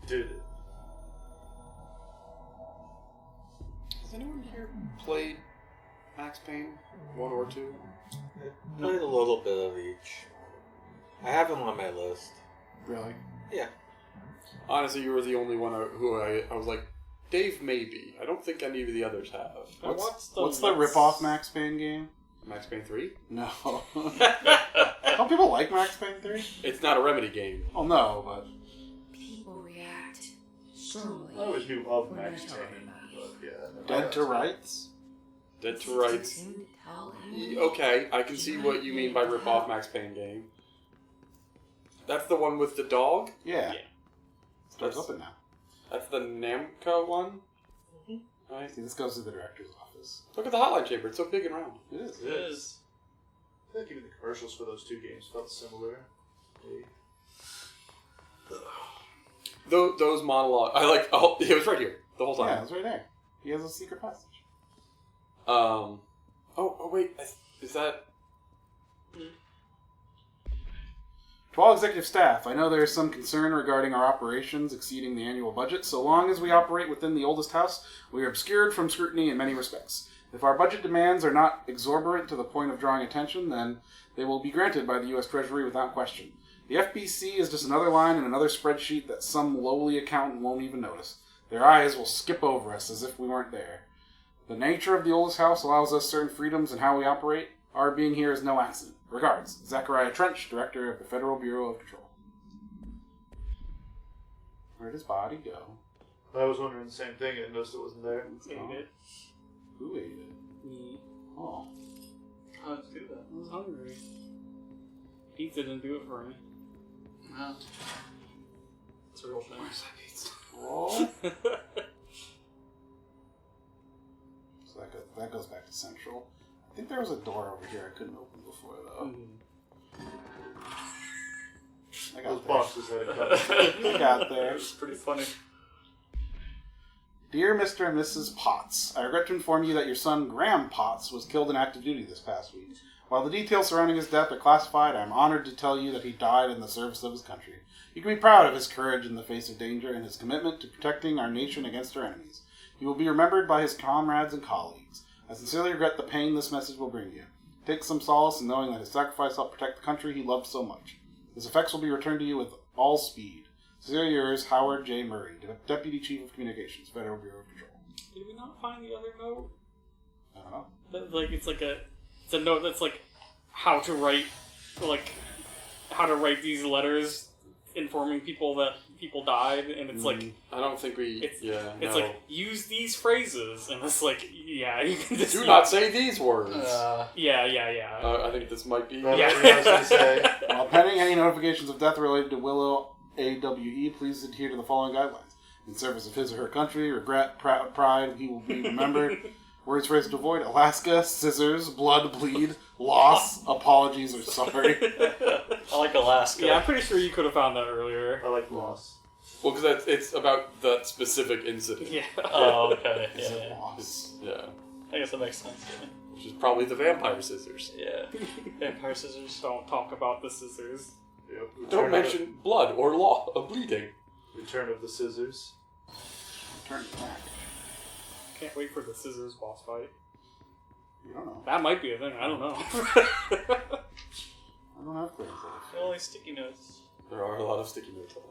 Dude, Has anyone here played Max Payne 1 or 2? Played a little bit of each. I have them on my list. Really? Yeah. Honestly, you were the only one who I was like, Dave maybe. I don't think any of the others have. What's the rip-off Max Payne game? Max Payne 3? No. Don't people like Max Payne 3? It's not a Remedy game. Oh, no, but... People react strongly. I always knew of when Max they're told Payne, about but yeah. Dead to Rights? Dead to Rights. Okay, I can see what you mean by rip-off Max Payne game. That's the one with the dog? Yeah. Yeah. Starts open now. That's the Namco one? Mm-hmm. Right. See, this goes to the director's office. Look at the hotline chamber. It's so big and round. It is. It is. I think even the commercials for those two games felt similar. Those monologues. I like. Oh, it was right here the whole time. Yeah, it's right there. He has a secret passage. Oh, wait. Is that? To all executive staff, I know there is some concern regarding our operations exceeding the annual budget. So long as we operate within the oldest house, we are obscured from scrutiny in many respects. If our budget demands are not exorbitant to the point of drawing attention, then they will be granted by the U.S. Treasury without question. The FBC is just another line in another spreadsheet that some lowly accountant won't even notice. Their eyes will skip over us as if we weren't there. The nature of the oldest house allows us certain freedoms in how we operate. Our being here is no accident. Regards, Zachariah Trench, Director of the Federal Bureau of Control. Where'd his body go? I was wondering the same thing and noticed it wasn't there. Ate it. Who ate it? Me. Oh. How'd you do that? I was hungry. Pizza didn't do it for me. No. It's a real thing. Where's that pizza? Oh. So that goes back to Central. I think there was a door over here I couldn't open before, though. I got Those there. boxes had it covered. I got there. It's pretty funny. Dear Mr. and Mrs. Potts, I regret to inform you that your son, Graham Potts, was killed in active duty this past week. While the details surrounding his death are classified, I am honored to tell you that he died in the service of his country. You can be proud of his courage in the face of danger and his commitment to protecting our nation against our enemies. He will be remembered by his comrades and colleagues. I sincerely regret the pain this message will bring you. Take some solace in knowing that his sacrifice helped protect the country he loved so much. His effects will be returned to you with all speed. Sincerely yours, Howard J. Murray, Deputy Chief of Communications, Federal Bureau of Control. Did we not find the other note? I don't know. It's a note that's like how to write these letters informing people that people died, and it's like I don't think we. It's like use these phrases, and it's like you can just do not say these words. Yeah. I think this might be. While pending any notifications of death related to Willow AWE, please adhere to the following guidelines. In service of his or her country, regret, pride, he will be remembered. Words phrased to avoid: Alaska, scissors, blood, bleed, loss, apologies, or sorry. I like Alaska. Yeah, I'm pretty sure you could have found that earlier. I like loss. Well, because it's about that specific incident. Yeah. Oh, okay. Yeah. I guess that makes sense. Yeah. Which is probably the vampire scissors. Yeah. Vampire scissors. Don't talk about the scissors. Yep. Don't mention blood or bleeding. Return of the Scissors. Turn it back. Can't wait for the scissors boss fight. You don't know. That might be a thing. I don't know. I don't have clear info. Only sticky notes. There are a lot of sticky notes on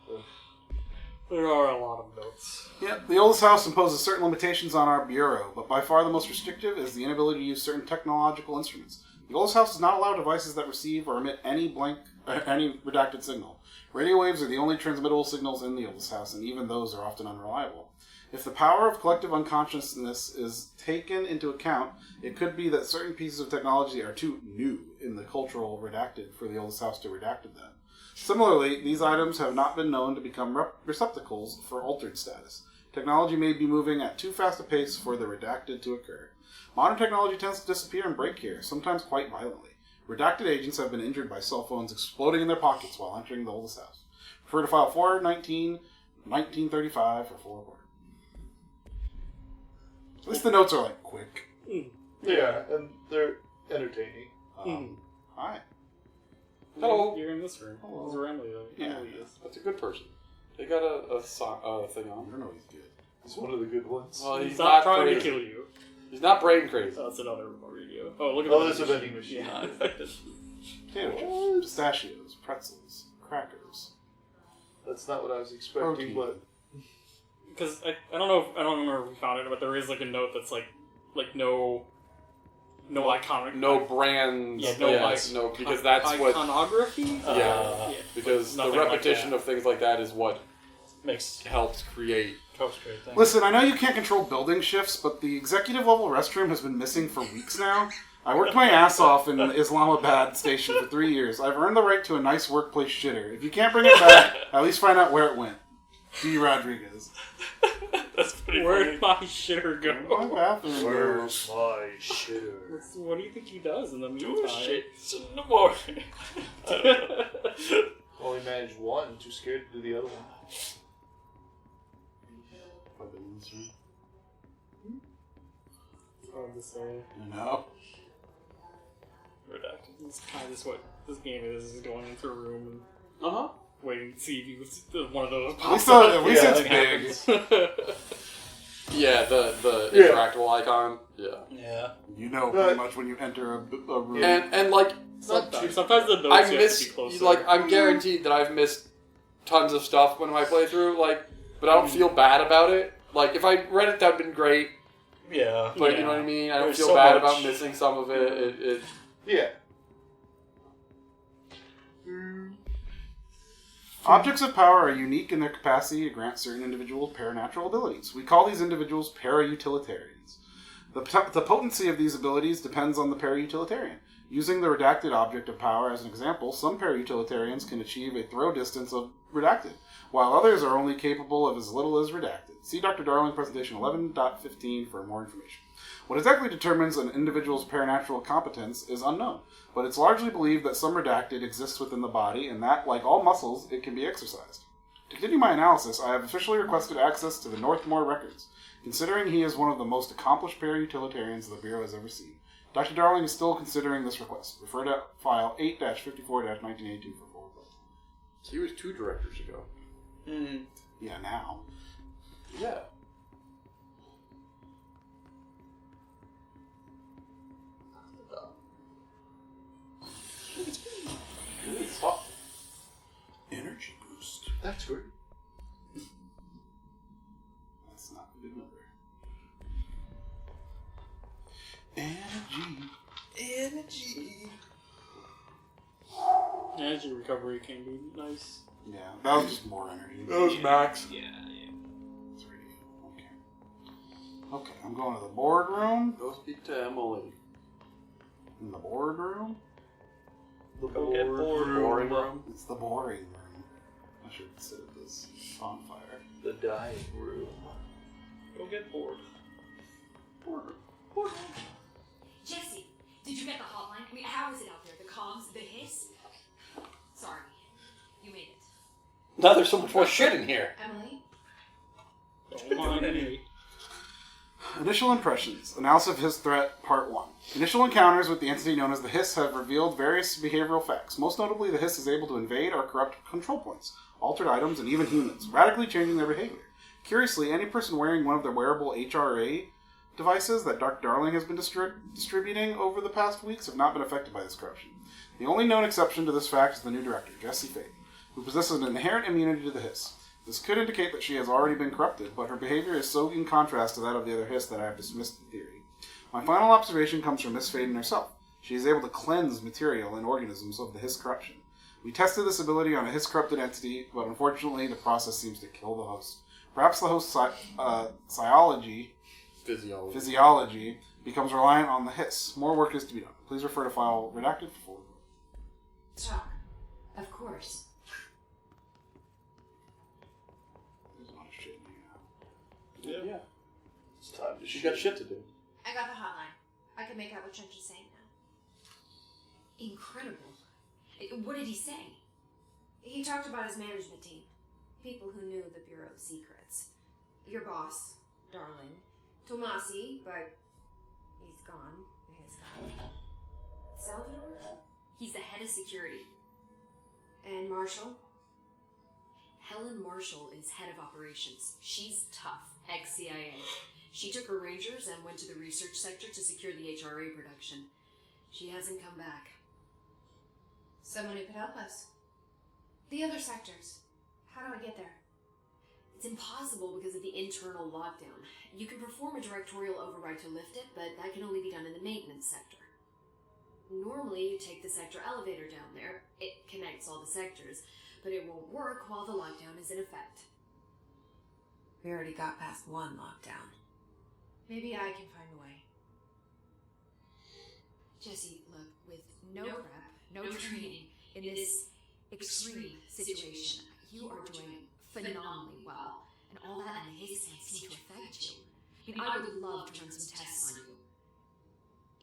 that part. There are a lot of notes. Yeah, the oldest house imposes certain limitations on our bureau, but by far the most restrictive is the inability to use certain technological instruments. The oldest house does not allow devices that receive or emit any redacted signal. Radio waves are the only transmittable signals in the oldest house, and even those are often unreliable. If the power of collective unconsciousness is taken into account, it could be that certain pieces of technology are too new in the cultural redacted for the oldest house to redact them. Similarly, these items have not been known to become receptacles for altered status. Technology may be moving at too fast a pace for the redacted to occur. Modern technology tends to disappear and break here, sometimes quite violently. Redacted agents have been injured by cell phones exploding in their pockets while entering the oldest house. Refer to file 419-1935 for full report. At least the notes are, like, quick. Yeah, and they're entertaining. Hi. Hello. You're in this room. Hello. This is where Emily is. That's a good person. They got a thing on. I don't know he's good. He's one of the good ones. Well, He's not trying crazy. to kill you. He's not brain crazy. Oh, that's another radio. Oh, look at Oh, that. there's a vending machine. Yeah, infected. Potato chips, pistachios, pretzels, crackers. That's not what I was expecting, but Because I don't know if, I don't remember if we found it, but there is like a note that's like no iconic. No brands. Yeah, no because that's what. Iconography? Yeah, because the nothing repetition like of things like that is what makes helps create. things. Listen, I know you can't control building shifts, but the executive level restroom has been missing for weeks now. I worked my ass off in the Islamabad station for 3 years. I've earned the right to a nice workplace shitter. If you can't bring it back, at least find out where it went. D. Rodriguez. That's pretty Where'd my shitter go? My bathroom. where's my shitter? What do you think he does in the meantime? Do shit in the morning. I don't know. Only managed one. Too scared to do the other one. It's hard to say. No. Redacted. It's kind of just what this game is going into a room Uh-huh. and waiting to see if you one of those At least, pops up. at least Yeah, it's it big. happens. Yeah, the interactable icon. Yeah. Yeah. You know pretty much when you enter a room. And like Sometimes the notes I have to be miss closer. like I'm guaranteed that I've missed tons of stuff when I play through, like, but I don't feel bad about it. Like if I read it, that'd been great. Yeah. But you know what I mean? I don't There's feel so bad much. about missing some of it. Yeah. Objects of power are unique in their capacity to grant certain individuals paranatural abilities. We call these individuals para-utilitarians. The potency of these abilities depends on the para-utilitarian. Using the redacted object of power as an example, some para-utilitarians can achieve a throw distance of redacted, while others are only capable of as little as redacted. See Dr. Darling presentation 11.15 for more information. What exactly determines an individual's paranatural competence is unknown, but it's largely believed that some redacted exists within the body and that, like all muscles, it can be exercised. To continue my analysis, I have officially requested access to the Northmore records, considering he is one of the most accomplished para-utilitarians the Bureau has ever seen. Dr. Darling is still considering this request. Refer to file 8-54-1982 for full report. He was 2 directors ago. Mm. Yeah, now. Yeah. Energy boost. That's great. That's not a good number. Energy. Energy recovery can be nice. Yeah, that was just more energy. That was max. Yeah. It's really good. Okay, I'm going to the boardroom. Go speak to Emily. In the boardroom? The Go get bored. Boring room. It's the boring room. I should set this on fire. The dying room. Go get bored. Boardroom. Jesse, did you get the hotline? I mean, how is it out there? The comms, the hiss? Sorry, you made it. Now there's so much more shit in here. Emily? Don't mind me. Initial impressions. Analysis of his threat, Part 1. Initial encounters with the entity known as the Hiss have revealed various behavioral facts. Most notably, the Hiss is able to invade or corrupt control points, altered items, and even humans, radically changing their behavior. Curiously, any person wearing one of the wearable HRA devices that Dr. Darling has been distributing over the past weeks have not been affected by this corruption. The only known exception to this fact is the new director, Jesse Fate, who possesses an inherent immunity to the Hiss. This could indicate that she has already been corrupted, but her behavior is so in contrast to that of the other Hiss that I have dismissed the theory. My final observation comes from Miss Faden herself. She is able to cleanse material and organisms of the Hiss corruption. We tested this ability on a Hiss-corrupted entity, but unfortunately the process seems to kill the host. Perhaps the host's physiology becomes reliant on the Hiss. More work is to be done. Please refer to file redacted for full. Talk. Of course. There's a lot of shit in here. Yeah. It's time to She got shit to do. I got the hotline. I can make out what Trench is saying now. Incredible. What did he say? He talked about his management team. People who knew the Bureau's secrets. Your boss, Darling. Tomasi, but he's gone. His guy. Salvador? He's the head of security. And Marshall? Helen Marshall is head of operations. She's tough, ex-CIA. She took her Rangers and went to the research sector to secure the HRA production. She hasn't come back. Someone who could help us. The other sectors. How do I get there? It's impossible because of the internal lockdown. You can perform a directorial override to lift it, but that can only be done in the maintenance sector. Normally, you take the sector elevator down there. It connects all the sectors, but it won't work while the lockdown is in effect. We already got past one lockdown. Maybe I can find a way. Jesse, look, with no prep, no training, in this extreme situation, you are doing phenomenally well, and all that in his can't seem to affect you. I mean, I would love to run some tests on you.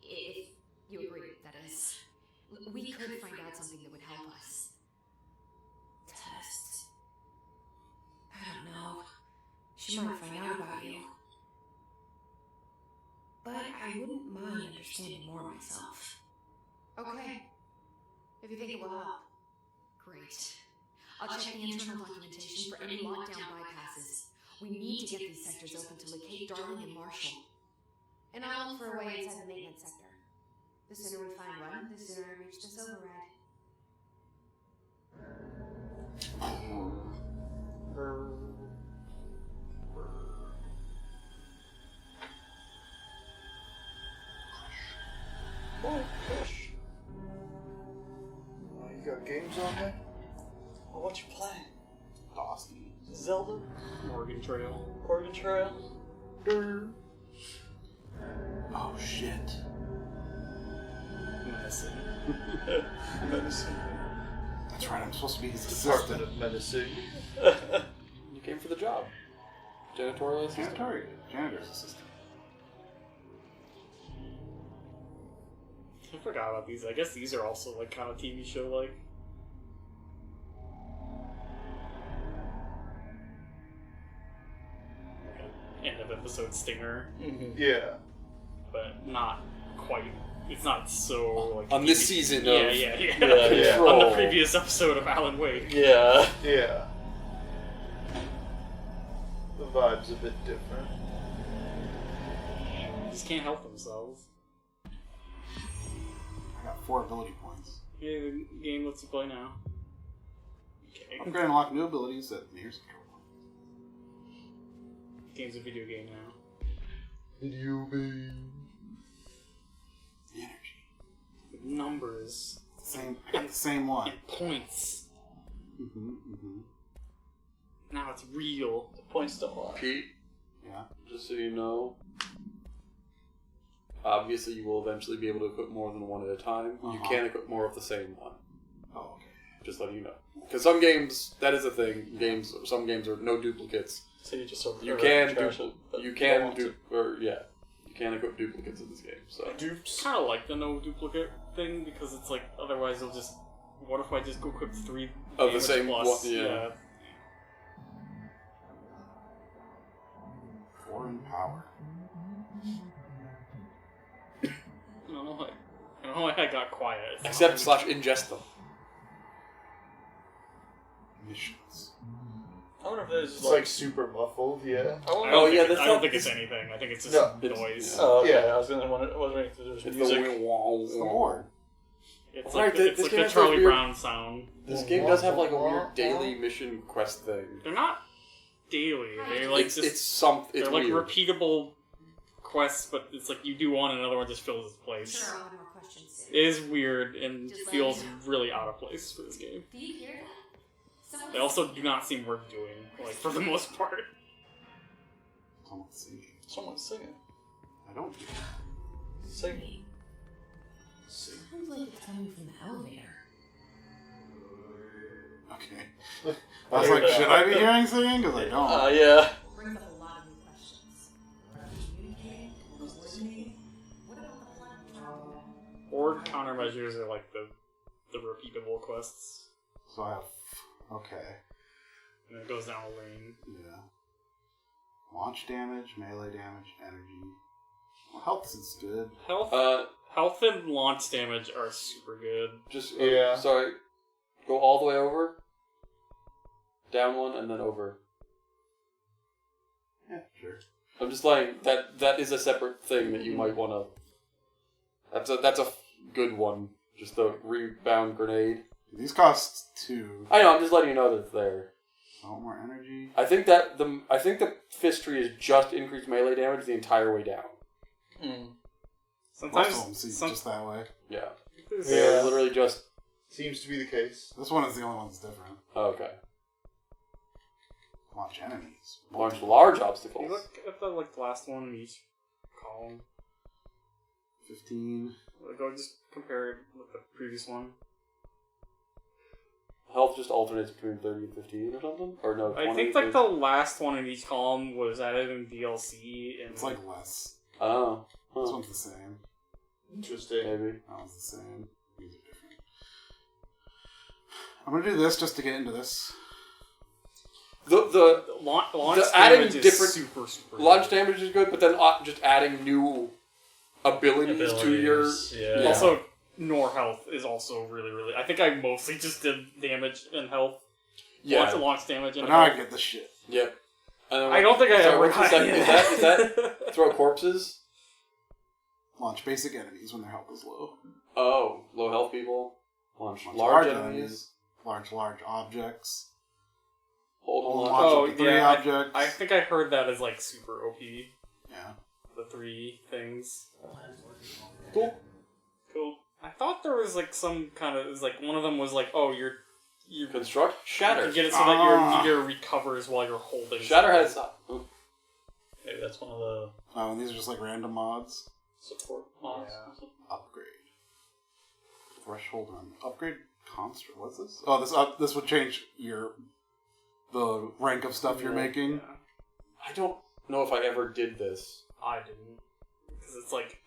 If you agree, that is. We could find out something that would help us. Tests? I don't know. She might find out about you. But I wouldn't mind understanding more myself. Okay. If you think it will help. Great. I'll check the internal documentation for any lockdown bypasses. We need to get these sectors open to locate Darling and Marshall. And I'll look for a way inside the maintenance sector. The sooner we find one, the sooner I reach this override. Oh, fish. Oh, you got games on there? Oh, what you playing? Dawson. Zelda? Oregon Trail. Oregon Trail? Oh shit. Medicine. Medicine. That's right, I'm supposed to be his Department assistant. of Medicine. You came for the job. Janitorial assistant. Janitor's assistant. I forgot about these. I guess these are also like kind of TV show like. End of episode stinger. Mm-hmm. Yeah. But not quite. It's not so like on this season yeah, of yeah. On the previous episode of Alan Wake. Yeah. Yeah. The vibe's a bit different. They just can't help themselves. I got 4 ability points. Yeah, the game lets you play now. Okay. Upgrade and unlock new abilities that here's control. Game's a video game now. Video game. The energy. With numbers. Same. I got the same one. And points. Mm-hmm. Now it's real. The points don't lie. Pete, Yeah. just so you know, obviously you will eventually be able to equip more than one at a time. You can equip more of the same one. Oh, okay. Just letting you know. Because some games, that is a thing. Some games are no duplicates. So you just You can equip duplicates in this game. So Dupes. Kind of like the no duplicate thing because it's like otherwise they'll just. What if I just go equip 3 of the damage same plus? one? Yeah. 4 in power. I don't know why I got quiet. Accept / ingest them. Missions. I wonder if there's It's like super muffled, yeah. I don't think it's anything. I think it's just noise. Oh, okay. Yeah. I was wondering if there's It's music. It's the board. It's Right, like this the game has Charlie those weird- Brown sound. This game does have like a weird daily mission quest thing. They're not daily. They like It's it's they're like weird. repeatable quests, but it's like you do one and another one just fills its place. Sure, I'll have more questions soon. It is weird and Just let feels me know. really out of place for this game. Do you hear that? Someone's They also do not seem worth doing, like for the most part. Someone's singing. Someone's singing. I don't hear that. Singing. Sounds like it's coming from the elevator. Okay. I was like, should I be hearing singing? Because I don't. Yeah. Brings up a lot of new questions. Are we communicating? Are we listening? What about the platform? Or countermeasures are like the repeatable quests. So I have. Okay. And it goes down a lane. Yeah. Launch damage, melee damage, energy. Well, health is good. Health and launch damage are super good. Just Yeah. Sorry. Go all the way over. Down one and then over. Yeah, sure. I'm just like that is a separate thing that you might want to. That's a good one. Just the rebound grenade. These cost 2. I know. I'm just letting you know that it's there. Oh, more energy. I think the fist tree is just increased melee damage the entire way down. Mm. Sometimes Most of them seem just that way. Yeah. Yeah. They're literally just. Seems to be the case. This one is the only one that's different. Oh, okay. Launch enemies. Launch large If you obstacles. look at the like last one in each column, 15. go just compare it with the previous one. Health just alternates between 30 and 15 or something? Or no, 20? I think like the last one in each column was added in DLC, and It's like less. Oh. This Huh. one's the same. Interesting. Maybe. That one's the same. These are different. I'm gonna do this just to get into this. The launch the adding damage is different super launch good. damage is good, but then just adding new abilities to your. Yeah. Also, Nor health is also really. I think I mostly just did damage and health. Yeah. Launch damage and But now I health. get the shit. Yep. I don't think I Sorry, ever what's the got second? any Is that throw corpses? Launch basic enemies when their health is low. Oh, low health people. Launch Launch large enemies. Large objects. Hold on. Launch Oh, up to 3 yeah, objects. I think I heard that as like super OP. Yeah. The 3 things. Cool. Cool. I thought there was like some kind of, it was like one of them was like, oh, you Construct Shatter. can get it so that your meter recovers while you're holding. Shatter something. has. Maybe that's one of the Oh, and these are just like random mods. support mods. Yeah. Upgrade. Threshold on upgrade construct. What's this? Oh, this would change the rank of stuff you're making. Yeah. I don't know if I ever did this. I didn't.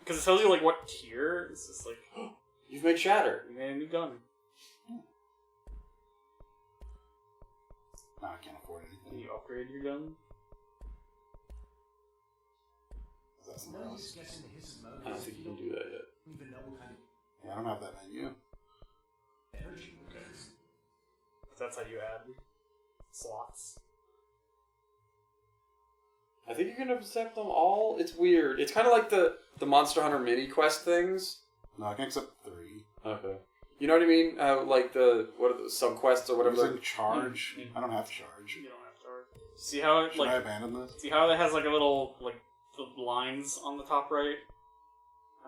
Because it tells you like what tier. It's just like, You've made Shatter. you made a new gun. No, I can't afford Can anything. you upgrade your gun? Is that somewhere else? I don't think you can do that yet. Yeah, I don't have that menu. That's how you add slots. I think you can accept them all. It's weird. It's kind of like the Monster Hunter mini quest things. No, I can accept 3. Okay. You know what I mean? Like what are the sub quests or whatever. Using charge. Mm-hmm. I don't have charge. You don't have charge. See how it Should I like? abandon this? See how it has like a little like the lines on the top right.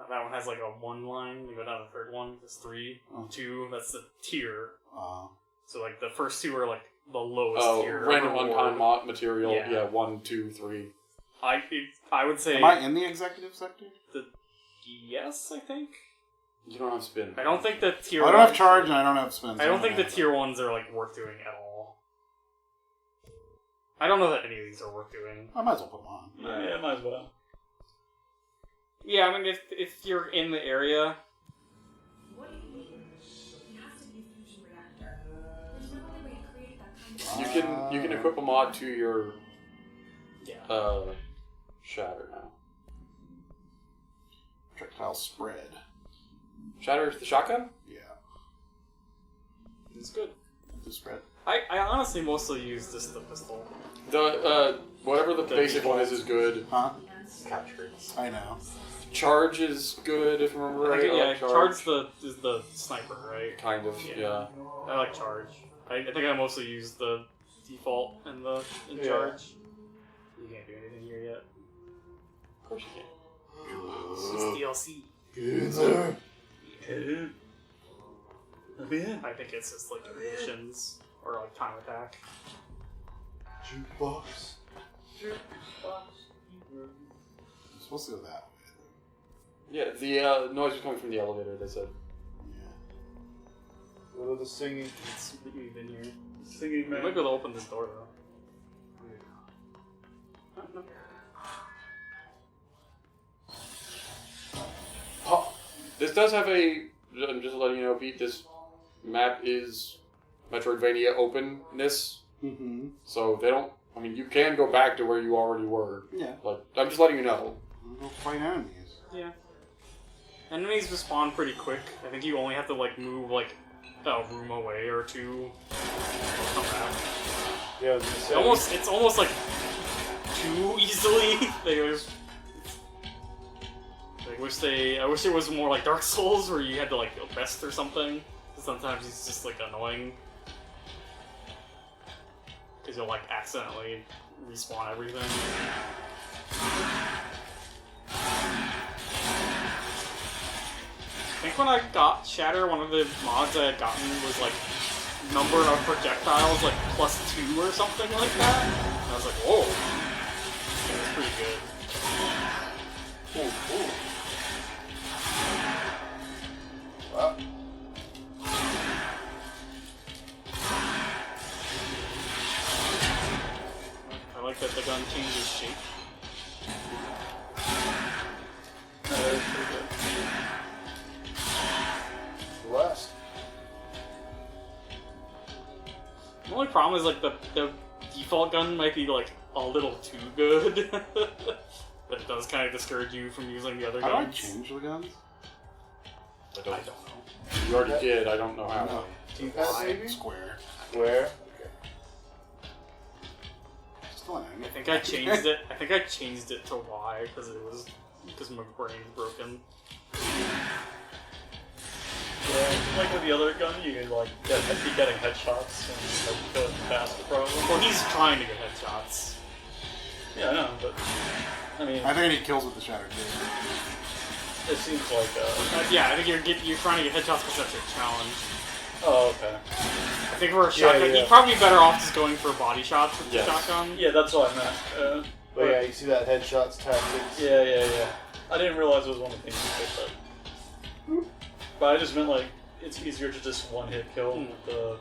That one has like a 1 line. You go down to the third one. That's 3. Oh. 2. That's the tier. Uh, So like the first 2 are like the lowest Oh, tier. random reward. uncommon material. Yeah. Yeah, 1, 2, 3. I would say am I in the executive sector? yes. I think. You don't have spin. I don't think the tier. I don't have ones- charge and I don't have spin. so I don't think the have tier 1s are like worth doing at all. I don't know that any of these are worth doing. I might as well put them on. Yeah, might as well. Yeah, I mean if you're in the area, What do you mean? It has to be a fusion reactor. There's no other way to create that kind of. You can equip a mod to your yeah. Shatter now. Projectile spread. Shatter is the shotgun? Yeah. It's good. The spread. I honestly mostly use just the pistol. The whatever the basic one is good. Huh? Captures. I know. Charge is good if I remember right. I Yeah, like charge is the sniper, right? kind of, yeah. I like charge. I think I mostly use the default in Yeah. charge. You can't do anything here yet. Of course you can. It's just DLC. Get in there. I think it's just like missions or like time attack. Jukebox. You're supposed to go that way. Yeah, the noise was coming from the elevator, they said. What are the singing? It's even here. Singing You man. might be able to open this door though. This does have a. I'm just letting you know, Pete. This map is Metroidvania openness, Mm-hmm. so they don't. I mean, you can go back to where you already were. Yeah. But I'm just letting you know. We'll go fight enemies. Yeah. Enemies respawn pretty quick. I think you only have to like move like a room away or two. They'll come back. Yeah, I was gonna say. It's almost like too easily. I wish it was more like Dark Souls where you had to like best or something. Sometimes it's just like annoying because you'll like accidentally respawn everything. I think when I got Shatter, one of the mods I had gotten was like number of projectiles like +2 or something like that. And I was like, whoa, that's pretty good. Ooh. Wow. I like that the gun changes shape. That's pretty good. Last. The only problem is like the default gun might be like a little too good. But it does kind of discourage you from using the other How do I guns. change the guns? I don't know. You already did. I don't know how. No. D-pad maybe? Square. Where? Okay. Still an enemy. I think I changed it. I think I changed it to Y because my brain's broken. Yeah, like with the other gun, you can like be getting headshots and like go past the problem. Well, he's trying to get headshots. Yeah, I know, but I mean, I think I need kills with the Shatter too. it seems like Yeah, I think you're trying to get headshots because that's your challenge. oh, okay. I think for a shotgun, yeah. you'd probably be better off just going for body shots with Yes. the shotgun. Yeah, that's what I meant. But yeah, you see that headshots tactics. Yeah. I didn't realize it was one of the things you picked up. But I just meant like it's easier to just one hit kill with the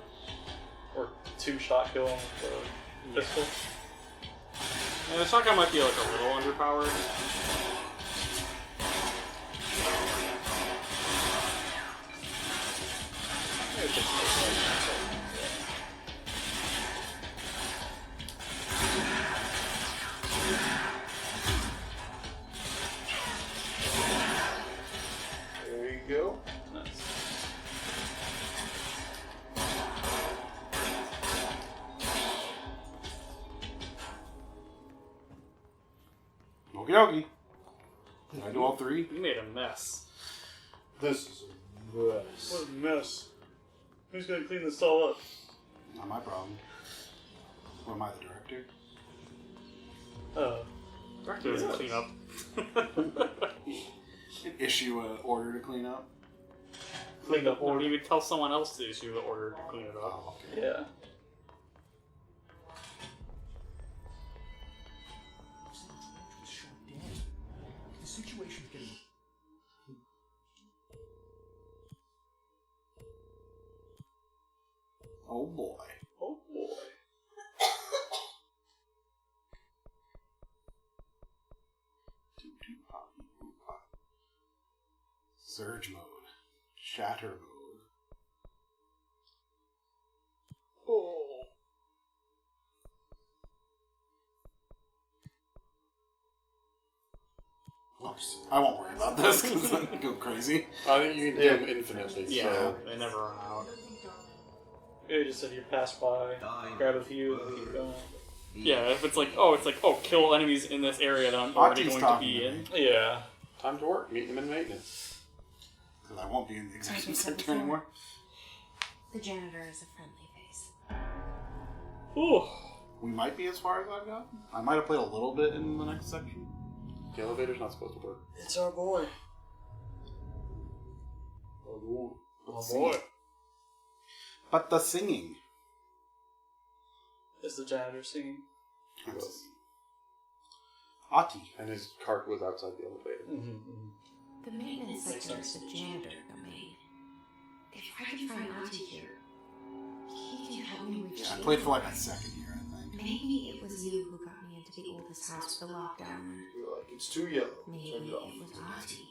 or two shot kill with the pistol. Yeah, the shotgun might be like a little underpowered. Yeah, it's just There you go. nice. Okie dokie. Did I do all three? You made a mess. This is a mess. What a mess. Who's gonna clean this all up? Not my problem. Or am I the director? Director doesn't clean up. Issue an order to clean up? Clean up Or order. you would tell someone else to issue the order to clean it up. Oh, okay. Yeah. The situation's getting. Oh boy. Oh boy. Surge mode. Shatter mode. Oh. Oops. I won't worry about this because I go crazy. I think you can do them infinitely. Yeah, So. they never run out. You just said you pass by, grab a few, and keep going. Yeah, if it's like, kill enemies in this area that I'm already Hockey's going to talking be to in. me. Yeah. Time to work. Meet them in maintenance. Because I won't be in the executive Like I said sector anymore. The janitor is a friendly face. Ooh. We might be as far as I've gotten. I might have played a little bit in the next section. The elevator's not supposed to work. It's our boy. But singing. But the singing. Is the janitor singing? Yes. Ati. And his cart was outside the elevator. The maintenance sector is the janitor domain. If I can find Ati here, he can help me reach I the played for like a second here, I think. Maybe it was you who got me into the oldest house with the lockdown. You're like, it's too yellow. Maybe Turn it off. it was Ati.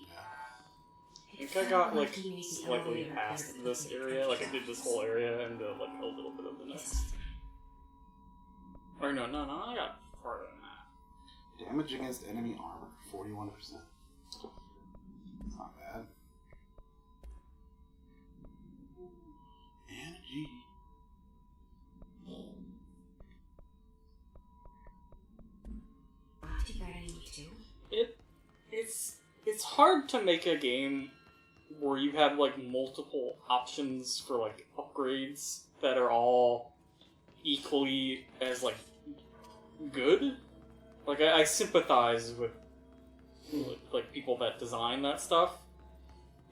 I think I got like slightly past this area, like I did this whole area and like a little bit of the next. Or no, I got farther than that. Damage against enemy armor, 41%. It's not bad. Energy. Ati guiding me too? It's hard to make a game where you have like multiple options for like upgrades that are all equally as like good. Like I sympathize with like people that design that stuff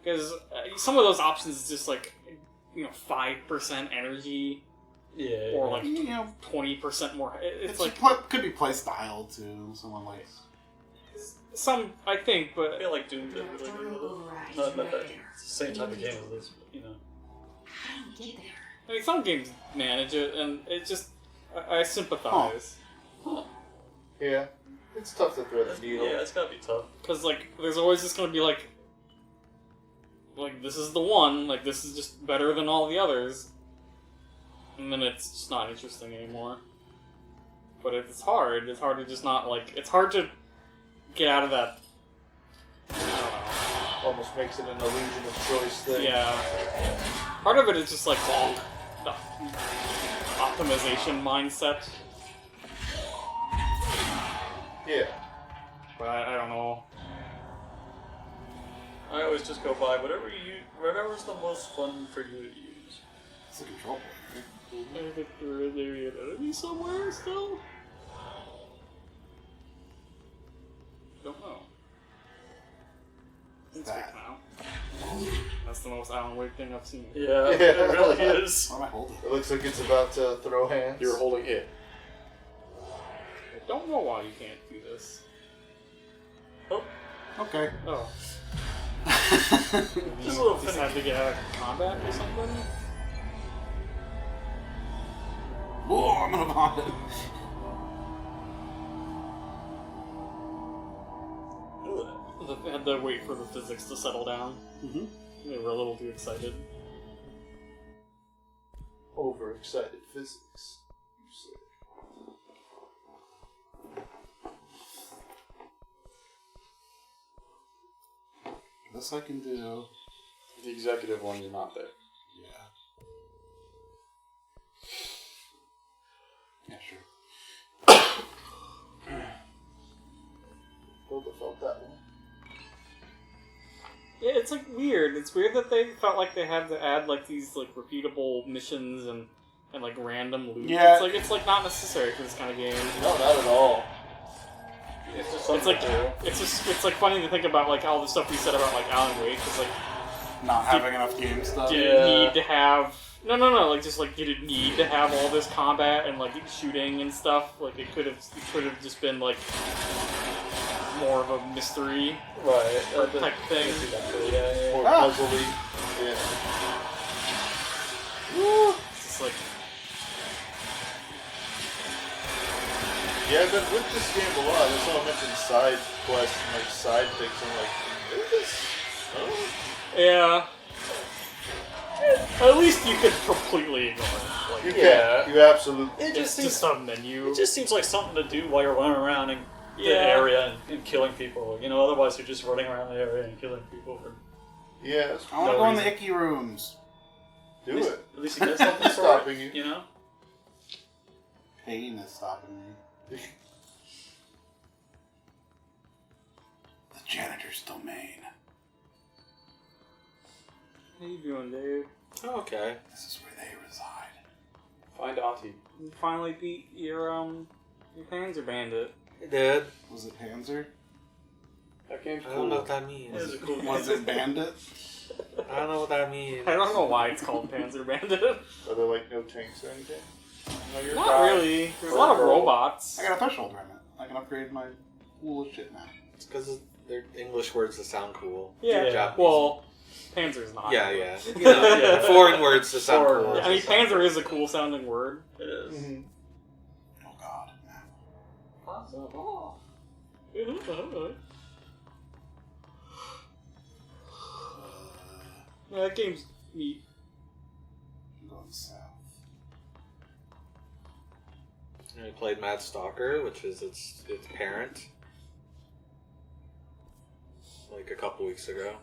because some of those options is just like 5% energy, or like 20% more. It's like could be play style too. Someone likes. Some, I think, but I feel like Doom did really good with it. Not that it's the same type of game as this, How do we get there? I mean, some games manage it, and it just I sympathize. Yeah, it's tough to thread the needle. Yeah, it's gotta be tough. Because like, there's always just gonna be like this is the one, like this is just better than all the others, and then it's just not interesting anymore. But it's hard. It's hard to just not like. It's hard to get out of that. I don't know. Almost makes it an illusion of choice thing. Yeah. Part of it is just like the optimization mindset. Yeah. But I don't know. I always just go by whatever's the most fun for you to use. It's a control point, right? I think there is an enemy somewhere still. Don't know. It's fake now. That's the most Alan Wake thing I've seen. Yeah, it really is. What am I holding? It looks like it's about to throw hands. You're holding it. I don't know why you can't do this. Oh. Okay. Oh. Just a little just have to get out of combat or something? Whoa, I'm gonna vomit. They had to wait for the physics to settle down. Mm-hmm. They were a little too excited. Overexcited physics. You say. This I can do. The executive one, you're not there. Yeah. Yeah, sure. Boba felt that one. Yeah, it's like weird. It's weird that they felt like they had to add like these like repeatable missions and like random loot. Yeah. It's like not necessary for this kind of game. No, not at all. It's just It's like it's like funny to think about like all the stuff we said about like Alan Wake. It's like Not having enough game stuff. did it need to have no like just like did it need to have all this combat and like shooting and stuff? Like it could have just been like more of a mystery type thing. Yeah. More puzzly. Yeah. It's just like Yeah, but with this game a lot, that's all mentioned side quests and like side things. I'm like, is this? Oh. yeah. At least you could completely ignore it. Like, You can. You absolutely. It it's just seems just a menu. It just seems like something to do while you're running around in the Yeah. area and killing people. You know, otherwise you're just running around the area and killing people. For Yeah, that's I want to No go in the reason. icky rooms. do it. At least you get something for Stopping it, you. you know? Pain is stopping me. The janitor's domain. How you doing, Dave? Oh, okay. This is where they reside. Find Ati. You finally beat your Panzer Bandit. It did. Was it Panzer? That game's I cool. don't know what that means. It was a cool Was it Bandit? I don't know what that means. I don't know why it's called Panzer Bandit. Are there like no tanks or anything? Not really. There's a lot of robots. I got a threshold remnant. I can upgrade my cool as shit now. It's because they're English words that sound cool. Yeah. Japanese. Well, Panzer's not. Yeah. You know, Yeah. foreign words that sound Foreign cool. words. I mean, Panzer is a cool sounding word. It is. Mm-hmm. Oh god. Yeah, that game's neat. I'm going south. And we played Mad Stalker, which is its parent, like a couple weeks ago.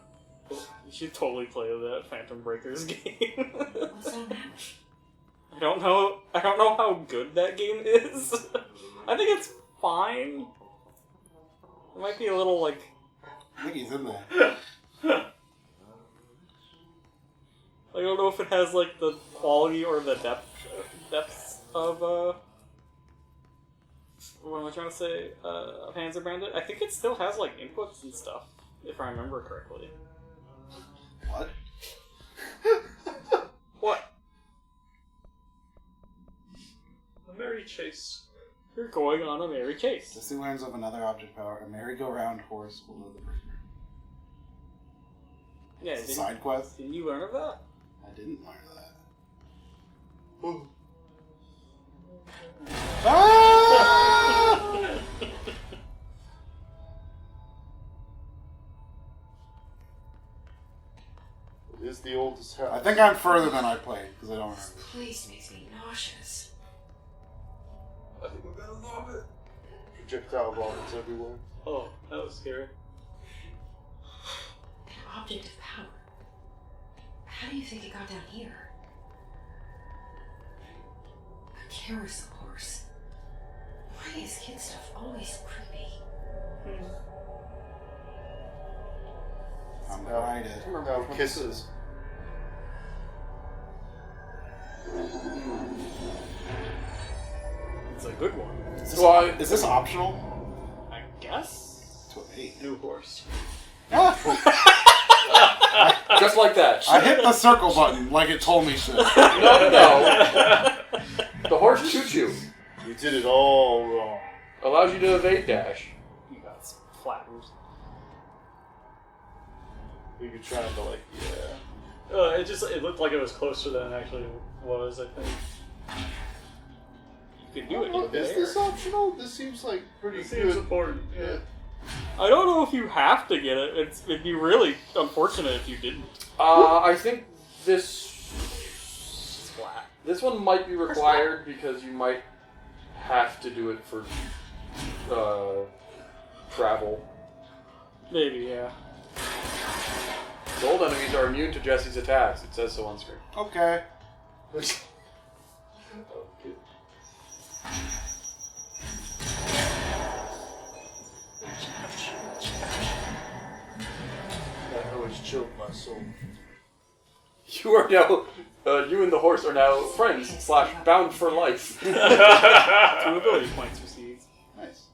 You should totally play that Phantom Breakers game. What's on that? I don't know how good that game is. I think it's fine. It might be a little like. I think he's in there. I don't know if it has like the quality or the depths of what am I trying to say? Panzer Bandit. I think it still has like inputs and stuff, if I remember correctly. What? What? A merry chase. You're going on a merry chase. The two hands of another object power, a merry-go-round horse below the breaker. Yeah, It's a side quest? Didn't you learn of that? I didn't learn that. Ooh. Ah! It is the oldest house. I think I'm further than I played, because I don't remember. This place makes me nauseous. I think we're gonna love it. Projectile bombs everywhere. Oh, that was scary. An object of power. How do you think it got down here? A carousel horse. Why is kid stuff always so creepy? I'm behind it. Now kisses. It's a good one. Is this optional? I guess. To a 8. New horse. Just like that. I hit the circle button like it told me to. No. The horse choo-choo You did it all wrong. allows you to evade dash. You got flattened. We could try to like, yeah. It looked like it was closer than it actually was, I think. You could do it. Is there. this optional? This seems like pretty It seems good. important. Yeah. I don't know if you have to get it. It'd be really unfortunate if you didn't. I think this It's flat. this one might be required because you might have to do it for travel. Maybe, yeah. Gold enemies are immune to Jesse's attacks. It says so on screen. Okay. That always chilled my soul. You are now. You and the horse are now friends / bound for life. 2 ability points received. Nice.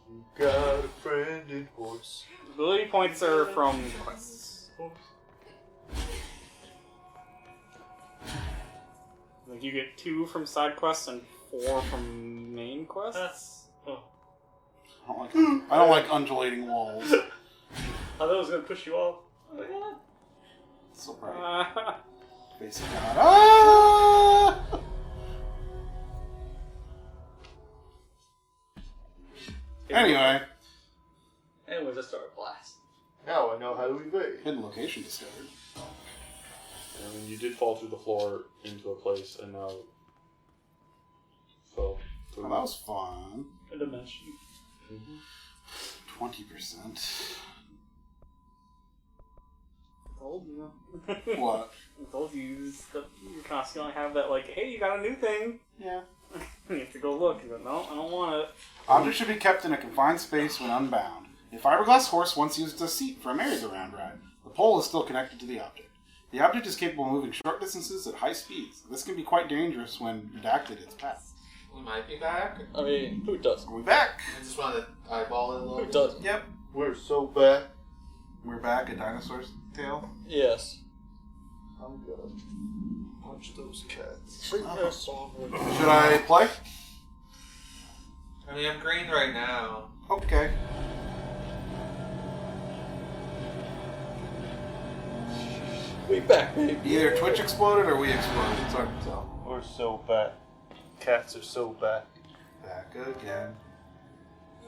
You got a friend in horse. Ability points are from quests. Like you get 2 from side quests and 4 from main quests. Oh. I don't like undulating walls. I thought it was going to push you off. So bright. Basic god. Ah! Anyway, Anyways, I started blast. Now I know how to evade. hidden location discovered. I mean, you did fall through the floor into a place, and now fell through. Well, that was fun. A dimension. 20%. I told you. What? I told you that you're constantly gonna have that like, hey, you got a new thing. Yeah. You have to go look. You go, no, I don't want it. Objects should be kept in a confined space when unbound. A fiberglass horse once used as a seat for a merry-go-round ride. The pole is still connected to the object. The object is capable of moving short distances at high speeds. This can be quite dangerous when redacted its path. We might be back. I mean, who doesn't? Are we back? I just want to eyeball it a little Who bit. doesn't? Yep. We're so bad. We're back at Dinosaur's Tale. Yes. I'm gonna punch those cats. Bring their song. Should I play? I mean, I'm green right now. Okay. We back, baby. Either Twitch exploded or we exploded. It's hard to tell. We're so bad. Cats are so bad. Back again.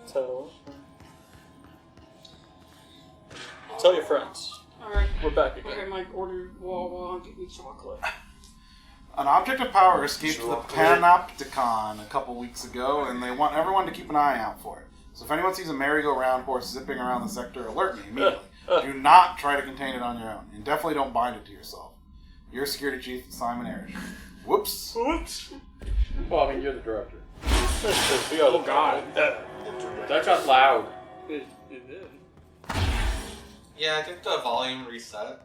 Tell your friends. Alright. We're back again. Okay, Mike ordered Wawa, get me chocolate. An object of power escaped the Panopticon a couple weeks ago, and they want everyone to keep an eye out for it. So if anyone sees a merry-go-round horse zipping around the sector, alert me immediately. Do not try to contain it on your own, and definitely don't bind it to yourself. Your security chief, Simon Harrier. Whoops. Whoops. Well, I mean, you're the director. Oh god. That got loud. It did. Yeah, I think the volume reset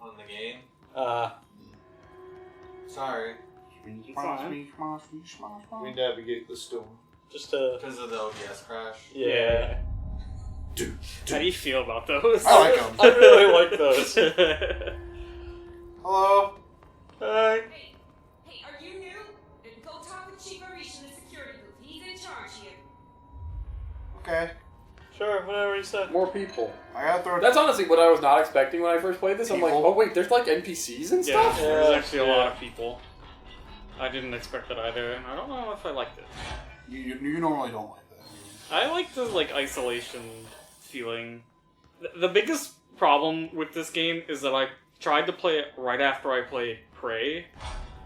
on the game. Sorry. We navigate the storm. Just Because of the OBS crash. yeah. How do you feel about those? I like them. I really like those. Hello? Hey. Hey, are you new? Then go talk with Chief Arish in the security booth. He's in charge here. Okay. Sure, whatever you said. More people. I gotta throw That's honestly what I was not expecting when I first played this. I'm like, People? oh wait, there's like NPCs and Yeah, stuff? there's actually a lot of people. I didn't expect it either, and I don't know if I liked it. You normally don't like that. I like the isolation feeling. The biggest problem with this game is that I tried to play it right after I played Prey,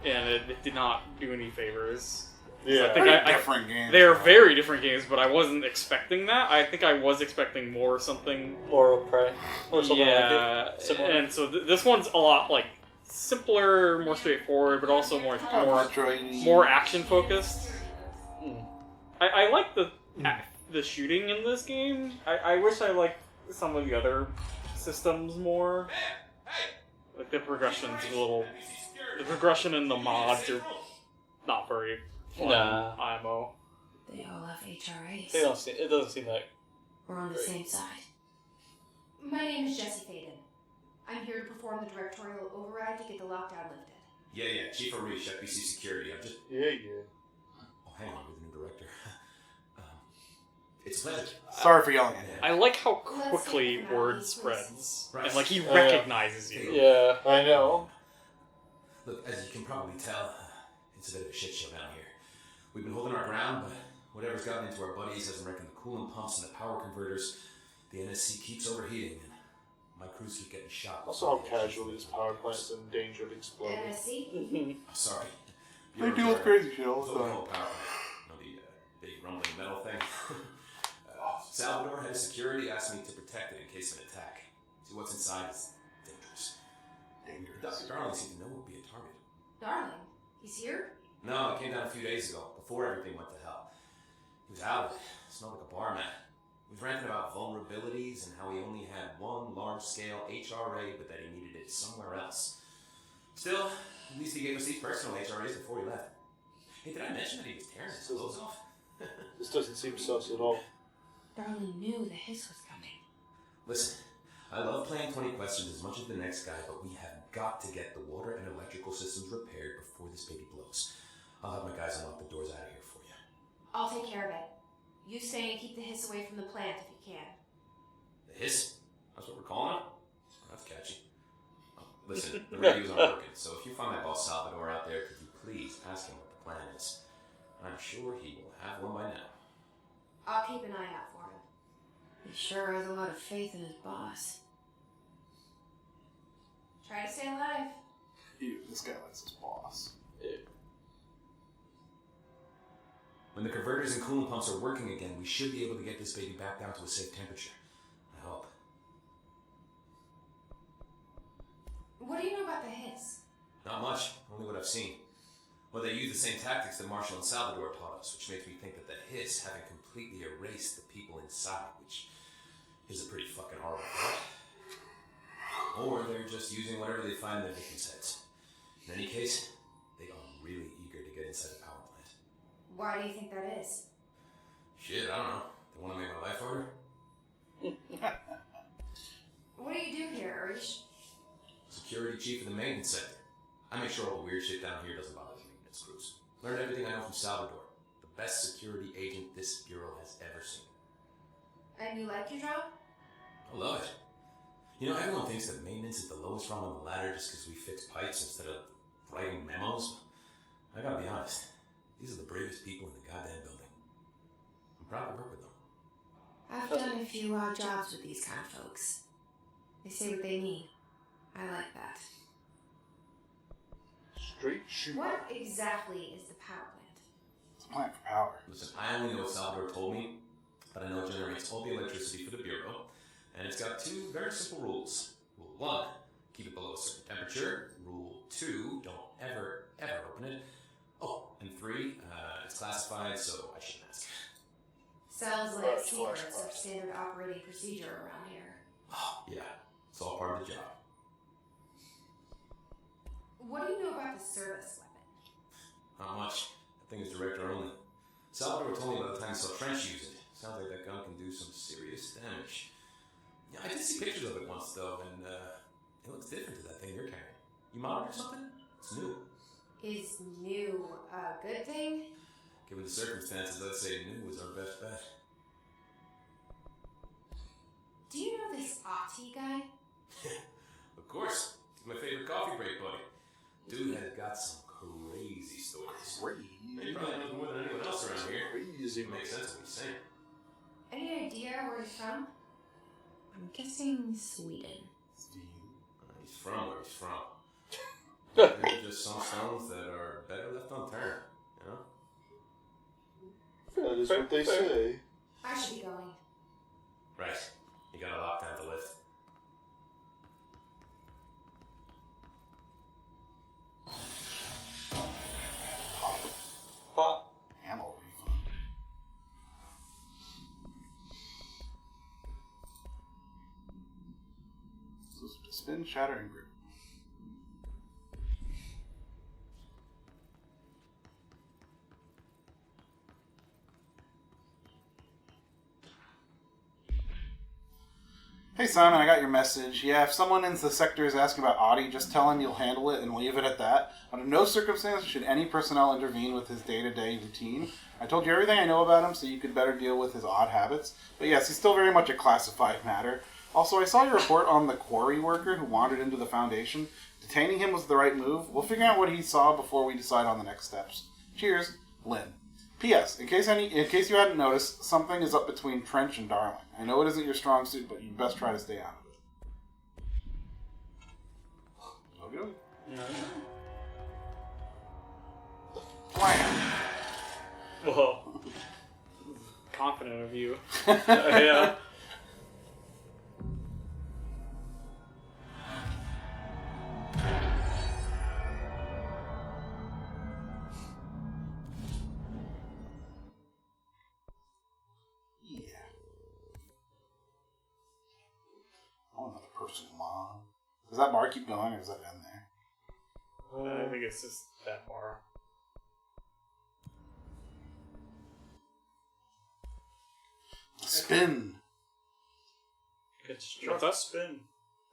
and it did not do any favors. Yeah. I think different games. They are very different games, but I wasn't expecting that. I think I was expecting more something. More Prey. Or something Yeah, like it. Similar. and so this one's a lot simpler, more straightforward, but also more action focused. I like the shooting in this game. I wish I liked some of the other systems more. Like the progression's a little. The progression in the mods are not very fun. Nah. IMO. They all have HRAs. It doesn't seem like We're on the same side. My name is Jesse Faden. I'm here to perform the directorial override to get the lockdown lifted. Yeah, Chief Arish, FBC Security. I'm just... Yeah. Oh, hang on, we're the new director. It's a pleasure. Sorry for yelling at him. I like how quickly word spreads. Right. And he recognizes you. Yeah. I know. Look, as you can probably tell, it's a bit of a shit show down here. We've been holding our ground, but whatever's gotten into our buddies hasn't wrecking the coolant pumps and the power converters. The NSC keeps overheating, and my crews keep getting shot. Also, how casually this power plant's in danger of exploding. NSC? I'm sorry. They deal with crazy shit all the time. Power plant. You know, the big rumbling metal thing. Salvador, head of security, asked me to protect it in case of an attack. See, what's inside is dangerous. Dr. Darling seemed to know it would be a target. Darling, he's here? No, it came down a few days ago, before everything went to hell. He was out of it. Smelled like a barman. He was ranting about vulnerabilities and how he only had one large-scale HRA, but that he needed it somewhere else. Still, at least he gave us these personal HRAs before he left. Hey, did I mention that he was tearing his clothes off? This doesn't seem sus at all. Darling knew the hiss was coming. Listen, I love playing 20 questions as much as the next guy, but we have got to get the water and electrical systems repaired before this baby blows. I'll have my guys unlock the doors out of here for you. I'll take care of it. You stay and keep the hiss away from the plant if you can. The hiss? That's what we're calling it? That's catchy. Oh, listen, the radios aren't working, so if you find my boss Salvador out there, could you please ask him what the plan is? I'm sure he will have one by now. I'll keep an eye out for him. He sure has a lot of faith in his boss. Try to stay alive. Ew, this guy likes his boss. When the converters and coolant pumps are working again, we should be able to get this baby back down to a safe temperature. I hope. What do you know about the hiss? Not much, only what I've seen. Well, they use the same tactics that Marshall and Salvador taught us, which makes me think that the hiss haven't completely erased the people inside, which is a pretty fucking horrible thought. Or they're just using whatever they find in their victims' heads. In any case, they are really eager to get inside the power plant. Why do you think that is? Shit, I don't know. They want to make my life harder? What do you do here, Urish? Security chief of the maintenance sector. I make sure all the weird shit down here doesn't bother the maintenance crews. Learned everything I know from Salvador. The best security agent this bureau has ever seen. And you like your job? I love it. You know, everyone thinks that maintenance is the lowest rung on the ladder just because we fix pipes instead of writing memos. I gotta be honest. These are the bravest people in the goddamn building. I'm proud to work with them. I've done a few odd jobs with these kind of folks. They say what they mean. I like that. Straight shoot. What exactly is the power plant? It's a plant for power. Listen, I only know what Salvador told me, but I know it generates all the electricity for the bureau, and it's got 2 very simple rules. Rule 1, keep it below a certain temperature. Rule 2, don't ever open it. Oh, and 3, it's classified, so I shouldn't ask. Sounds like secrets are standard operating procedure around here. Oh, yeah, it's all part of the job. What do you know about the service weapon? Not much. That thing is director only. Salvador told me by the time he saw Trench use it. Sounds like that gun can do some serious damage. Yeah, I did see pictures of it once, though, and it looks different to that thing you're carrying. You modeled or something? It's new. Is new a good thing? Given the circumstances, I'd say new was our best bet. Do you know this Ati guy? Of course. He's my favorite coffee break buddy. Dude has got some crazy stories. Crazy. He probably knows more than anyone else around here. Crazy. Makes sense what he's saying. Any idea where he's from? I'm guessing Sweden. He's from where he's from. They're just some stones that are better left unturned, you know? That is what they say. I should be going. Right. You gotta lock down the lift. Pop. Ammo refund. Spin, shatter, and grip. Hey Simon, I got your message. Yeah, if someone in the sector is asking about Audie, just tell him you'll handle it and leave it at that. Under no circumstances should any personnel intervene with his day-to-day routine. I told you everything I know about him so you could better deal with his odd habits. But yes, he's still very much a classified matter. Also, I saw your report on the quarry worker who wandered into the Foundation. Detaining him was the right move. We'll figure out what he saw before we decide on the next steps. Cheers, Lynn. P.S. In case you hadn't noticed, something is up between Trench and Darling. I know it isn't your strong suit, but you best try to stay out of it. Okay. Wham! Whoa. Confident of you. Yeah. Personal mom. Does that bar keep going, or does that end there? I think it's just that bar. Spin. Construct a spin.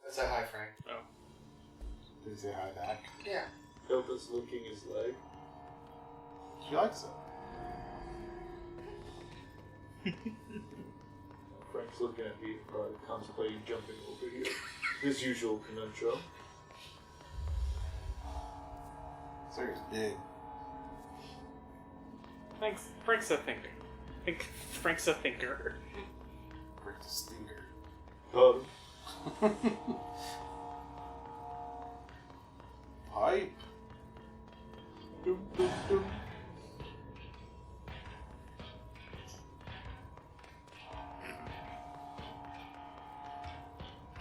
That's a high, Frank. Oh. Did he say hi back? Yeah. Copa's licking his leg. She likes it. Frank's looking at me, contemplating jumping over here. His usual conundrum. Sarah's big. Frank's a thinker. Frank's a thinker. Frank's a stinker. Pipe. Doom, doom, doom.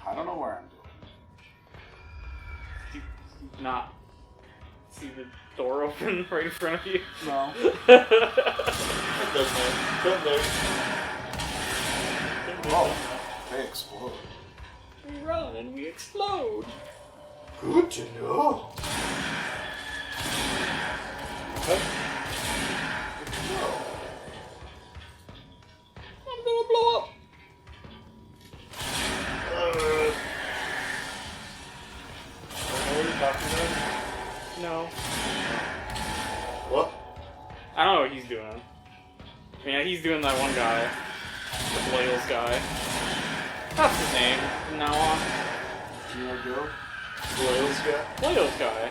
I don't know where I'm doing. Not see the door open right in front of you? No. Come there. Oh, they explode. We run and we explode. Good to know. Okay. I'm gonna blow up. What are you talking about? No. What? I don't know what he's doing. Yeah, he's doing that one guy. The Blailes guy. That's his name from now on. You know, Joe? Blailes guy? Blailes guy.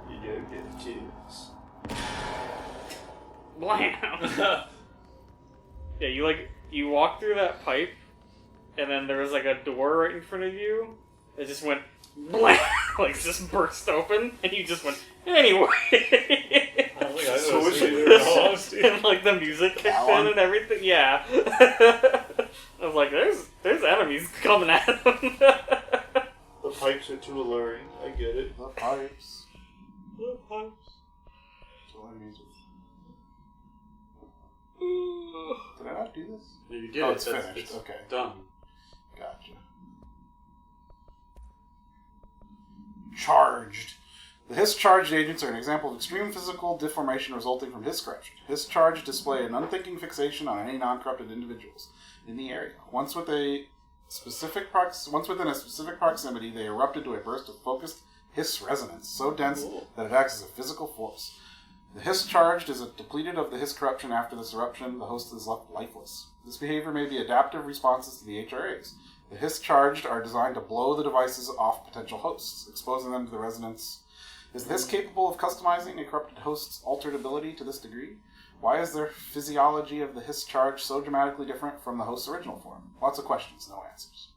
You don't get a chance. Blam! Yeah, you walk through that pipe, and then there was like a door right in front of you. It just went blam! Like just burst open, and you just went anyway. I don't think I So noticed what either, in all honesty. And like the music kicked in and everything. Yeah. I was like, there's enemies coming at him. The pipes are too alluring. I get it. The pipes. The pipes. So what means Did I not do this? You did Oh, it. it's That's- finished. it's Okay. Done. Gotcha. Charged. The Hiss-charged agents are an example of extreme physical deformation resulting from Hiss corruption. Hiss-charged display an unthinking fixation on any non-corrupted individuals in the area. Once within a specific proximity, they erupt into a burst of focused Hiss resonance, so dense that it acts as a physical force. The Hiss-charged is depleted of the Hiss corruption after this eruption. The host is left lifeless. This behavior may be adaptive responses to the HRAs. The Hiss-charged are designed to blow the devices off potential hosts, exposing them to the resonance. Is the Hiss capable of customizing a corrupted host's altered ability to this degree? Why is their physiology of the Hiss charge so dramatically different from the host's original form? Lots of questions, no answers.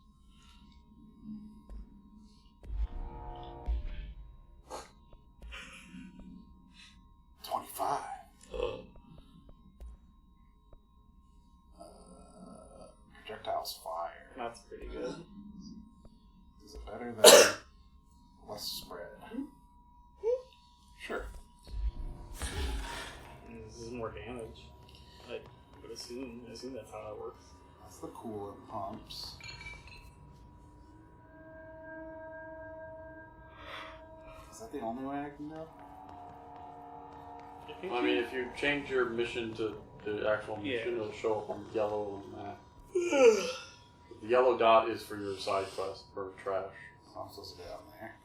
Projectiles fire. That's pretty good. Is it better than less spread? Sure. This is more damage. I would assume that's how that works. That's the coolant pumps. Is that the only way I can do? I mean, if you change your mission to the actual mission, it'll show up on yellow on the map. The yellow dot is for your side quest for trash. I'm supposed to be down there.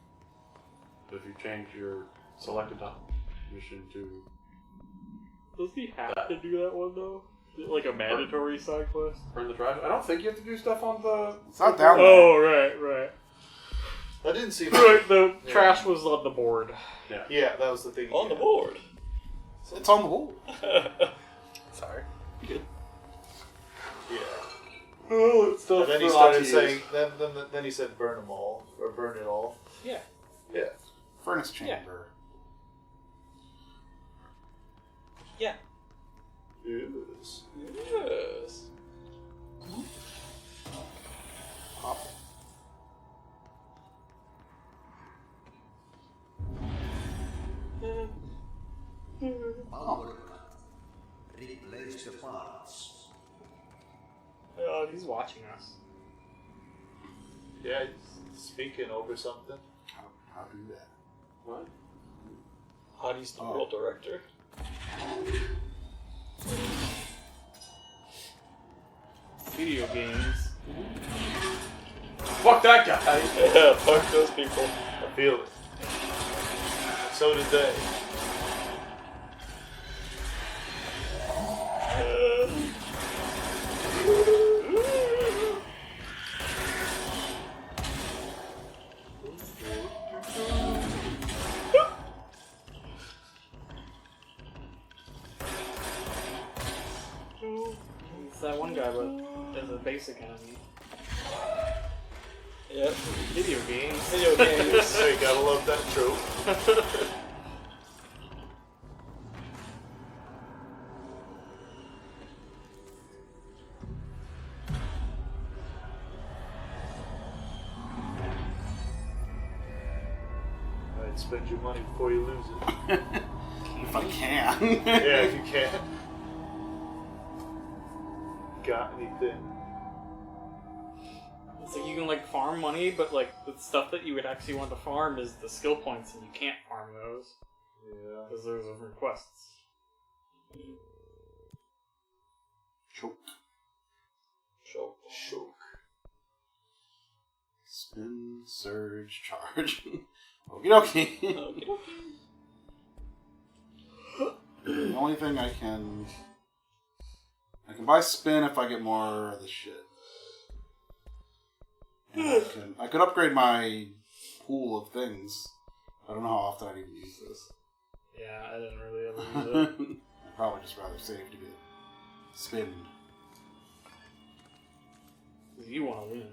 But if you change your selected mission to... Does he have to do that one though? Is it like a mandatory side quest? Burn the trash? I don't think you have to do stuff on the... It's not down there. Oh, right. I didn't see Right, the trash was on the board. Yeah, that was the thing. On the board. It's on the board. Sorry. Good. Yeah. Oh, it's And then he started saying, then he said burn them all, or burn it all. Yeah. Yeah. Furnace chamber. Yeah. Yes. Yes. Pop. Replace the parts. Oh, he's watching us. Yeah, he's speaking over something. How do that? What? Hadi's the world director. Video games. Fuck that guy! Yeah, fuck those people. I feel it. So did they. It's that one guy, but as a basic enemy. Yep. Video games. Video games. Hey, gotta love that trope. Alright, spend your money before you lose it. If I can. Yeah, if you can. got anything. It's like you can like farm money, but like the stuff that you would actually want to farm is the skill points, and you can't farm those. Yeah. Because there's requests. Choke. Choke. Spin, surge, charge. Okie dokie. The only thing I can buy spin if I get more of the shit. And I could upgrade my pool of things. I don't know how often I'd even use this. Yeah, I didn't really ever use it. I'd probably just rather save to get spin. You want to win.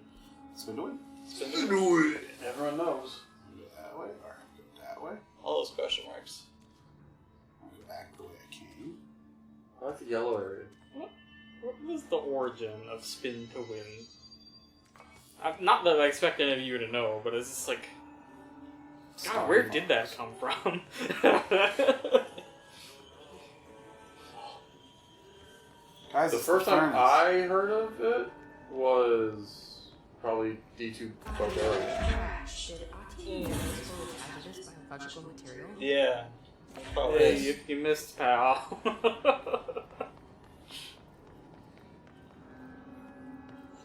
Spin to win. Spin to win. Everyone knows. Go that way or go that way. All those question marks. I'll go back the way I came. I like the yellow area. What was the origin of spin to win? Not that I expect any of you to know, but it's just like, God, where did that come from? Guys, The it's first time furnace. I heard of it was probably D2 Barbarian. Did Ati know this was hazardous biological material? Yeah. Probably Yeah, is. you missed, pal.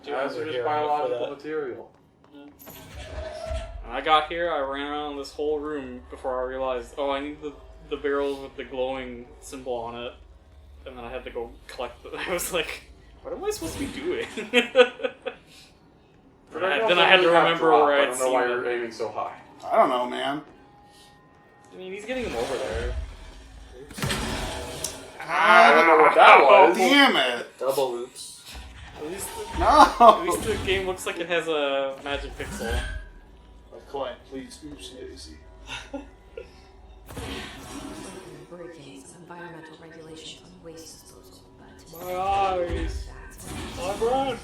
Hazardous Here, biological for that. material. When I got here, I ran around this whole room before I realized, oh, I need the barrels with the glowing symbol on it. And then I had to go collect them. I was like, what am I supposed to be doing? Then I had to remember where I I'd don't know seen why them. you're aiming so high. I don't know, man. I mean, he's getting them over there. I don't know what that was. Damn it! Double oops. At least, No! at least the game looks like it has a magic pixel. My client, please, oops, Daisy. Breaking some environmental regulations on waste disposal, but My eyes! My brain!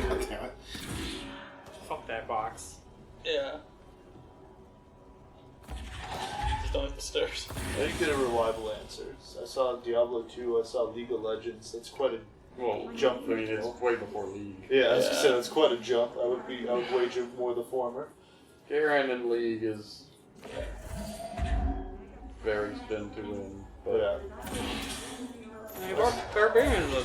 God damn it. Fuck that box. Yeah. Just don't hit the stairs. I didn't get a reliable answers. I saw Diablo 2, I saw League of Legends. That's quite a Well, jump. I mean, it's way before League. Yeah, as you said, it's quite a jump. I would wager more the former. Garen in League is very spin to win. But Yeah. I mean, Barbarians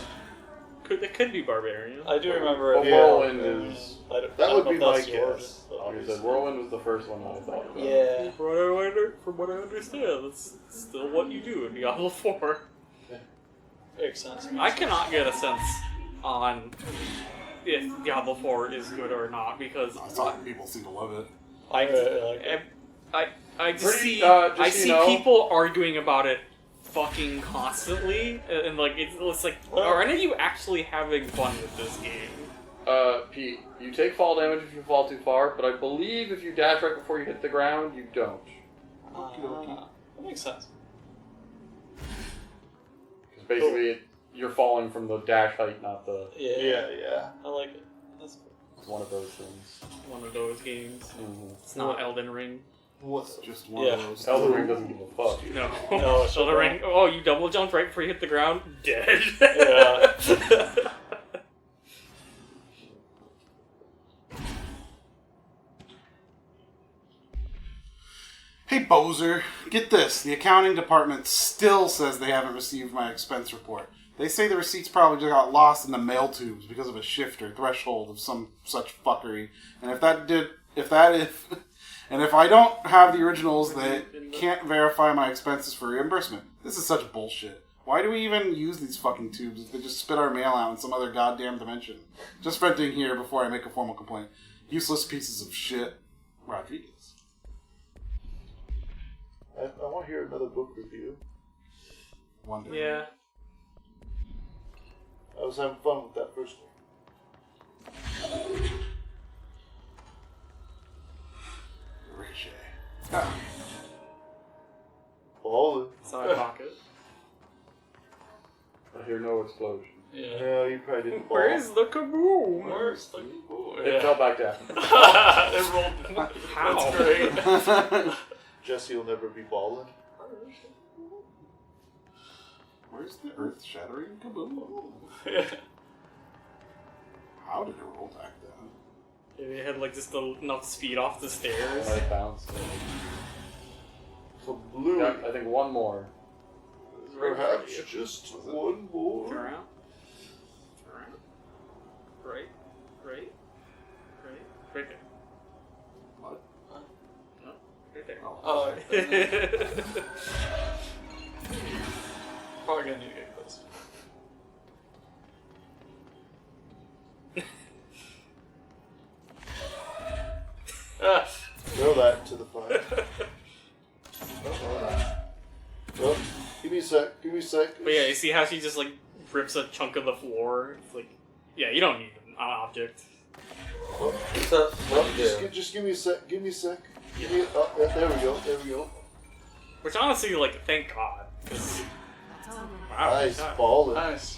they could be Barbarians. I do remember Well, it. Whirlwind is. That would be my that's yours, guess. but- Like I said, Whirlwind was the first one that I thought about. Yeah. From what I understand, that's still what you do in Diablo 4. Makes sense. I cannot get a sense on if Diablo 4 is good or not because I saw people seem to love it. I like it. I just Pretty- see just I so see you know- people arguing about it fucking constantly, and like it's like, are any of you actually having fun with this game? Pete, you take fall damage if you fall too far, but I believe if you dash right before you hit the ground, you don't. That makes sense. Because basically, you're falling from the dash height, not the. Yeah. I like it. That's cool. It's one of those things. One of those games. Mm-hmm. It's not Elden Ring. What's just one of those? Elden Ring doesn't give a fuck. No. No, it's Elden Ring. Oh, you double jumped right before you hit the ground. Dead. Yeah. Hey, Bozer, get this. The accounting department still says they haven't received my expense report. They say the receipts probably just got lost in the mail tubes because of a shift or threshold of some such fuckery. And if I don't have the originals, they can't verify my expenses for reimbursement. This is such bullshit. Why do we even use these fucking tubes if they just spit our mail out in some other goddamn dimension? Just venting here before I make a formal complaint. Useless pieces of shit. Rodriguez. I want to hear another book review. One day. Yeah. I was having fun with that first one. Ricochet. Ah. Balling. Side pocket. I hear no explosion. Yeah. No, you probably didn't ball. Where's the kaboom? Where's the kaboom? It fell back down. It rolled. How? That's great. Jesse will never be balling. Where's the earth-shattering kaboom? How did it roll back down? Yeah, they had like just enough speed off the stairs. I bounced. Kablooey. Yeah, I think one more. Perhaps just one more. Turn around. Right. Right there. What? No, right there. Oh. Probably gonna need to get close. Throw that into the fire. Oh, give me a sec. But yeah, you see how she just like rips a chunk of the floor? It's like, yeah, you don't need an object. Just give me a sec. Give me a sec. There we go. Which honestly, like, thank God. 'Cause- wow, Nice, God. ballin'. Nice.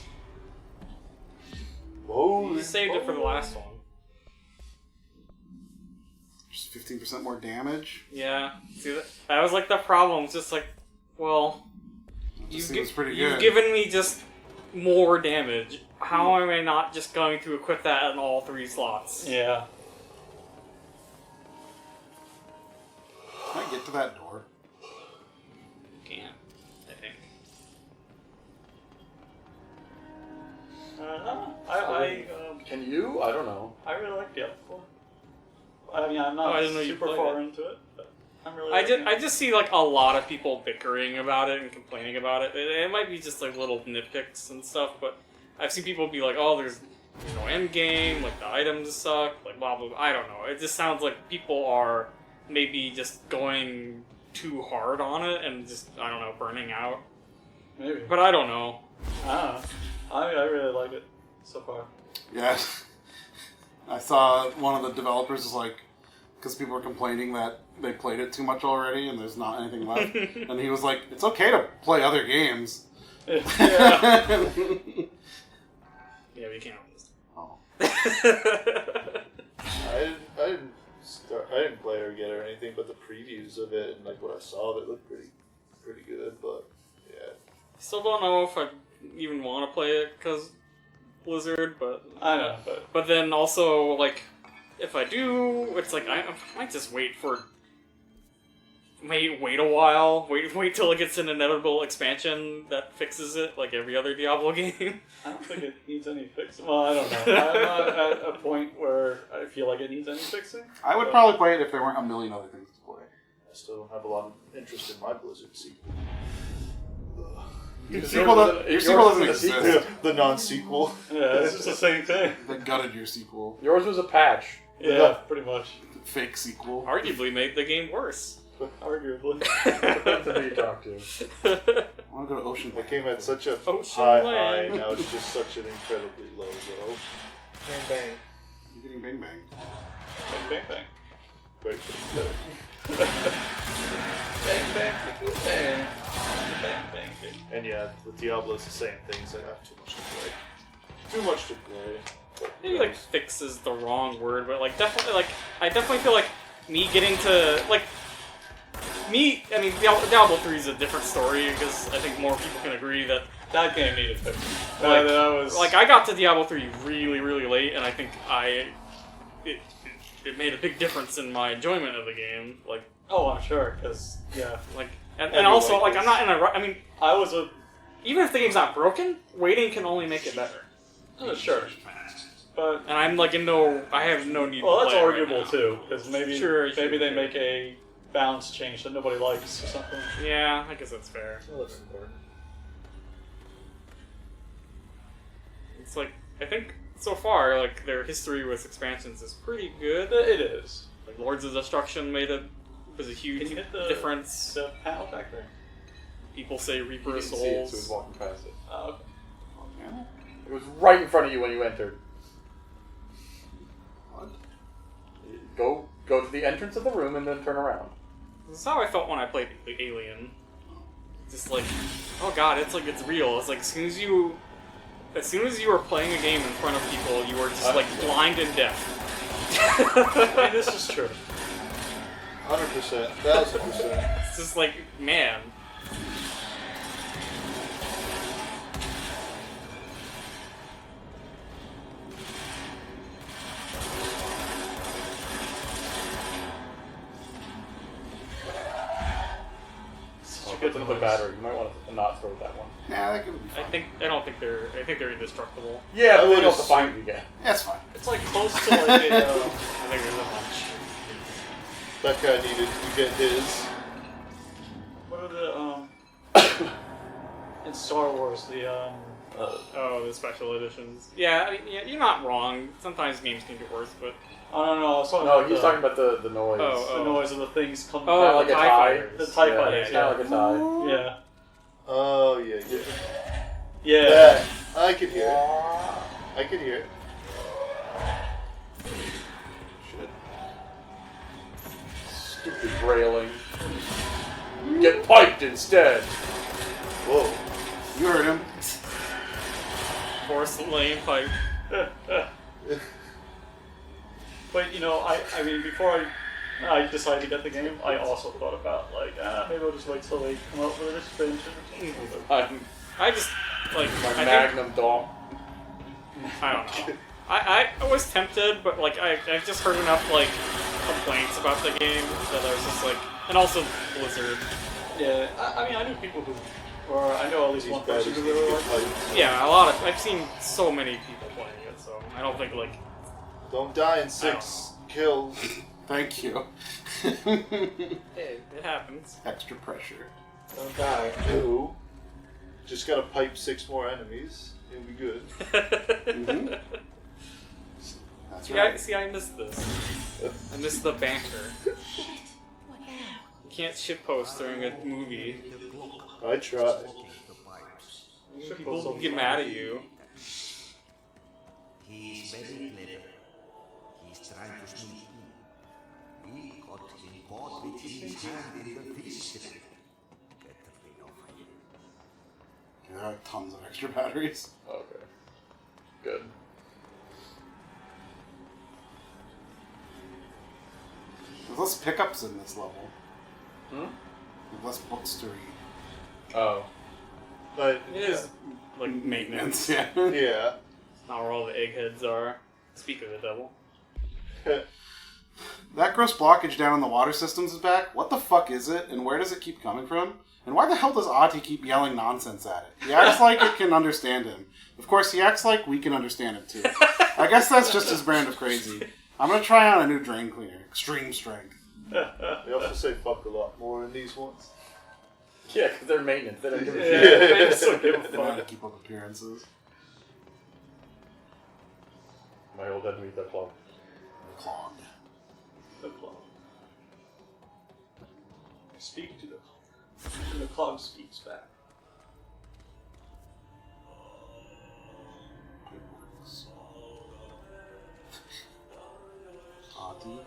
Holy. You saved it for the last one. Just 15% more damage. Yeah, see that was like the problem. It's just like, well, Seems pretty you've good. given me just more damage. How am I not just going to equip that in all 3 slots? Yeah. Can I get to that door? Can't, I think. Can you? I don't know. I really like Diablo 4. I mean, I'm Oh, not I didn't know you super played far it. into it, but I'm really. I just see like a lot of people bickering about it and complaining about it. It might be just like little nitpicks and stuff, but I've seen people be like, "Oh, there's no end game, like the items suck, like blah blah." Blah. I don't know. It just sounds like people are maybe just going too hard on it and just I don't know, burning out. Maybe. But I don't know. I don't know. I really like it so far. Yeah. I saw one of the developers was like, because people were complaining that they played it too much already and there's not anything left. And he was like, it's okay to play other games. Yeah. Yeah, we can't lose. Oh. I didn't play or get or anything, but the previews of it and like what I saw of it looked pretty good. But yeah, Still don't know if I even want to play it because Blizzard, but I know, but then also like if I do, it's like I might just wait a while, wait till it gets an inevitable expansion that fixes it, like every other Diablo game. I don't think it needs any fixing. Well, I don't know. I'm not at a point where I feel like it needs any fixing. I would probably play it if there weren't a million other things to play. I still don't have a lot of interest in my Blizzard sequel. Your sequel doesn't exist. The non-sequel. Yeah, it's just the same thing. They gutted your sequel. Yours was a patch. Yeah, pretty much. Fake sequel. Arguably made the game worse. Arguably. Depends on who you talk to. I want to go to Ocean. It came at such a Ocean high, Land. now it's just such an incredibly low, low. Bang, bang. You're getting bang bang. Bang, bang. Great. Bang, bang, bang. Bang, bang, bang. And yeah, with Diablo, it's the same things. I have too much to play. Too much to play. But Maybe like fix is the wrong word, but like definitely like I definitely feel like me getting to like me. I mean, Diablo 3 is a different story because I think more people can agree that That game needed fixing. like, that was like I got to Diablo 3 really really late, and I think it made a big difference in my enjoyment of the game. Like Oh, I'm sure, because yeah, like and also like I'm not in a I mean I was a even if the game's not broken, waiting can only make it better. sure, but And I'm like I have no need. well, to that's play it right arguable now. too, because maybe Sure. they make a balance change that nobody likes or something. Yeah, I guess that's fair. Well, that's important. It's like I think so far, like their history with expansions is pretty good. It is. Like Lords of Destruction was a huge Can you hit the difference. The panel back there. People say Reaper You of didn't see it, so he was Souls. walking past it. Oh, okay. It was right in front of you when you entered. What? Go to the entrance of the room and then turn around. This is how I felt when I played Alien. Just like, oh god, it's like it's real. It's like as soon as you were playing a game in front of people, you were just like blind and deaf. I mean, this is true. 100%, 1000%. It's just like, man. Gets another battery. You might want to not throw that one. Nah, that could be fun. I don't think they're. I think they're indestructible. Yeah, but I they would don't have to assume- find you again. That's fine. It's like close to like a. I think there's a bunch. That guy needed to get his. What are the in Star Wars Oh, the special editions. Yeah, I mean, yeah, you're not wrong. Sometimes games can get worse, but I don't know. I was talking No, about he's talking about the noise. the noise of the things coming Oh, back. like a TIE tie. fighters. The TIE Yeah, fighters, it's kind of like a tie. Yeah. Oh yeah. Yeah. That I could hear it. I could hear it. Shit. Stupid railing. Get piped instead. Whoa. You heard him. force lane pipe. But you know, I mean, before I decided to get the game, I also thought about like, maybe I'll just wait till they come out with an expansion or something. I just like My Magnum dog. I don't know. I was tempted, but like I've just heard enough like complaints about the game that I was just like, and also Blizzard. Yeah, I mean, I knew people who, or I know at least one person who really liked it. Yeah, a lot of I've seen so many people playing it, so I don't think like. Don't die in 6 kills. Thank you. Hey, it happens. Extra pressure. Don't die. No. Just gotta pipe 6 more enemies. It'll be good. Mm-hmm. That's See, right. I missed this. I missed the banter. You can't shitpost during a movie. I tried. People get mad at you. He's very clever. He's trying to sneak in. We got him caught with his hand in the fist. Get rid of him. There are tons of extra batteries. Okay. Good. There's less pickups in this level. Hmm? There's less books to read. Oh. But It is like maintenance. Yeah. yeah. Not where all the eggheads are. Speak of the devil. That gross blockage down in the water systems is back. What the fuck is it, and where does it keep coming from? And why the hell does Ati keep yelling nonsense at it? He acts like it can understand him. Of course, he acts like we can understand him too. I guess that's just his brand of crazy. I'm gonna try on a new drain cleaner. Extreme strength. They also say fuck a lot more in these ones. Yeah, because they're maintenance. They don't give a Yeah, shit. they just don't give a They know how to fuck. keep up appearances. My old enemy, the club. Clogged. The clog. Speak to the clog. And the clog speaks back. Ati.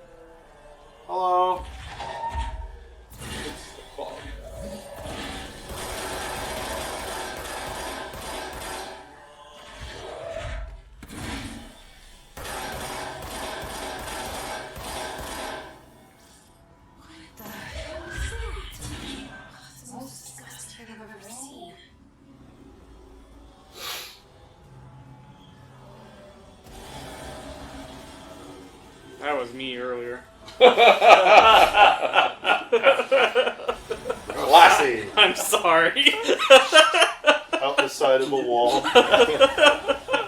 Hello. It's the clog. The hell is that? It's the most disgusting thing I've ever seen. That was me earlier. Classy. I'm sorry. Out the side of a wall. I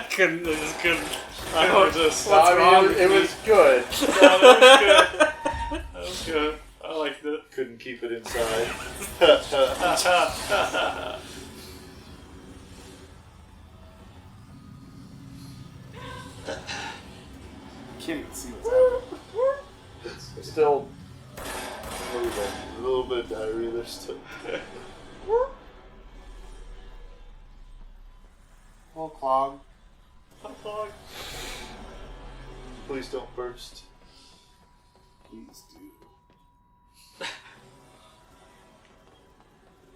just couldn't. I know this. What's wrong I mean, with it me? was good. No, that was good. That was good. I liked it. Couldn't keep it inside. Can't even see what's happening. It's still. A little bit of diarrhea there still. Little clog. Clog. Please don't burst. Please do.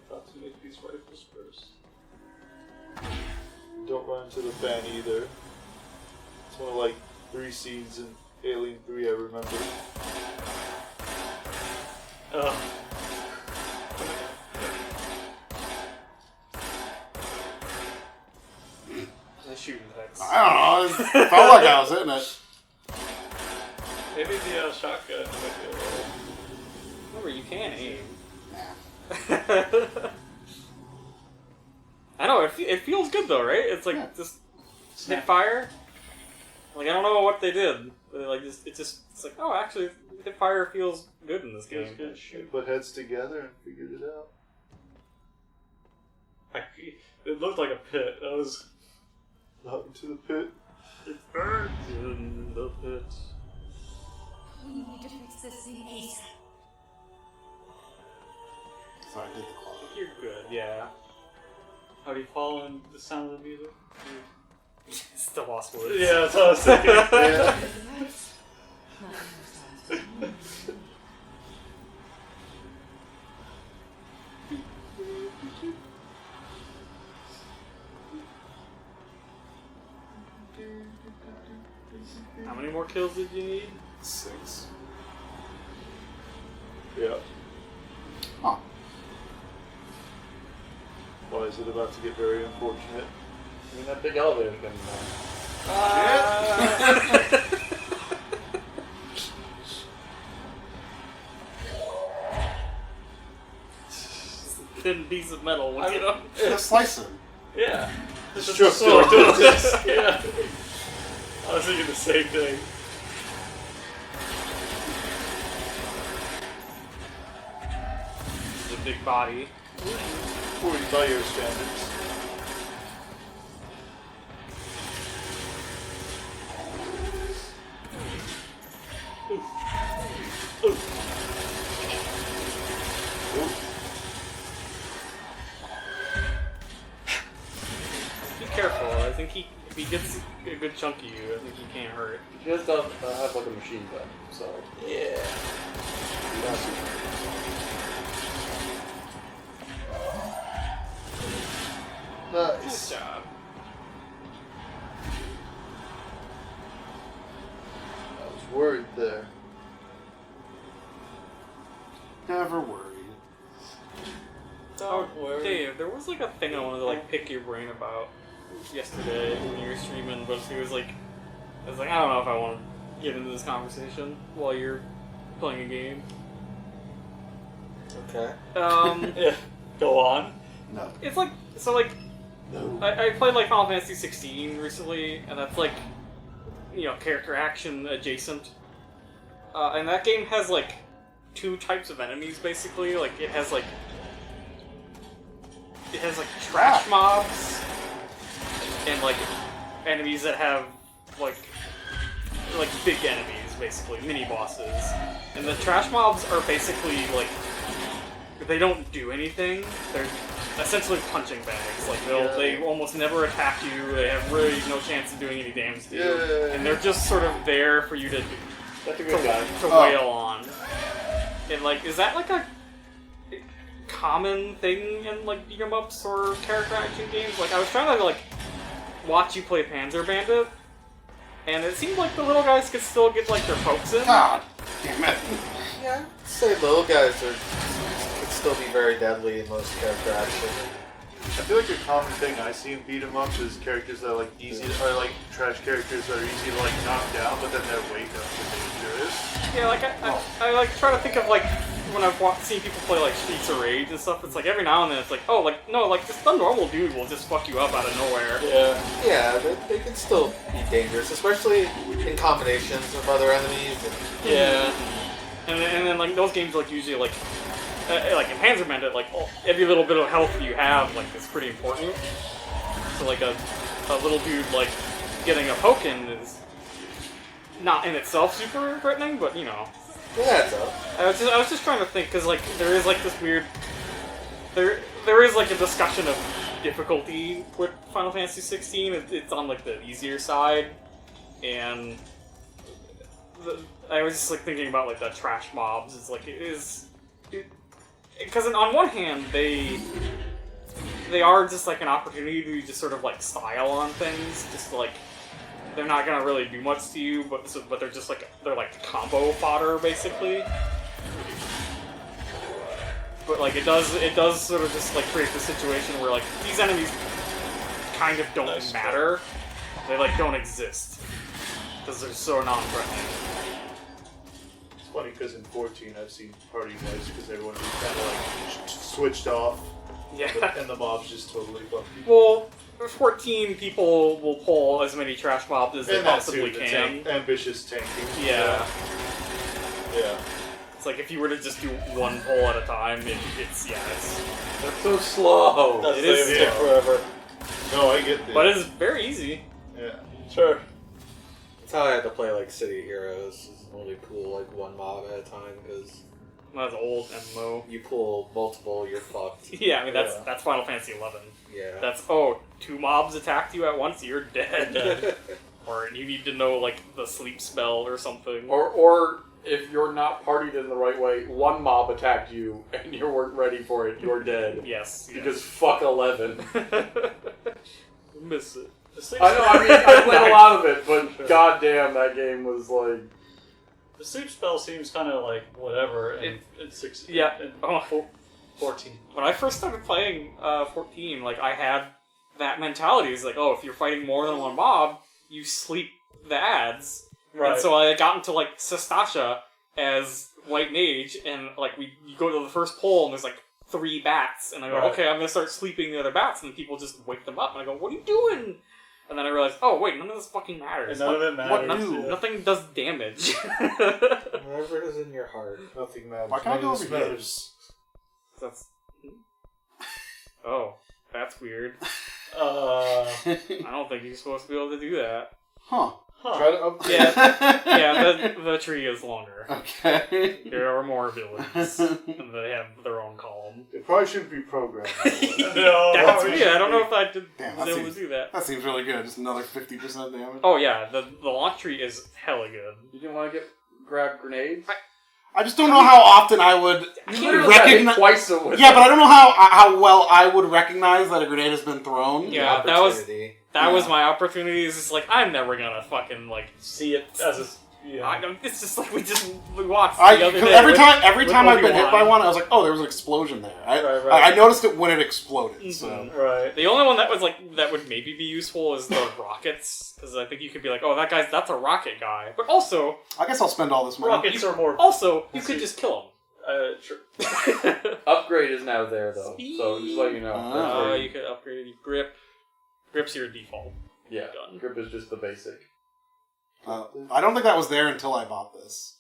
About to make these rifles burst. Don't run into the fan either. It's one of like 3 scenes in Alien 3 I remember. Was I shooting that? I don't know. It felt like I was hitting it. Maybe the shotgun might be a little... Remember, you can aim. Nah. I know, it feels good though, right? It's like, just hit fire. Like, I don't know what they did. Like, it's like, oh, actually, hip fire feels good in this game. Good. Put heads together and figured it out. It looked like a pit. That was... Not into the pit. It burns in the pit. We need to fix this thing ASAP. So I did the claw. You're good, yeah. How do you follow in the sound of the music? It's the lost woods. Yeah, that's what I was thinking. Yeah. How many more kills did you need? 6. Yeah. Huh. Why is it about to get very unfortunate? I mean, that big elevator thing. Thin piece of metal, you know? Just slice him. Yeah. Just doing this. Yeah. I was thinking the same thing. The big body. 40 by your standards. Be careful. I think if he gets a good chunk of you, I think he can't hurt. He does have like a machine gun, so Yeah. Nice. Good job. I was worried there. Never worry. Oh, Dave, there was like a thing I wanted to like pick your brain about yesterday when you were streaming, but it was like, I was like, I don't know if I want to get into this conversation while you're playing a game. Okay. Yeah. Go on. No. It's like, so like, No. I played like Final Fantasy 16 recently, and that's like, you know, character action adjacent. And that game has like 2 types of enemies basically. Like it has like trash mobs and like enemies that have like big enemies, basically mini bosses. And the trash mobs are basically like, they don't do anything. They're essentially punching bags. Like they almost never attack you. They have really no chance of doing any damage to you, and they're just sort of there for you to wail on. And like, is that like a common thing in like beat 'em ups or character action games? Like, I was trying to like watch you play Panzer Bandit, and it seemed like the little guys could still get like their pokes in. God damn it. Yeah, I'd say little guys could still be very deadly in most character action. I feel like a common thing I see in beat 'em ups is characters that are like easy, or like trash characters that are easy to like knock down, but then their weight comes to dangerous. Yeah, like I like try to think of like when I've seen people play like Streets of Rage and stuff. It's like every now and then it's like, oh, like no, like just a normal dude will just fuck you up out of nowhere. Yeah, they can still be dangerous, especially in combinations with other enemies. Yeah, and then like those games like usually like in Panzer Bandit, like every little bit of health you have like is pretty important. So like a little dude like getting a poke in is not in itself super threatening, but you know. Yeah, it's up. I was just trying to think, because like there is like this weird, there is like a discussion of difficulty with Final Fantasy 16. It's on like the easier side, and I was just like thinking about like the trash mobs. It's like because on one hand they are just like an opportunity to just sort of like style on things, just like. They're not gonna really do much to you, but they're just like they're like combo fodder basically. But like it does sort of just like create the situation where like these enemies kind of don't matter. They like don't exist because they're so non-threatening. funny because in 14 I've seen party noise because everyone just kind of like switched off. Yeah. And the mobs just totally fuck you. Well, 14 people will pull as many trash mobs as they And that possibly too, the can. ambitious tanking. Yeah. Yeah. It's like if you were to just do one pull at a time, it's That's so slow. It is take forever. No, I get that. But it's very easy. Yeah. Sure. That's how I had to play like City Heroes. It's only pull like one mob at a time because That's old MMO. you pull multiple, you're fucked. Yeah, I mean that's Final Fantasy 11. Yeah. That's 2 mobs attacked you at once, you're dead. Or you need to know like the sleep spell or something. Or if you're not partied in the right way, one mob attacked you and you weren't ready for it, you're dead. Yes. Because fuck 11. Miss it. I know, I mean, I played a lot of it, but goddamn, that game was like... The sleep spell seems kind of like whatever in 16. Yeah. In 14. When I first started playing 14, like I had that mentality. It's like, if you're fighting more than one mob, you sleep the ads. Right. And so I got into like Sestasha as White Mage, and like you go to the first pole and there's like 3 bats, and I go, okay, I'm gonna start sleeping the other bats, and people just wake them up, and I go, what are you doing? And then I realized, wait, none of this fucking matters. None of it matters. Nothing does damage. Whatever is in your heart. Nothing matters. Why can't I go None of over this here? matters. That's weird. Uh, I don't think you're supposed to be able to do that. Huh. Try to upgrade. Yeah, the tree is longer. Okay. There are more abilities, and they have their own column. It probably shouldn't be programmed. no, That's weird. I don't know if I was Damn, able to do that. That seems really good. Just another 50% damage. Oh yeah, the launch tree is hella good. You didn't want to grab grenades? I just don't know how often I would recognize. Twice a week. Yeah, but I don't know how well I would recognize that a grenade has been thrown. Yeah, that was my opportunity. It's just like I'm never gonna fucking like see it as a. Yeah. It's just like we watched the other day. Every time I've been hit by Obi-Wan. one, I was like, oh, there was an explosion there. Right. I noticed it when it exploded. So. Right. The only one that was like that would maybe be useful is the rockets, because I think you could be like, that's a rocket guy. But also, I guess I'll spend all this money. Rockets are more. Also, you could just kill him. Sure. Upgrade is now there though, so just let you know. You could upgrade grip. Grip's your default. Yeah, Done. grip is just the basic. I don't think that was there until I bought this.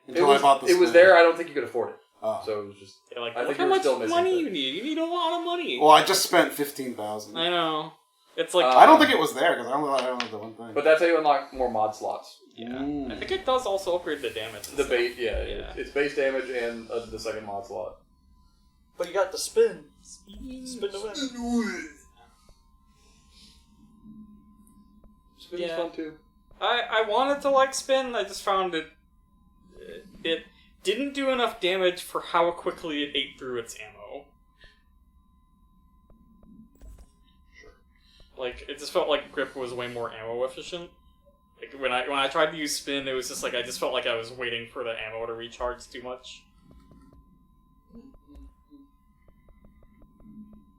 It was there. I don't think you could afford it. So it was just. I think how you were much still missing money things. you need? You need a lot of money. Well, I just spent 15,000. I know. It's like I don't think it was there because I don't have the one thing. But that's how you unlock more mod slots. Yeah, I think it does also upgrade the damage. The base, it's base damage and the second mod slot. But you got the spin. Spin to win. Spin is fun too. I wanted to like spin. I just found it didn't do enough damage for how quickly it ate through its ammo. Sure. Like it just felt like grip was way more ammo efficient. Like when I tried to use spin, it was just like I just felt like I was waiting for the ammo to recharge too much.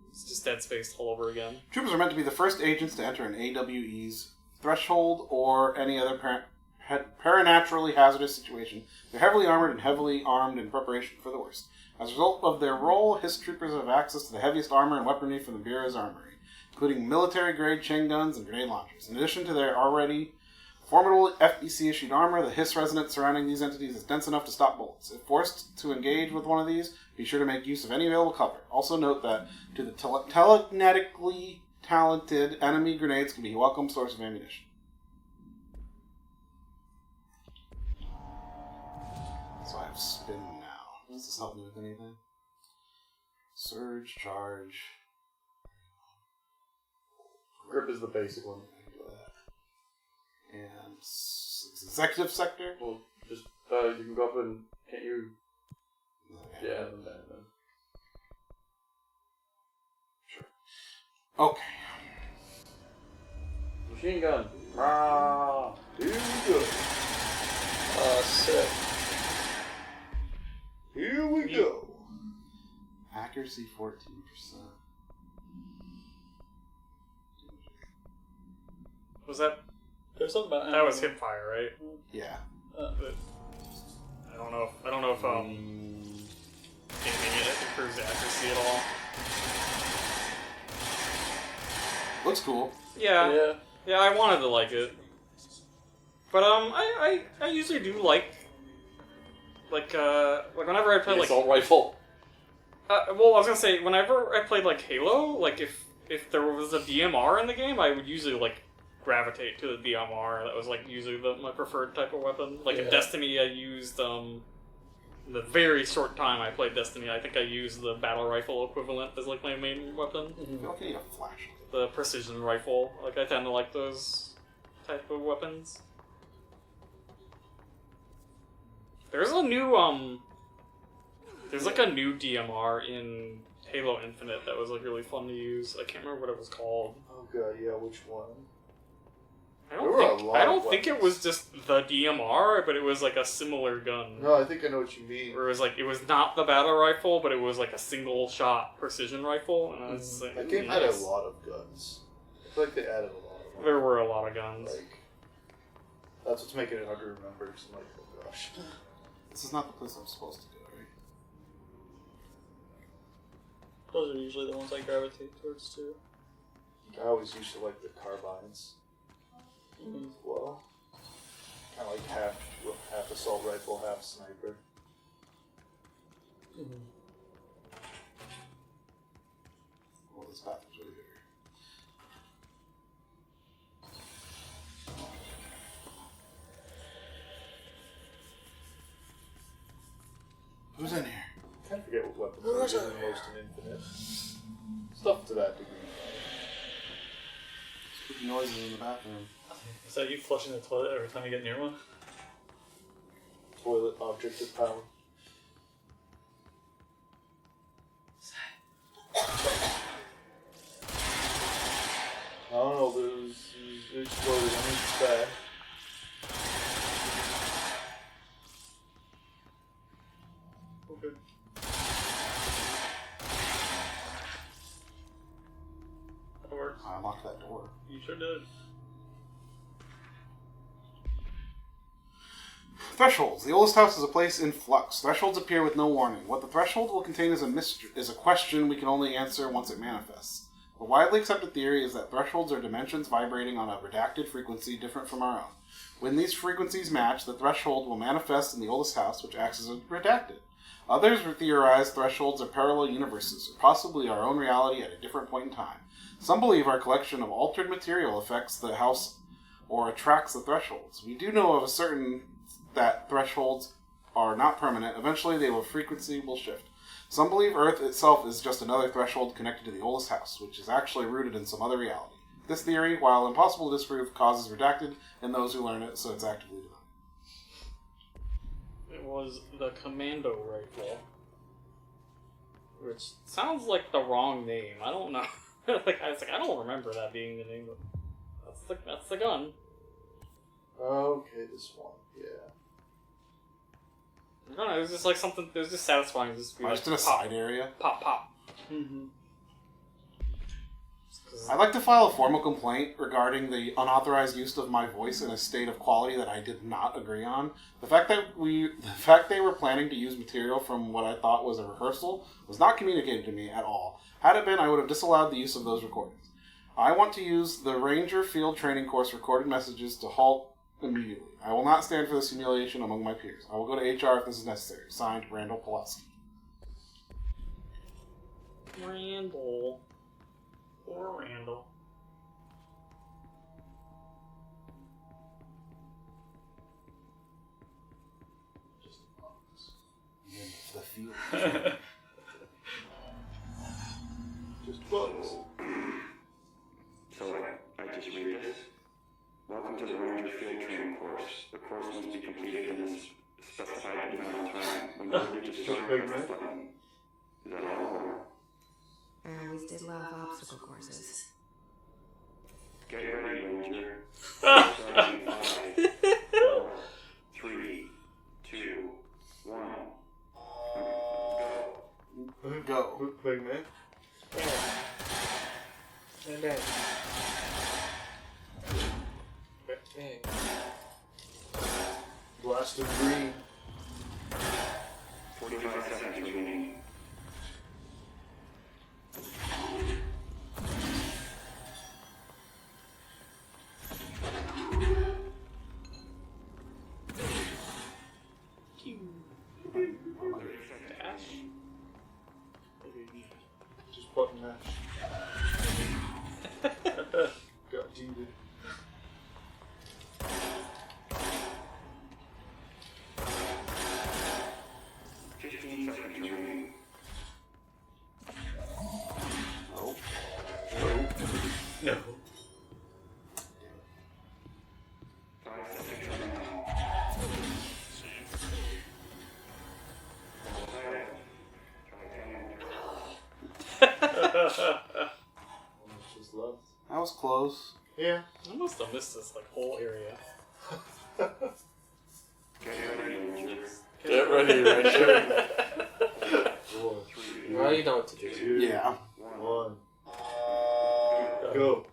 It's just Dead Space all over again. Troopers are meant to be the first agents to enter an AWE's threshold or any other paranaturally hazardous situation. They're heavily armored and heavily armed in preparation for the worst. As a result of their role, HISS troopers have access to the heaviest armor and weaponry from the Bureau's armory, including military-grade chain guns and grenade launchers. In addition to their already formidable FEC-issued armor, the HISS resonance surrounding these entities is dense enough to stop bullets. If forced to engage with one of these, be sure to make use of any available cover. Also note that to the telekinetically talented, enemy grenades can be a welcome source of ammunition. So I have spin now. Does this help me with anything? Surge, charge. Grip is the basic one. And executive sector? Well, just you can go up and can't you? Okay. Yeah. Sure. Okay. Machine gun. Ah, here we go. Sick. Here we go. Accuracy 14%. Was that? There's something about that was hipfire, right? Yeah. I don't know if gaming it improves the accuracy at all. Looks cool. Yeah, I wanted to like it, but I usually do like whenever I play The like assault rifle. well, I was gonna say whenever I played like Halo, like if there was a DMR in the game, I would usually like gravitate to the DMR. That was like usually my preferred type of weapon. Like in Destiny, I used the very short time I played Destiny, I think I used the battle rifle equivalent as like my main weapon. I feel like I need a flashlight. The precision rifle. Like I tend to like those type of weapons. There's a new there's like a new DMR in Halo Infinite that was like really fun to use. I can't remember what it was called. Oh god, yeah, which one? I don't think it was just the DMR, but it was like a similar gun. No, I think I know what you mean. Where it was like, it was not the battle rifle, but it was like a single shot precision rifle. And I was like, that game had a lot of guns. I feel like they added a lot of them. There were a lot of guns. Like, that's what's making it hard to remember, because I'm like, oh gosh. This is not the place I'm supposed to go, right? Those are usually the ones I gravitate towards too. I always used to like the carbines as well. Kind of like half assault rifle, half sniper. Well, this bathroom's really big. Who's in here? I can't forget what weapons are using the most in Infinite. Stuff to that degree. Spooky noises in the bathroom. Is that you flushing the toilet every time you get near one? Toilet object of power. I don't know, but it exploded. I mean, it's bad. Okay. That works. I unlocked that door. You sure did. Thresholds. The oldest house is a place in flux. Thresholds appear with no warning. What the threshold will contain is a question we can only answer once it manifests. The widely accepted theory is that thresholds are dimensions vibrating on a redacted frequency different from our own. When these frequencies match, the threshold will manifest in the oldest house, which acts as a redacted. Others theorize thresholds are parallel universes, or possibly our own reality at a different point in time. Some believe our collection of altered material affects the house or attracts the thresholds. We do know of a certain that thresholds are not permanent. Eventually, frequency will shift. Some believe Earth itself is just another threshold connected to the oldest house, which is actually rooted in some other reality. This theory, while impossible to disprove, causes redacted in those who learn it, so it's actively denied. It was the Commando rifle, which sounds like the wrong name. I don't know. I don't remember that being the name. That's the gun. Okay, this one, yeah. I don't know, it was just like something, it was just satisfying. Just in a side area. Pop, pop. Mm-hmm. I'd like to file a formal complaint regarding the unauthorized use of my voice in a state of quality that I did not agree on. The fact they were planning to use material from what I thought was a rehearsal was not communicated to me at all. Had it been, I would have disallowed the use of those recordings. I want to use the Ranger Field Training Course recorded messages to halt immediately. I will not stand for this humiliation among my peers. I will go to HR if this is necessary. Signed, Randall Pulaski. Randall. Poor Randall. Just the field. Just bugs. So I just read this. Welcome to the Ranger Field Training Course. The course must be completed in a specified amount of time. When you reach a start button. Is that all? I always did love obstacle courses. Get ready, Ranger. Starting in 5, 4, 3, 2, 1. Go. Go. Big man. And then. Blasted green. 45 seconds remaining. Dash. Just button mash. Got deeded. No. Just left. That was close. Yeah. I must have missed this like whole area. Get ready, Ranger. 4, Well, you know what to do. 2, Yeah. 1. Go.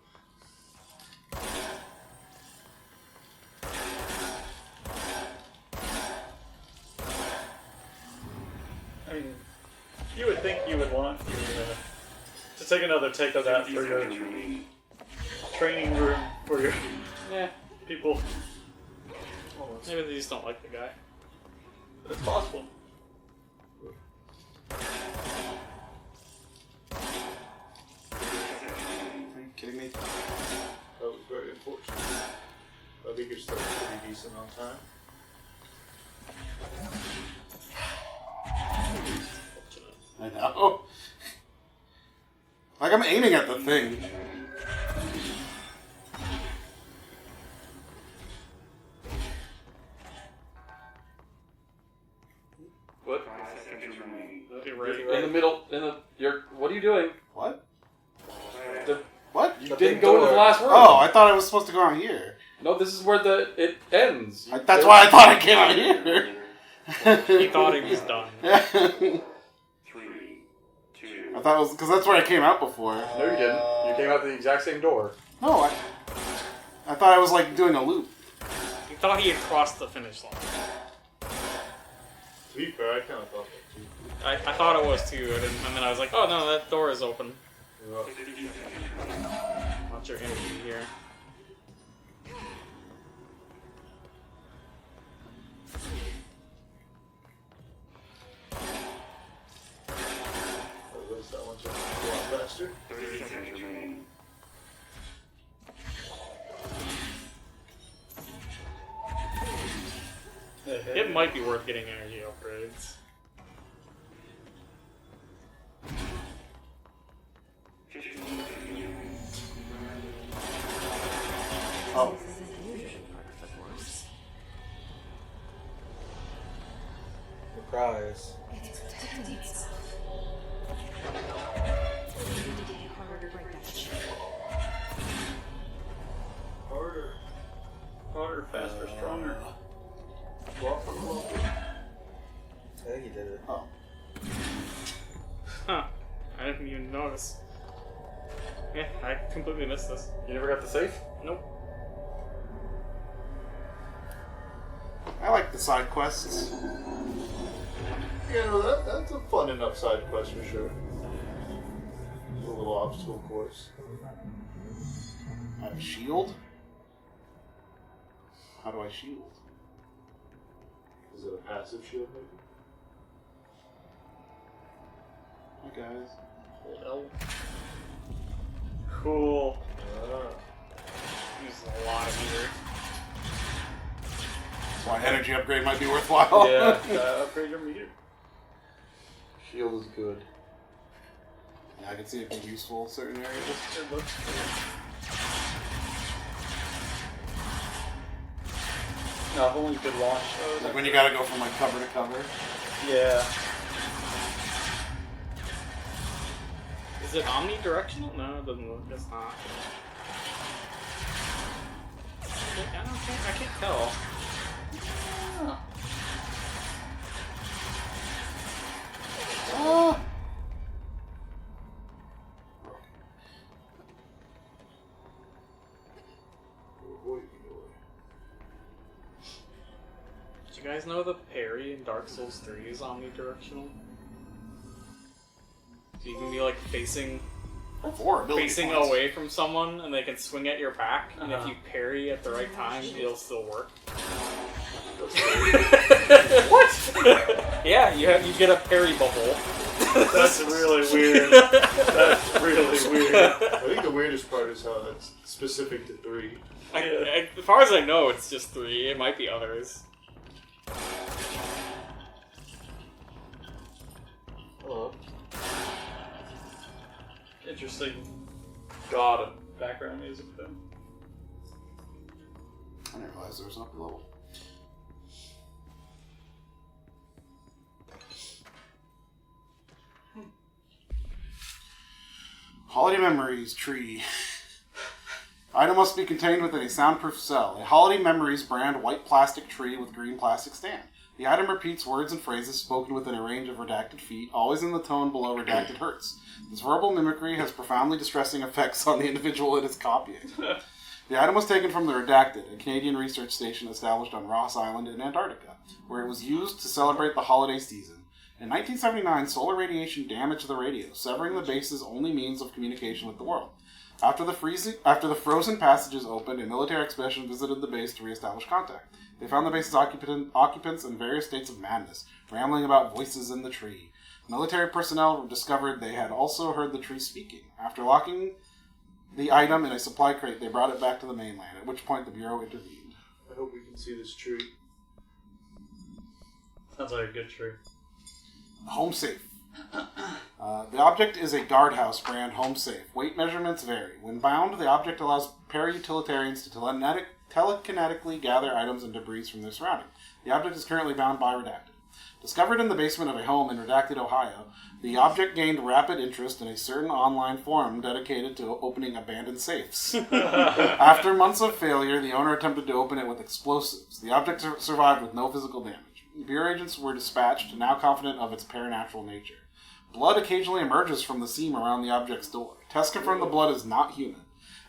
I mean, you would think you would want to take another take of that for your training room for your Yeah. people. Maybe they just don't like the guy. It's possible. Are you kidding me? That was very unfortunate. I think you're still pretty decent on time. I know. Like, I'm aiming at the thing. What? Get ready. In the middle. What are you doing? What? The, What? you didn't go into the last room. Oh, I thought I was supposed to go on here. No, this is where it ends. That's why I thought I came out here. He thought he was done. I thought it was because that's where I came out before. No, you didn't. You came out the exact same door. No, I thought I was like doing a loop. He thought he had crossed the finish line. To be fair, I kind of thought that too. I thought it was too, and then I was like, oh no, that door is open. Watch your energy here. At least that one's a lot faster. 30 seconds remaining. It might be worth getting energy upgrades. Oh. The prize. It's protecting itself. We need to get harder to break that shit. Harder. Harder, faster, stronger. Yeah, you did it. Oh. Huh. I didn't even notice. Yeah, I completely missed this. You never got the safe? Nope. I like the side quests. Yeah, no, that's a fun enough side quest for sure. A little obstacle course. I have a shield? How do I shield? Is it a passive shield maybe? Hi guys. Hold L. Cool. Uses a lot of meter. That's why energy upgrade might be worthwhile. Yeah, upgrade your meter. Shield is good. Yeah, I can see it being useful in certain areas. It looks cool. No, I've only been launched. Like when you gotta go from like cover to cover. Yeah. Is it omnidirectional? No, it doesn't look. It's not. I can't tell. Ah! Do you guys know the parry in Dark Souls 3 is omnidirectional? So you can be like facing away from someone and they can swing at your back, and if you parry at the right time, it'll still work. What? Yeah, you get a parry bubble. That's really weird. That's really weird. I think the weirdest part is how that's specific to 3. As far as I know, it's just 3. It might be others. Hello. Interesting. Got it. Background music though. I didn't realize there was an upper level. Holiday Memories tree. Item must be contained within a soundproof cell. A Holiday Memories brand white plastic tree with green plastic stand. The item repeats words and phrases spoken within a range of redacted feet, always in the tone below redacted hertz. This verbal mimicry has profoundly distressing effects on the individual it is copying. The item was taken from the Redacted, a Canadian research station established on Ross Island in Antarctica, where it was used to celebrate the holiday season. In 1979, solar radiation damaged the radio, severing the base's only means of communication with the world. After the frozen passages opened, a military expedition visited the base to reestablish contact. They found the base's occupants in various states of madness, rambling about voices in the tree. Military personnel discovered they had also heard the tree speaking. After locking the item in a supply crate, they brought it back to the mainland, at which point the Bureau intervened. I hope we can see this tree. Sounds like a good tree. Home safe. The object is a guardhouse brand home safe. Weight measurements vary. When bound, the object allows para-utilitarians to telekinetically gather items and debris from their surroundings. The object is currently bound by Redacted. Discovered in the basement of a home in Redacted, Ohio, the object gained rapid interest in a certain online forum dedicated to opening abandoned safes. After months of failure, the owner attempted to open it with explosives. The object survived with no physical damage. Bureau agents were dispatched, now confident of its paranatural nature. Blood occasionally emerges from the seam around the object's door. Tests confirm the blood is not human.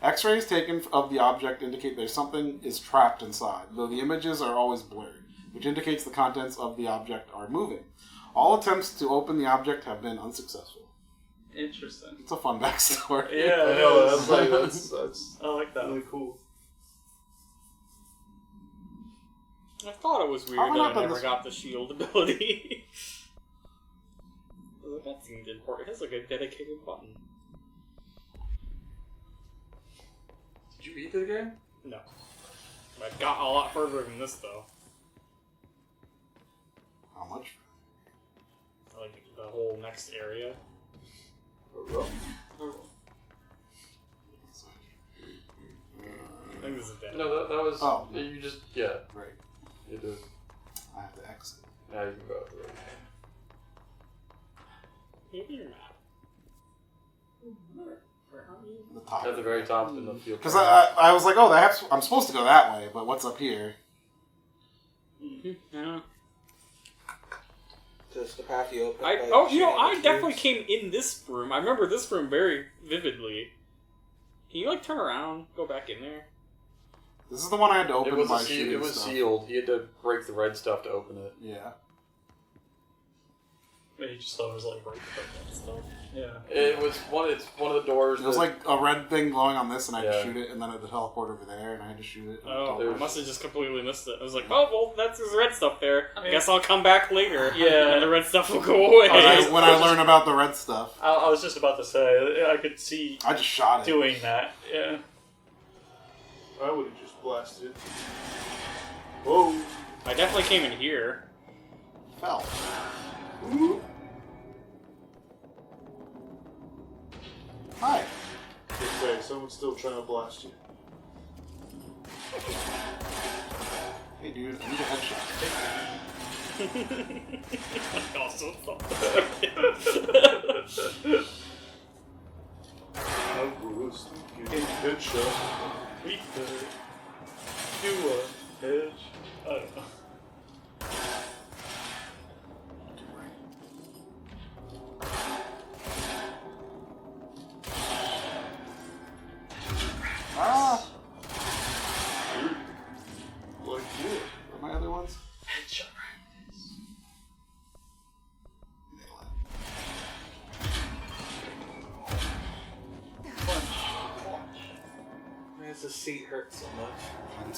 X-rays taken of the object indicate that something is trapped inside, though the images are always blurred, which indicates the contents of the object are moving. All attempts to open the object have been unsuccessful. Interesting. It's a fun backstory. Yeah, I know. That's I like that. really cool. I thought it was weird that I never got the shield ability. That seemed important. It has like a dedicated button. Did you beat the game? No. I got a lot further than this, though. How much? Like, the whole next area. I think this is dead. No, that was... Oh. You just... Yeah. Right. You did. I have to exit. Now you can go out there. Maybe you're not. The top. At the very top in the field. Because I was like, oh, I'm supposed to go that way, but what's up here? Yeah. Just the path you open. I definitely came in this room. I remember this room very vividly. Can you, like, turn around, go back in there? This is the one I had to open by shooting It was stuff. sealed. He had to break the red stuff to open it. Yeah. He just thought it was like right and stuff. Yeah. It's one of the doors. There was like a red thing glowing on this, and I had to Yeah. shoot it, and then I had to teleport over there, and I had to shoot it. Oh, I must have just completely missed it. I was like, oh, well, there's red stuff there. I guess I'll come back later. Yeah. And the red stuff will go away. When I learn about the red stuff. I was just about to say, I could see I just shot it. doing that. Yeah. I would have just blasted. Whoa. I definitely came in here. Fell. Ooh. Hi. Okay, someone's still trying to blast you. Hey, dude, I need a headshot. Also How gross. Headshot. We could do a hedge. I don't know. Ah! Like you. What are my other ones? Headshot. does the seat hurt so much?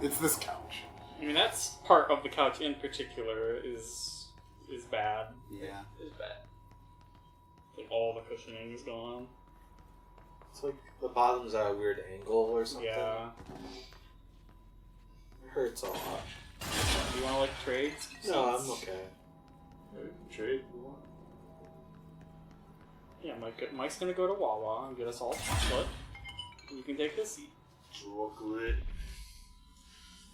It's this couch. I mean, that's part of the couch in particular is bad. Yeah. Is bad. Like all the cushioning is gone. It's like the bottom's at a weird angle or something. Yeah. It hurts a lot. Do you want to like trade? No, I'm okay. Trade? Yeah, Mike's gonna go to Wawa and get us all chocolate. You can take his seat. Chocolate.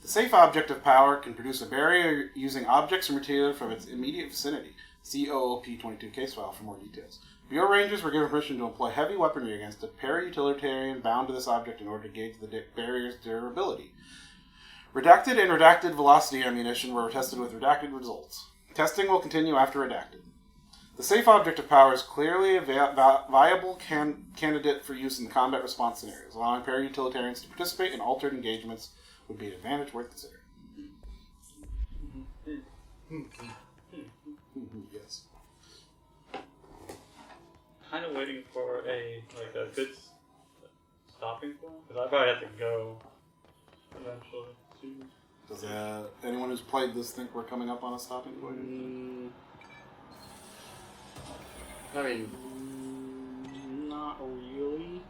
The safe object of power can produce a barrier using objects or material from its immediate vicinity. See OOP-22 case file for more details. Bureau Rangers were given permission to employ heavy weaponry against a para-utilitarian bound to this object in order to gauge the barrier's durability. Redacted and redacted velocity ammunition were tested with redacted results. Testing will continue after redacted. The safe object of power is clearly a viable candidate for use in combat response scenarios. Allowing para-utilitarians to participate in altered engagements would be an advantage worth considering. Yes. Kind of waiting for a good stopping point because I probably have to go eventually. Does anyone who's played this think we're coming up on a stopping point? I mean, not really.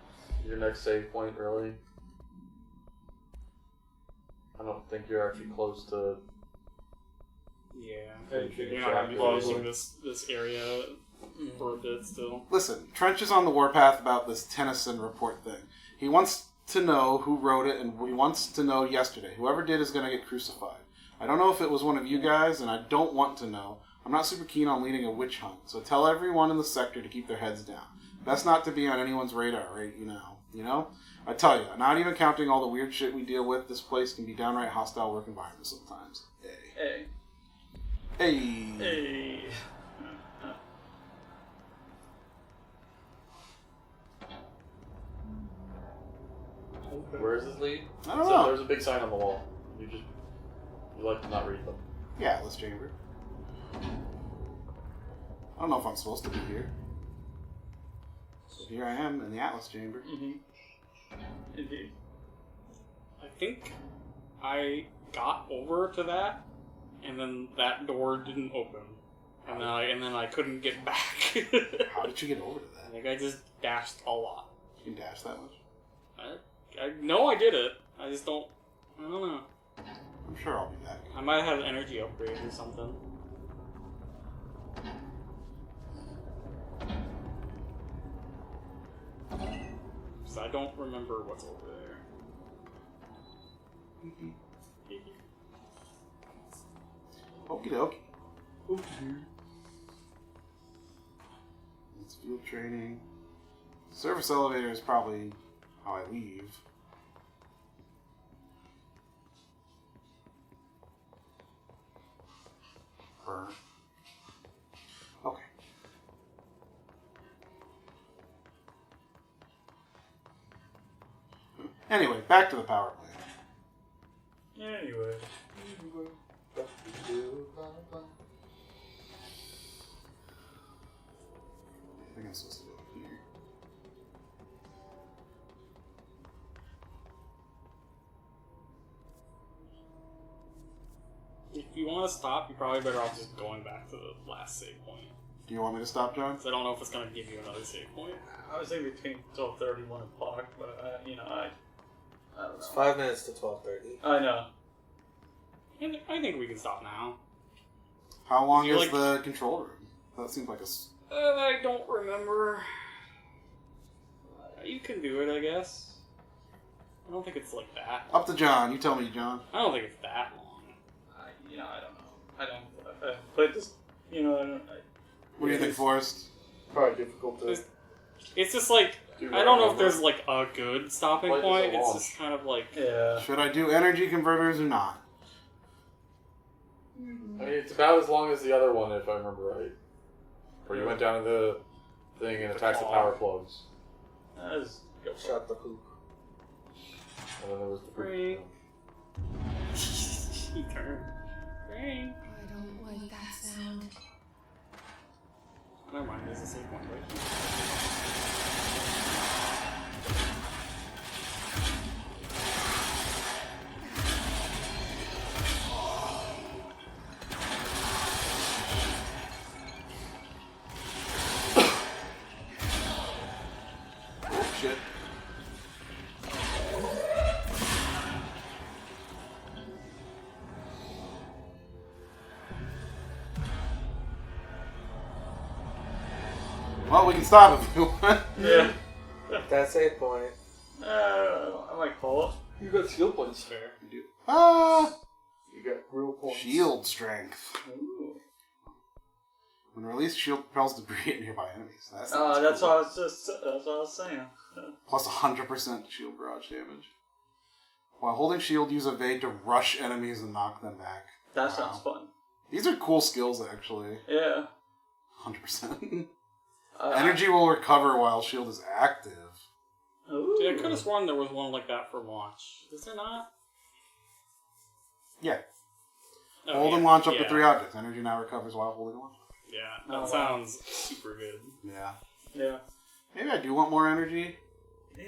Your next save point, really? I don't think you're actually close to. Yeah, finishing you're a not gonna be chapter. closing this area for a bit still. Listen, Trench is on the warpath about this Tennyson report thing. He wants to know who wrote it, and he wants to know yesterday. Whoever did is going to get crucified. I don't know if it was one of you guys, and I don't want to know. I'm not super keen on leading a witch hunt, so tell everyone in the sector to keep their heads down. Best not to be on anyone's radar, right? You know? I tell you, not even counting all the weird shit we deal with, this place can be downright hostile work environment sometimes. Hey. Hey. Hey. Where is this lead? I don't know. There's a big sign on the wall. You like to not read them. Yeah, Atlas Chamber. I don't know if I'm supposed to be here. So here I am in the Atlas Chamber. Mm-hmm. Indeed. I think I got over to that, and then that door didn't open, and then I couldn't get back. How did you get over to that? I think I just dashed a lot. You can dash that much? I know I did it. I just don't. I don't know. I'm sure I'll be back. I might have an energy upgrade or something. So I don't remember what's over there. Okie dokie. It's field training. Service elevator is probably how I leave. Burn. Okay. Anyway, back to the power plant. Anyway. I think I'm supposed to go here. If you want to stop, you're probably better off just going back to the last save point. Do you want me to stop, John? Because I don't know if it's going to give you another save point. I was thinking between 12:30 and 1 o'clock, but I don't know. It's 5 minutes to 12:30. I know. I think we can stop now. How long You is the control room? That seems like a... I don't remember. You can do it, I guess. I don't think it's like that. Up to John. You tell me, John. I don't think it's that long. I don't know. I don't played this. I don't. What do you think, Forrest? Probably difficult to. It's just like I don't know if there's like a good stopping point. It's just kind of like Should I do energy converters or not? I mean, it's about as long as the other one, if I remember right. Where you went down to the thing and attacked the power plugs. Shot the hoop. And then there was the Frank. He turned. Frank. I don't like that sound. Never mind, there's a save point right Well, we can stop if we want. Yeah. That's a point. I might call it. You got skill points. Fair. You do. Ah! You got real points. Shield strength. Ooh. When released, shield propels debris at nearby enemies. That's That's cool. what I was saying. Plus 100% shield barrage damage. While holding shield, use evade to rush enemies and knock them back. That sounds fun. These are cool skills, actually. Yeah. 100%. Energy will recover while shield is active. Ooh. Dude, I could have sworn there was one like that for launch. Is there not? Yeah. Oh, Hold yeah. and launch up to Yeah. 3 objects. Energy now recovers while holding launch. Yeah, that sounds super good. Yeah. Yeah. Maybe I do want more energy. I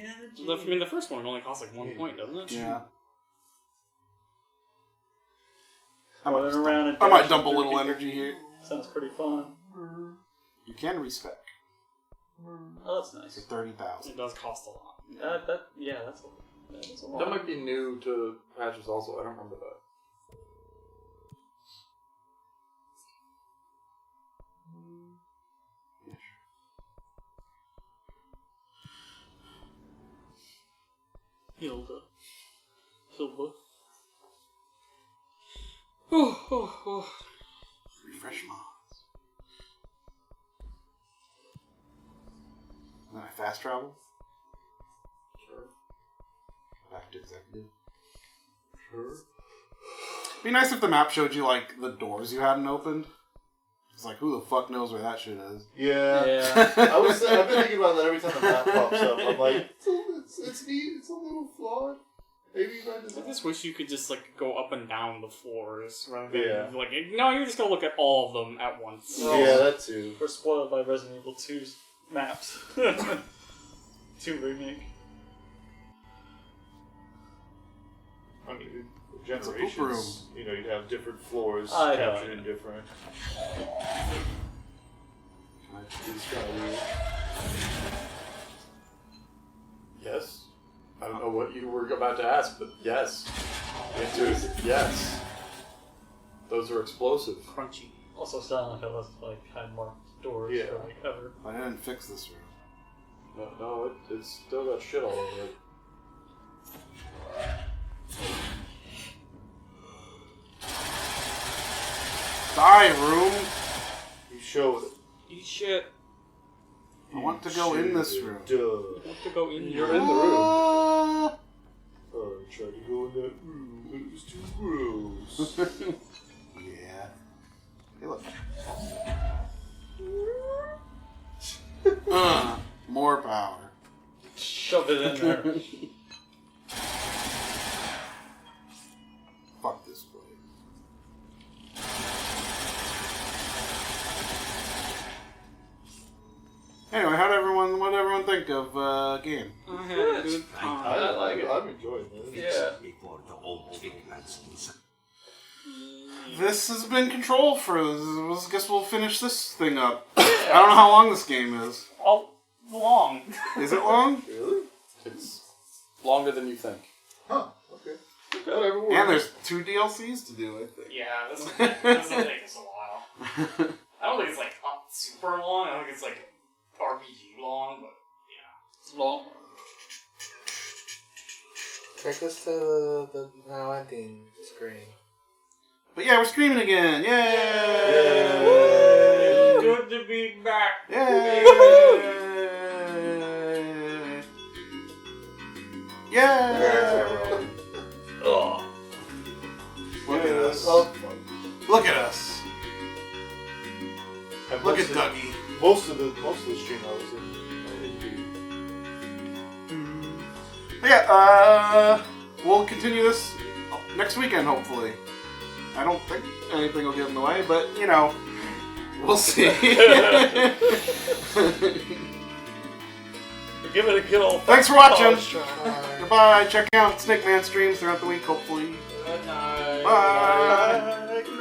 mean, the first one only costs like 1 point, doesn't it? Yeah. I might dump a little energy here. Sounds pretty fun. You can respec Oh, that's nice. for 30,000. It does cost a lot. That's a lot. That might be new to patches also. I don't remember that. Hilda. Refresh mods. Then I fast travel. Sure. Back to executive. Sure. Be nice if the map showed you like the doors you hadn't opened. It's like, who the fuck knows where that shit is? Yeah. I've been thinking about that every time the map pops up. I'm like, it's neat. It's a little flawed. Maybe I just wish you could just like go up and down the floors rather than Yeah. like no, you're just gonna look at all of them at once. Yeah, that too. We're spoiled by Resident Evil 2's maps. 2 remake. I mean, It's a poop generations. You know, you'd have different floors I know. captured in different. It's kind of weird. Yes. I don't know what you were about to ask, but yes. The answer is yes. Those are explosive. Crunchy. Also sound like I was like had marked doors Yeah. for like ever. I didn't fix this room. No, it's still got shit all over it. Die, room! You showed it. Eat shit. I want to go in this room. Duh. You have to go in. You're in the room. I tried to go in that room, but it was too gross. Yeah. Hey, look. More power. Shove it in there. Fuck this place. Anyway, what did everyone think of game? I had a good time. I like it. I'm enjoying it. Yeah. This has been Control for I guess we'll finish this thing up. I don't know how long this game is. Oh, long. Is it long? Really? It's longer than you think. Huh. Okay. Whatever works. And there's 2 DLCs to do, I think. Yeah, this will take us a while. I don't think it's like super long. I think it's like RPG long, but yeah, it's long. Take us to the now ending screen. But yeah, we're streaming again. Yay! It's good to be back. Yay! Yay! Oh. Look at us. Oh, Look at us. and Look at most of- Dougie. Most of the stream I was in. But yeah, we'll continue this next weekend, hopefully. I don't think anything will get in the way, but, you know, we'll see. Give it a good old. Thanks for watching. college try. Goodbye. Check out Snake Man streams throughout the week, hopefully. Good night. Bye.